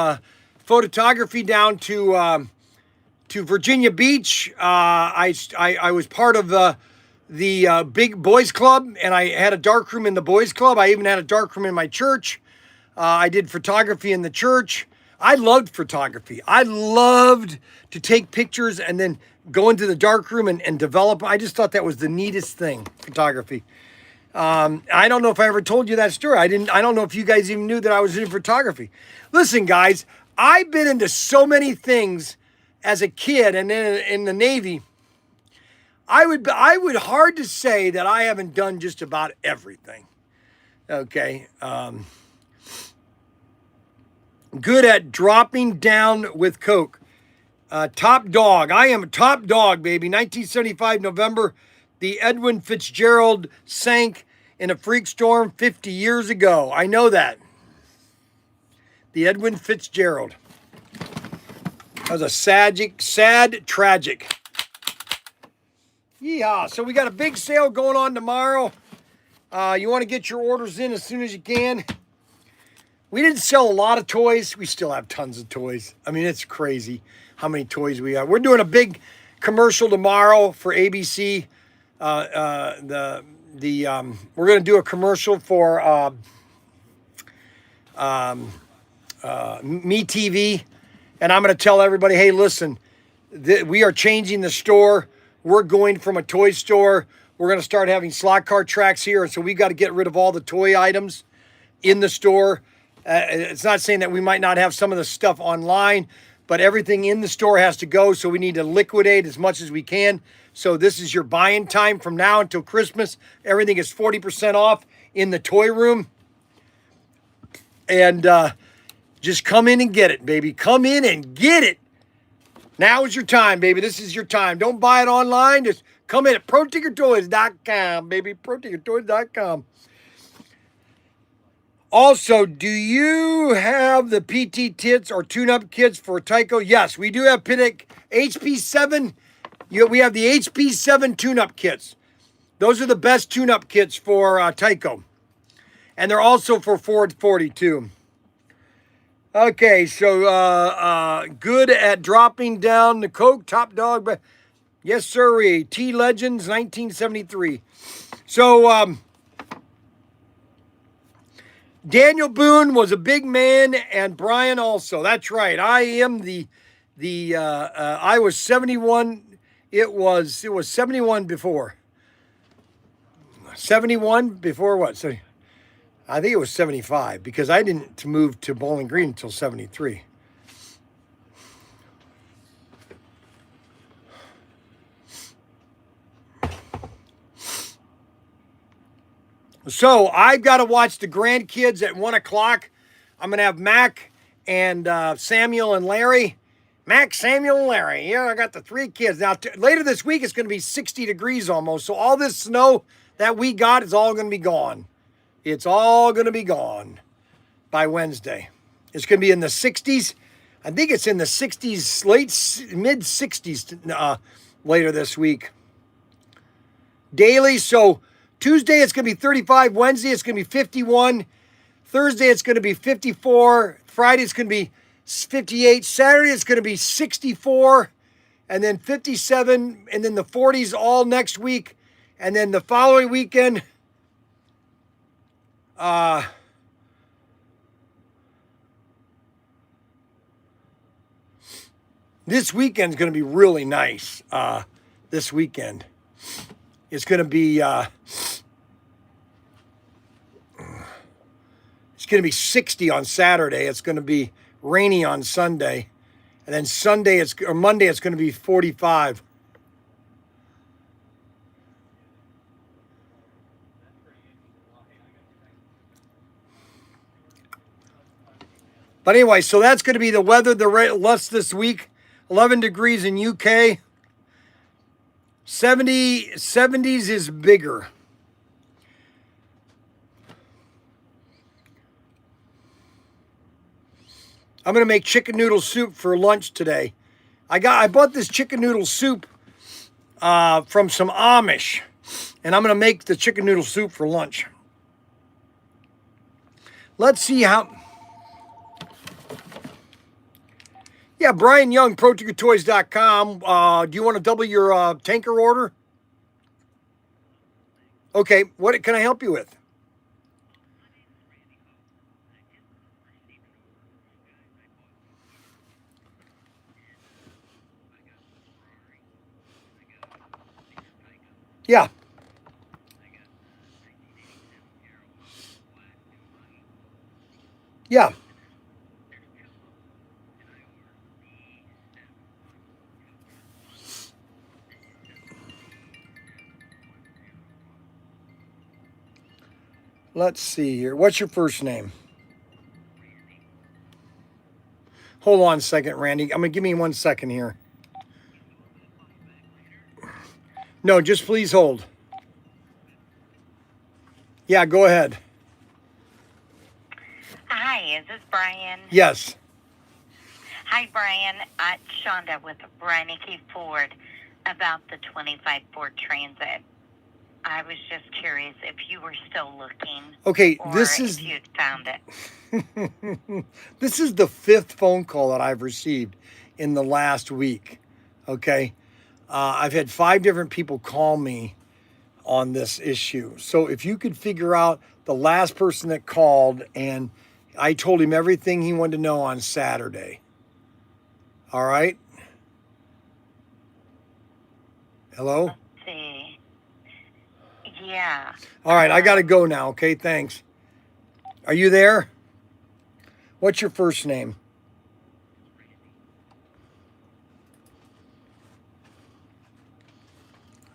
photography down to Virginia Beach. I was part of the big boys club, and I had a dark room in the boys club. I even had a dark room in my church. I did photography in the church. I loved photography. I loved to take pictures and then go into the dark room and develop. I just thought that was the neatest thing, photography. I don't know if I ever told you that story. I don't know if you guys even knew that I was in photography. Listen, guys, I've been into so many things as a kid, and then in the Navy. I would hard to say that I haven't done just about everything. Okay. Good at dropping down with Coke. Top dog. I am a top dog, baby. 1975 November. The Edwin Fitzgerald sank in a freak storm 50 years ago. I know that. The Edwin Fitzgerald. That was a sad, tragic. Yeehaw. So we got a big sale going on tomorrow. You want to get your orders in as soon as you can. We didn't sell a lot of toys. We still have tons of toys. I mean, it's crazy how many toys we have. We're doing a big commercial tomorrow for ABC. We're going to do a commercial for Me TV, and I'm going to tell everybody, hey, listen, we are changing the store. We're going from a toy store. We're going to start having slot car tracks here, and so we've got to get rid of all the toy items in the store. It's not saying that we might not have some of the stuff online, but everything in the store has to go, so we need to liquidate as much as we can. So this is your buying time from now until Christmas. Everything is 40% off in the toy room. And just come in and get it, baby. Come in and get it. Now is your time, baby. This is your time. Don't buy it online. Just come in at Protinkertoys.com, baby. Protinkertoys.com. Also, do you have the PT Tits or tune-up kits for Tyco? Yes, we do have HP7. We have the HP7 tune-up kits. Those are the best tune-up kits for Tyco. And they're also for Ford 40 too. Okay, so good at dropping down the Coke, top dog. Yes, sirree. T-Legends, 1973. So, Daniel Boone was a big man, and Bryan also. That's right. I am I was 71. It was 71 before. 71 before what? So I think it was 75 because I didn't move to Bowling Green until 73. So I've got to watch the grandkids at 1 o'clock. I'm going to have Mac and Samuel and Larry. Mac, Samuel, and Larry. Yeah, I got the 3 kids. Now, later this week, it's going to be 60 degrees almost. So all this snow that we got is all going to be gone. It's all going to be gone by Wednesday. It's going to be in the 60s. I think it's in the 60s, mid 60s later this week. Daily. So Tuesday, it's going to be 35. Wednesday, it's going to be 51. Thursday, it's going to be 54. Friday, it's going to be 58. Saturday, it's going to be 64. And then 57. And then the 40s all next week. And then the following weekend, this weekend's going to be really nice. This weekend. It's going to be... It's going to be 60 on Saturday. It's going to be rainy on Sunday. And then Monday, it's going to be 45. But anyway, so that's going to be the weather, the less this week. 11 degrees in UK. 70s is bigger. I'm going to make chicken noodle soup for lunch today. I bought this chicken noodle soup from some Amish, and I'm going to make the chicken noodle soup for lunch. Let's see how... Yeah, Bryan Young, Protinkertoys.com. Do you want to double your tanker order? Okay, what can I help you with? Yeah. Yeah. Let's see here. What's your first name? Hold on a second, Randy. Give me 1 second here. No, just please hold. Yeah, go ahead. Hi, is this Bryan? Yes. Hi, Bryan. Shonda with Bryan Ford about the 25 Ford Transit. I was just curious if you were still looking. Okay, or if you'd found it. This is the 5th phone call that I've received in the last week. Okay. I've had 5 different people call me on this issue. So if you could figure out the last person that called, and I told him everything he wanted to know on Saturday. All right. Hello? Let's see. Yeah. All right, I got to go now. Okay, thanks. Are you there? What's your first name?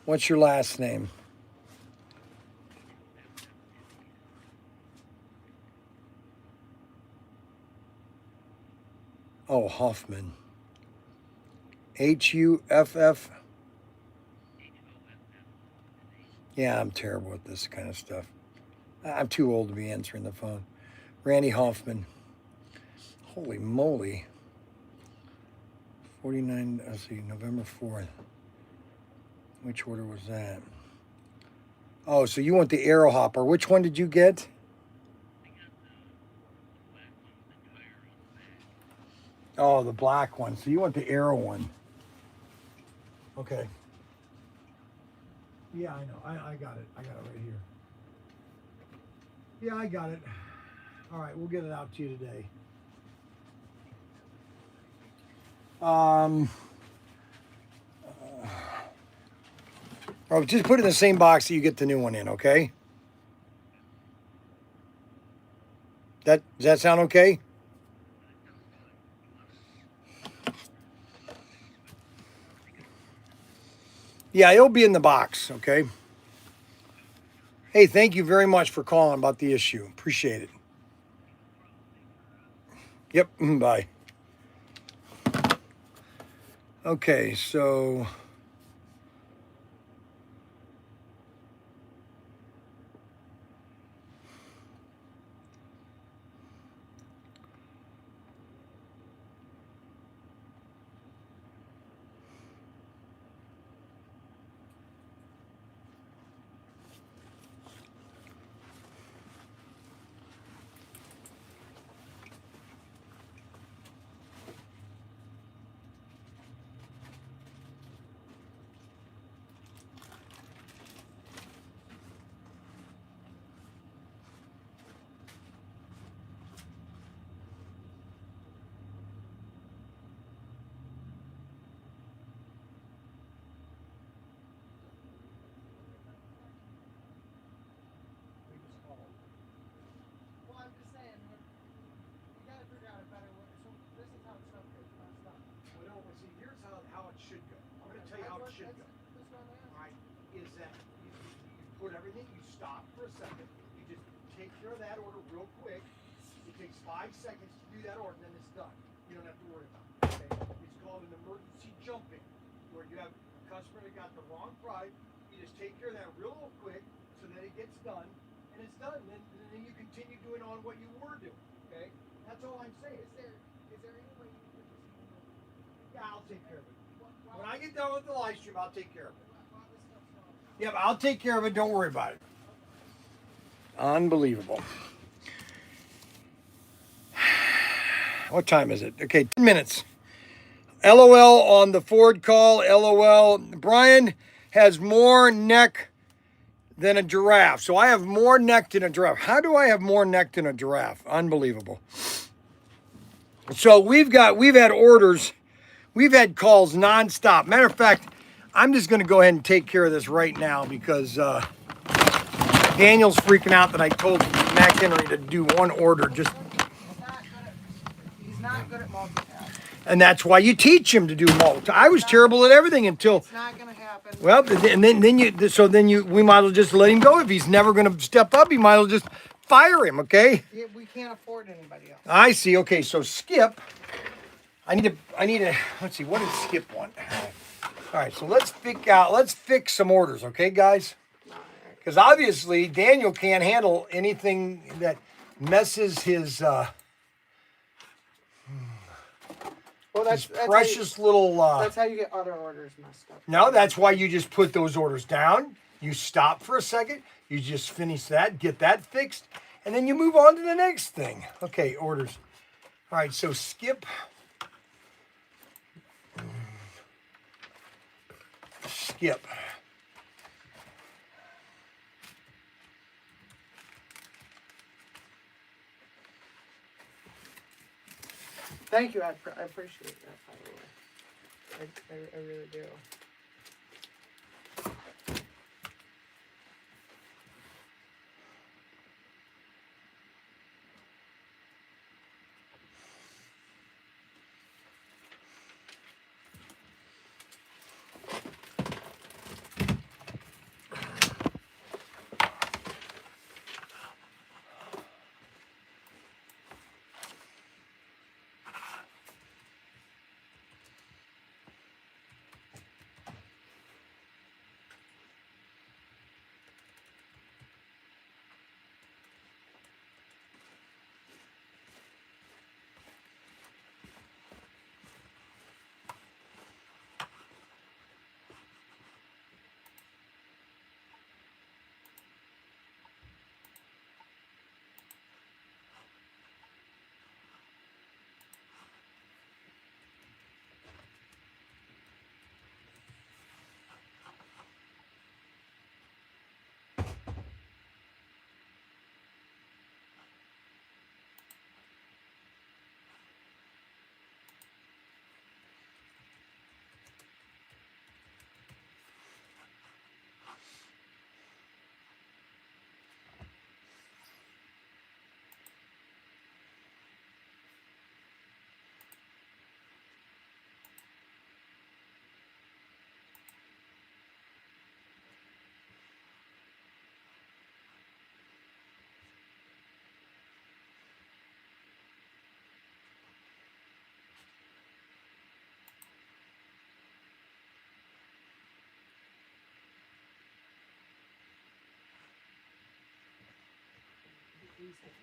What's your last name? Oh, Hoffman. Huff. Yeah, I'm terrible with this kind of stuff. I'm too old to be answering the phone. Randy Hoffman. Holy moly. 49, let's see, November 4th. Which order was that? Oh, so you want the Aero Hopper. Which one did you get? Oh, the black one. So you want the Aero one. Okay. Yeah, I know. I got it. I got it right here. Yeah, I got it. All right, we'll get it out to you today. Just put it in the same box that you get the new one in, okay? Does that sound okay? Yeah, it'll be in the box, okay? Hey, thank you very much for calling about the issue. Appreciate it. Yep, bye. Okay, so Well, I'm just saying, you gotta figure out a better way. So this is how stuff gets messed up. well, no, see, here's how it should go. I'm going to tell you how it should go. That's what I'm asking. Right? Is that you put everything, you stop for a second, you just take care of that order real quick. It takes 5 seconds to do that order, and then it's done. You don't have to worry about it. Okay? It's called an emergency jumping, where you have a customer that got the wrong price. You just take care of that real quick so that it gets done, and it's done. And then you continue doing on what you were doing. Okay? That's all I'm saying. Is there any way you could just Yeah, I'll take care of it. When I get done with the live stream, I'll take care of it. while this stuff's going? Yeah, but I'll take care of it. Don't worry about it. Unbelievable. What time is it? Okay, 10 minutes. LOL on the Ford call. LOL. Bryan has more neck than a giraffe. So I have more neck than a giraffe. How do I have more neck than a giraffe? Unbelievable. So we've had orders. We've had calls nonstop. Matter of fact, I'm just going to go ahead and take care of this right now because Daniel's freaking out that I told Mac Henry to do one order. He's not good at multitasking. And that's why you teach him to do multi. I was terrible at everything until. It's not gonna happen. Well, and then we might as well just let him go. If he's never going to step up, he might as well just fire him. Okay. Yeah, we can't afford anybody else. I see. Okay, so Skip. I need to. Let's see. What did Skip want? All right. So let's fix some orders. Okay, guys. Because obviously Daniel can't handle anything that messes his Well, his precious little. That's how you get other orders messed up. No, that's why you just put those orders down. You stop for a second. You just finish that, get that fixed, and then you move on to the next thing. Okay, orders. All right, so Skip. Skip. Thank you. I appreciate that, by the way. I really do. Okay.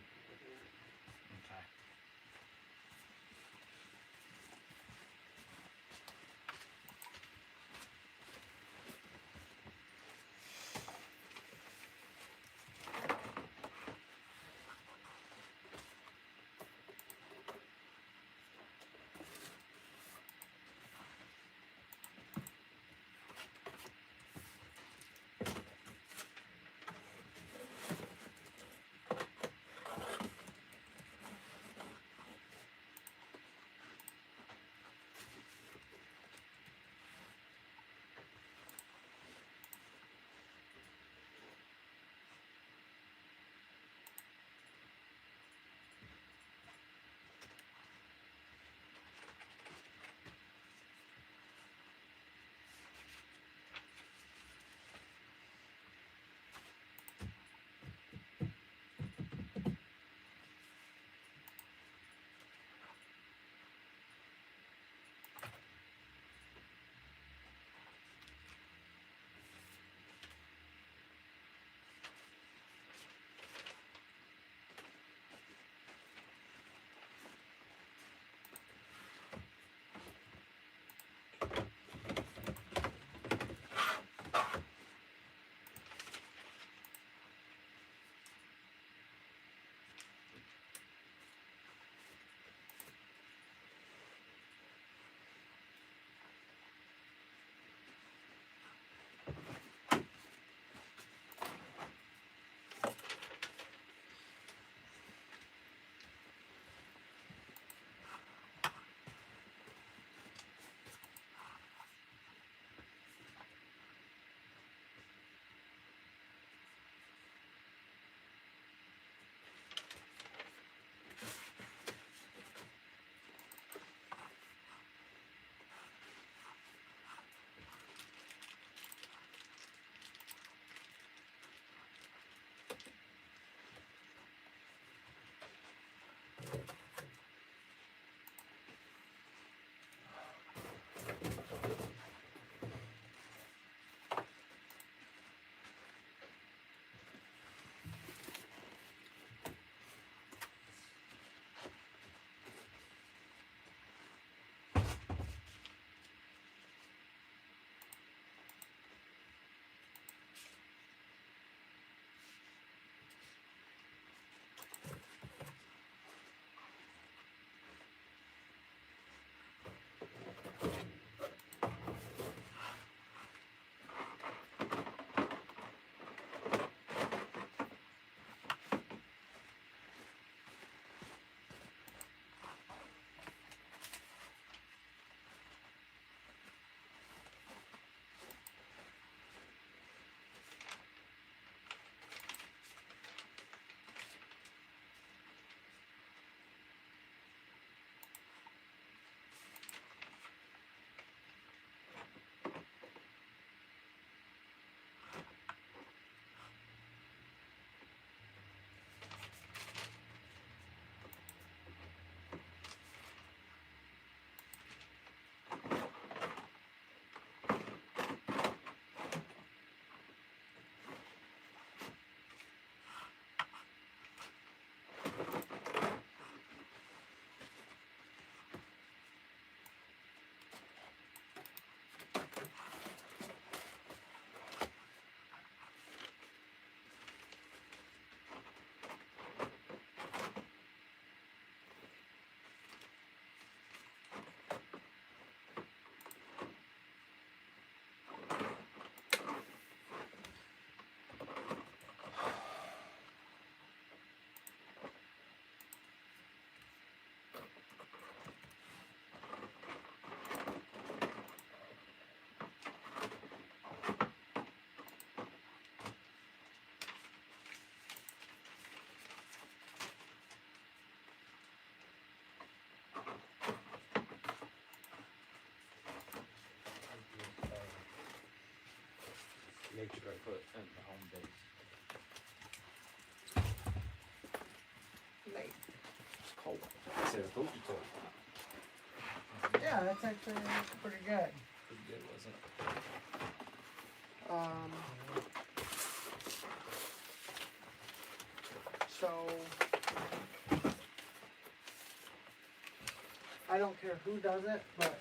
Make sure I put it in the home base. It's cold. I said I told you to. Yeah, that's actually pretty good. Pretty good, wasn't it? So I don't care who does it, but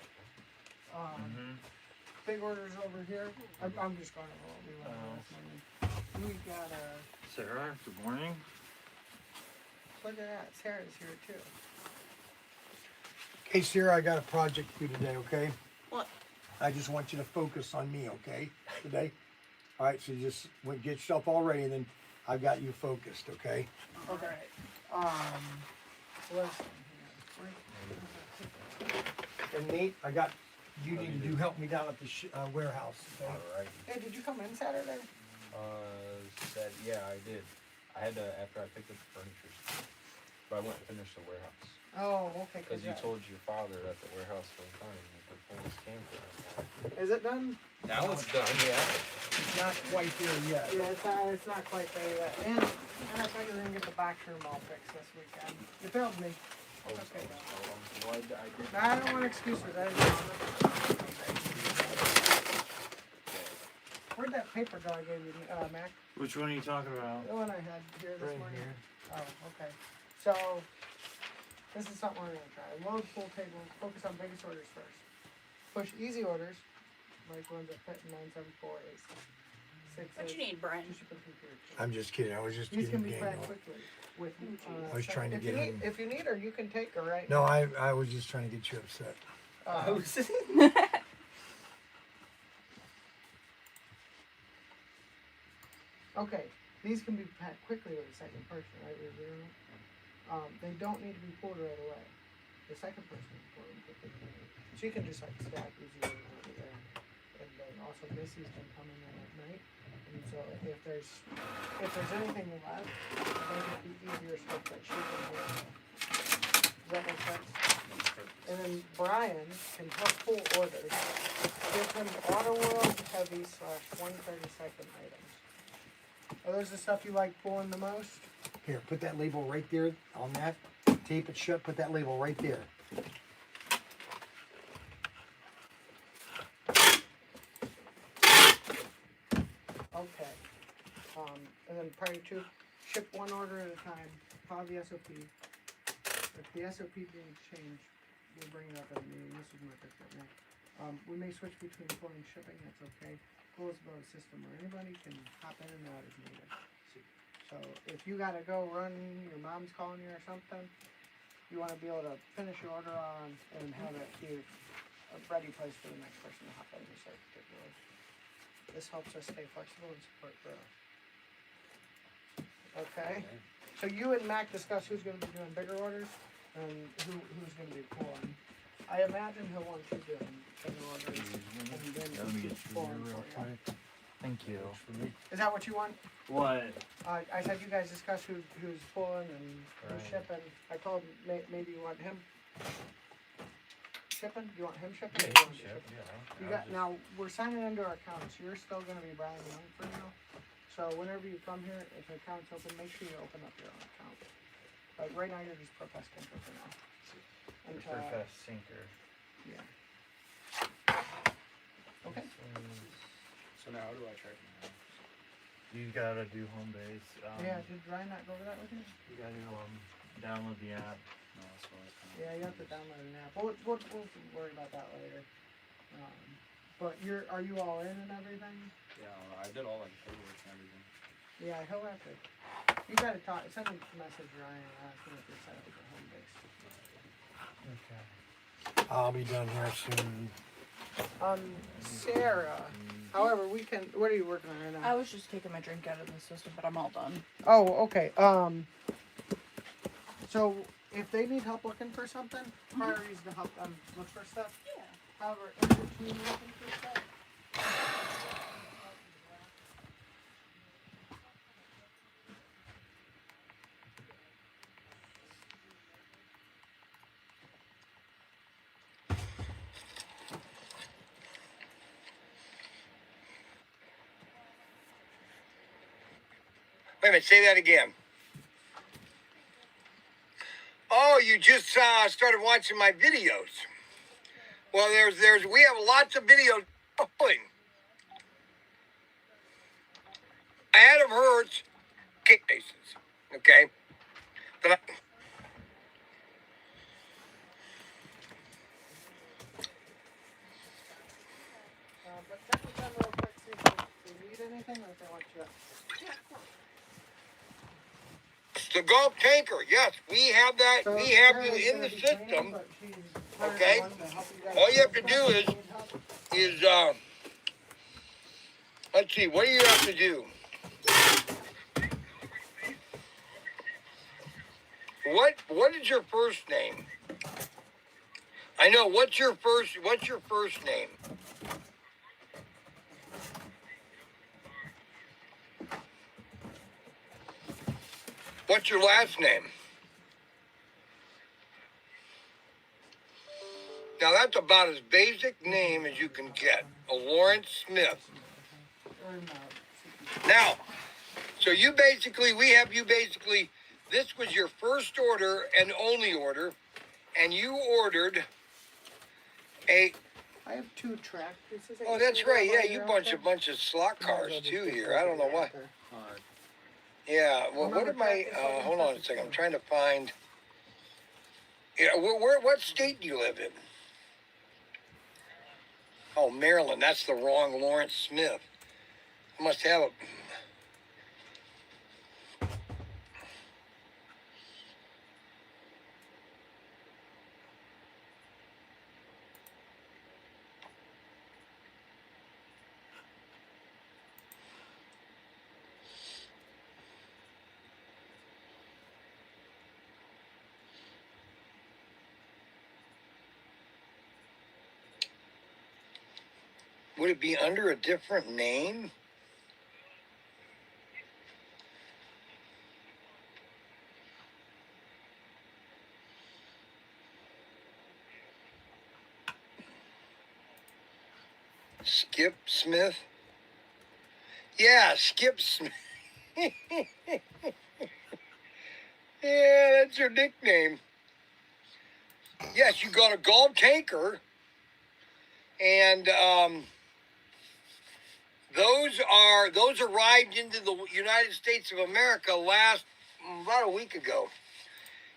big orders over here. I'm just going to roll. We got Sarah, good morning. look at that. Sarah's here too. Hey, Sarah, I got a project for you today, okay? What? I just want you to focus on me, okay? Today? All right, so you just get yourself all ready, and then I've got you focused, okay? Okay. Listen here. And Nate, you need to help me down at the warehouse, okay? Alright. Hey, did you come in Saturday? Yeah, I did. I had to, after I picked up the furniture, but I went and finished the warehouse. Oh, okay. Because you told your father that the warehouse was done and the performance came for him. Is it done? Now it's done, yeah. It's not quite there yet. Yeah, it's not quite there yet. And I thought you were gonna get the back room all fixed this weekend. You failed me. Oh, Okay, well, I did. I don't want excuses. Where'd that paper go I gave you, Mac? Which one are you talking about? The one I had here this Right morning. here. Oh, okay. So, this is something we're gonna try. Load pool table, focus on biggest orders first. Push easy orders, like ones that fit in 9748. What you need, Bryan? I'm just kidding. I was just These can kidding. be packed quickly. With, I was trying to if you get need, him. if you need her, you can take her right No, now. I was just trying to get you upset. Okay, these can be packed quickly with a second person, right? They don't need to be pulled right away. The second person can pull them quickly. So you can just like stack these over there. And then also Missy's been coming in at night. And so if there's anything left, then it'd be easier stuff that she can do. Does that make sense? And then Bryan can help pull orders. Give him auto world heavy / 132nd items. Are those the stuff you like pulling the most? Here, put that label right there on that. Tape it shut. Put that label right there. Okay. And then prior to, ship one order at a time. Follow the SOP. If the SOP didn't change, we'll bring it up at a meeting. This is my picture now. We may switch between pulling and shipping. That's okay. Pull is about a system where anybody can hop in and out as needed. So if you gotta go run, your mom's calling you or something, you wanna be able to finish your order on and have it be a ready place for the next person to hop in and start particularly. This helps us stay flexible and support growth. Okay? So you and Mac discuss who's gonna be doing bigger orders and who's gonna be pulling. I imagine he'll want you doing bigger orders and then Let me get you pulling real for you. quick. Thank you. Is that what you want? What? I said you guys discuss who's pulling and who's Right. shipping. I told him maybe you want him shipping. Do you want him shipping? Yeah, or you you can want ship, me yeah. You got now. We're signing into our accounts. You're still going to be Bryan Young for now. So whenever you come here, if the account's open, make sure you open up your own account. But right now you're just Profess Kinker for now. Until, Profess Sinker. yeah. Okay. So now how do I track my house? You gotta do home base. Yeah. Did Ryan not go over that with you? You gotta download the app. No, that's what I was kind of. Yeah, you have to download an app. We'll worry about that later. But are you all in and everything? Yeah, I did all like paperwork and everything. Yeah, he'll have to. You gotta talk. Send him a message, Ryan, and ask him if you're set up for home base. Okay. I'll be done here soon. Sarah. However, we can. What are you working on right now? I was just taking my drink out of the system, but I'm all done. Oh, okay. So if they need help looking for something, priorities to help them look for stuff. Yeah. However, in between looking for stuff. Wait a minute, say that again. Oh, you just started watching my videos. Well, we have lots of videos going. Adam Hurts kick bases, okay? But check with them real quick, see if they need anything or if they want you. the Gulf tanker, yes, we have that. So we have Sarah's you in gonna the be system. cleaning, but she's hired Okay. someone to help you guys All you have to clean do stuff. is let's see, what do you have to do? What is your first name? I know, what's your first name? What's your last name? Now that's about as basic name as you can get. A Lawrence Smith. Now, so this was your first order and only order, and you ordered a... I have 2 track pieces. Oh, that's right, yeah, you bunch of slot cars too here. I don't know what. Yeah, well, what am I... hold on a second, I'm trying to find... Yeah, what state do you live in? Oh, Maryland. That's the wrong Lawrence Smith. I must have a... Would it be under a different name? Skip Smith? Yeah, Skip Smith. Yeah, that's your nickname. Yes, you got a Gulf tanker, and those arrived into the United States of America about a week ago,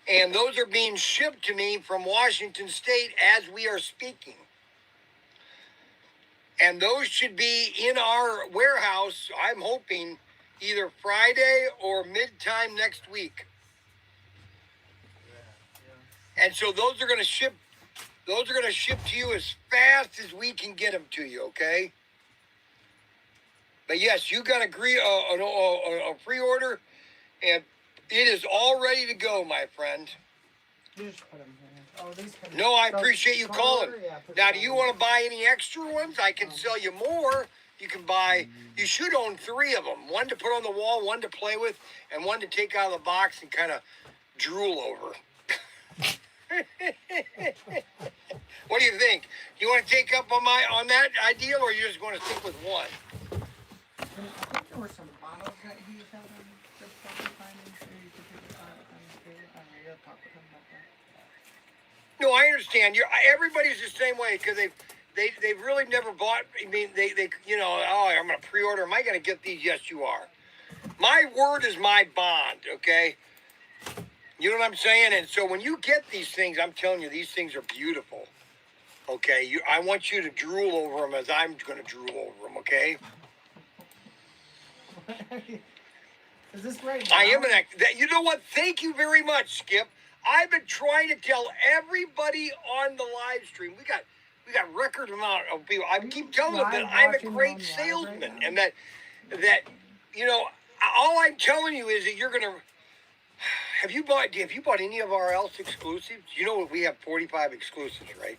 and those are being shipped to me from Washington State as we are speaking. And those should be in our warehouse, I'm hoping, either Friday or mid-time next week. And so those are going to ship to you as fast as we can get them to you, okay? But yes, you got a pre-order, and it is all ready to go, my friend. You just put them here. Oh, these can... No, I appreciate you calling. Now, do you want to buy any extra ones? I can sell you more. You can buy, you should own 3 of them. One to put on the wall, one to play with, and one to take out of the box and kind of drool over. What do you think? Do you want to take up on that idea, or you just want to stick with one? I think there were some bottles that he had on the finding, so you could take it out and you gotta talk with him about that. No, I understand. Everybody's the same way because they've really never bought. I mean, they oh, I'm gonna pre-order. Am I gonna get these? Yes, you are. My word is my bond. Okay. You know what I'm saying? And so when you get these things, I'm telling you, these things are beautiful. Okay. I want you to drool over them as I'm gonna drool over them. Okay. Is this right? I am you know what? Thank you very much, Skip. I've been trying to tell everybody on the live stream. We got record amount of people. I keep telling them that I'm a great salesman, and that all I'm telling you is that you're gonna. Have you bought any of our else exclusives? You know we have 45 exclusives, right?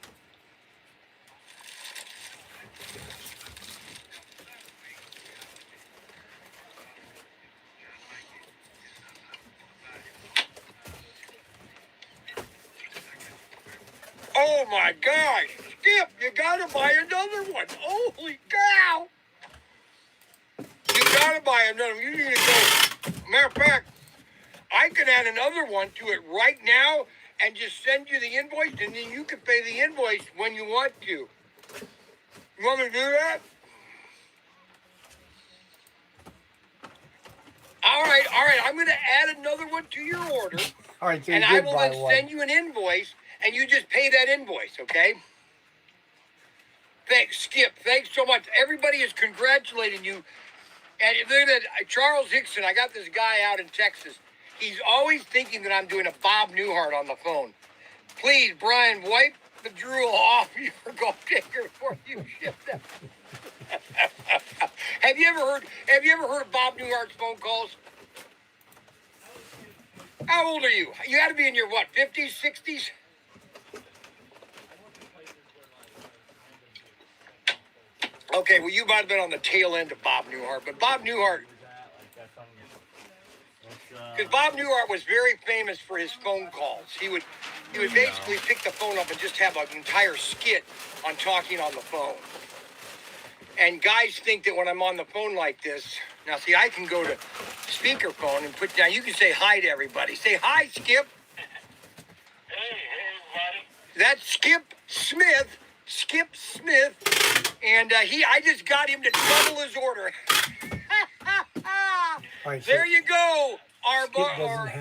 Oh my gosh, Skip, you gotta buy another one. Holy cow. You gotta buy another one. You need to go. Matter of fact, I can add another one to it right now and just send you the invoice, and then you can pay the invoice when you want to. You want me to do that? All right. I'm going to add another one to your order. All right, so and you I did will buy then one. send you an invoice, and you just pay that invoice, okay? Thanks, Skip. Thanks so much. Everybody is congratulating you. And look at that, Charles Hickson. I got this guy out in Texas. He's always thinking that I'm doing a Bob Newhart on the phone. Please, Brian, wipe the drool off your gold digger before you ship them. Have you ever heard of Bob Newhart's phone calls? How old are you? You got to be in your what, 50s, 60s? Okay, well, you might have been on the tail end of Bob Newhart, but Bob Newhart, because Bob Newhart was very famous for his phone calls. He would basically pick the phone up and just have an entire skit on talking on the phone. And guys think that when I'm on the phone like this, now see, I can go to speakerphone and put down, you can say hi to everybody. Say hi, Skip. Hey, everybody. That's Skip Smith. Skip Smith. And I just got him to double his order. Right, so there you go,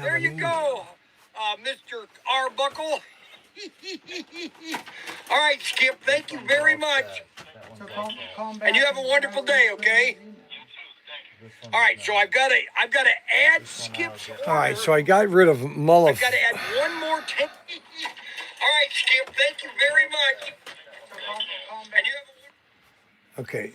there you go, Mr. Arbuckle. All right, Skip, thank you very much. So call him And you have a wonderful day, okay? All right, so I've got to add Skip's order. All right, so I got rid of Mullif. I've got to add one more tank. All right, Skip, thank you very much. And you have a Okay.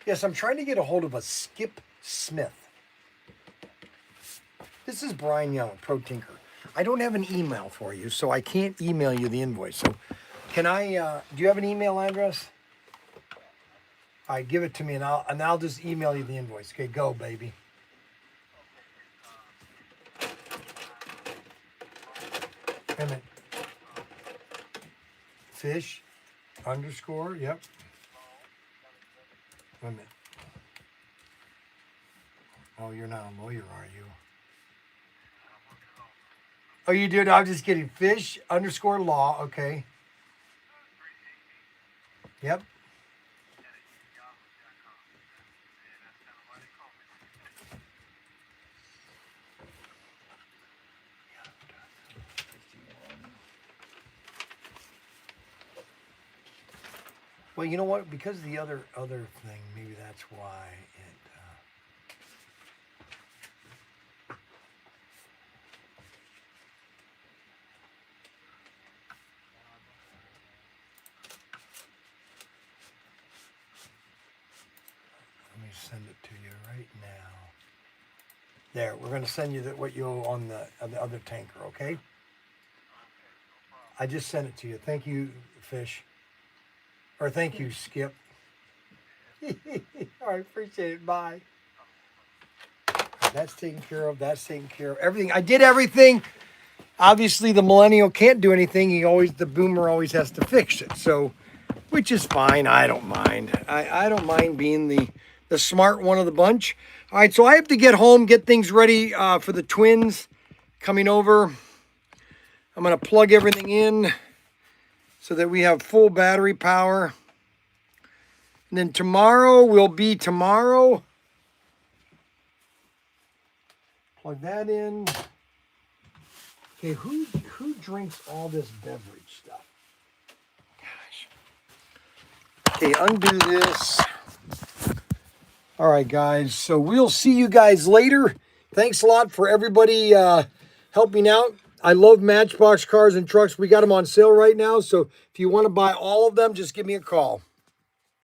Yes, I'm trying to get a hold of a Skip Smith. This is Bryan Young, Pro Tinker. I don't have an email for you, so I can't email you the invoice. So can I, do you have an email address? All right, give it to me and I'll just email you the invoice. Okay, go, baby. Wait a minute. Fish, underscore, yep. Wait a minute. Oh, you're not a lawyer, are you? Oh, you did? I'm just kidding. Fish underscore law. Okay. Yep. Well, you know what? Because of the other thing, maybe that's why it. Let me send it to you right now. There, we're going to send you what you owe on the other tanker, okay? I just sent it to you. Thank you, Fish. Or thank you, Skip. All right, appreciate it. Bye. That's taken care of. That's taken care of. Everything. I did everything. Obviously, the millennial can't do anything. The boomer always has to fix it. So, which is fine. I don't mind. I don't mind being the smart one of the bunch. All right, so I have to get home, get things ready for the twins coming over. I'm going to plug everything in so that we have full battery power. And then tomorrow will be tomorrow. Plug that in. Okay, who drinks all this beverage stuff? Gosh. Okay, undo this. All right, guys. So we'll see you guys later. Thanks a lot for everybody helping out. I love Matchbox cars and trucks. We got them on sale right now. So if you want to buy all of them, just give me a call.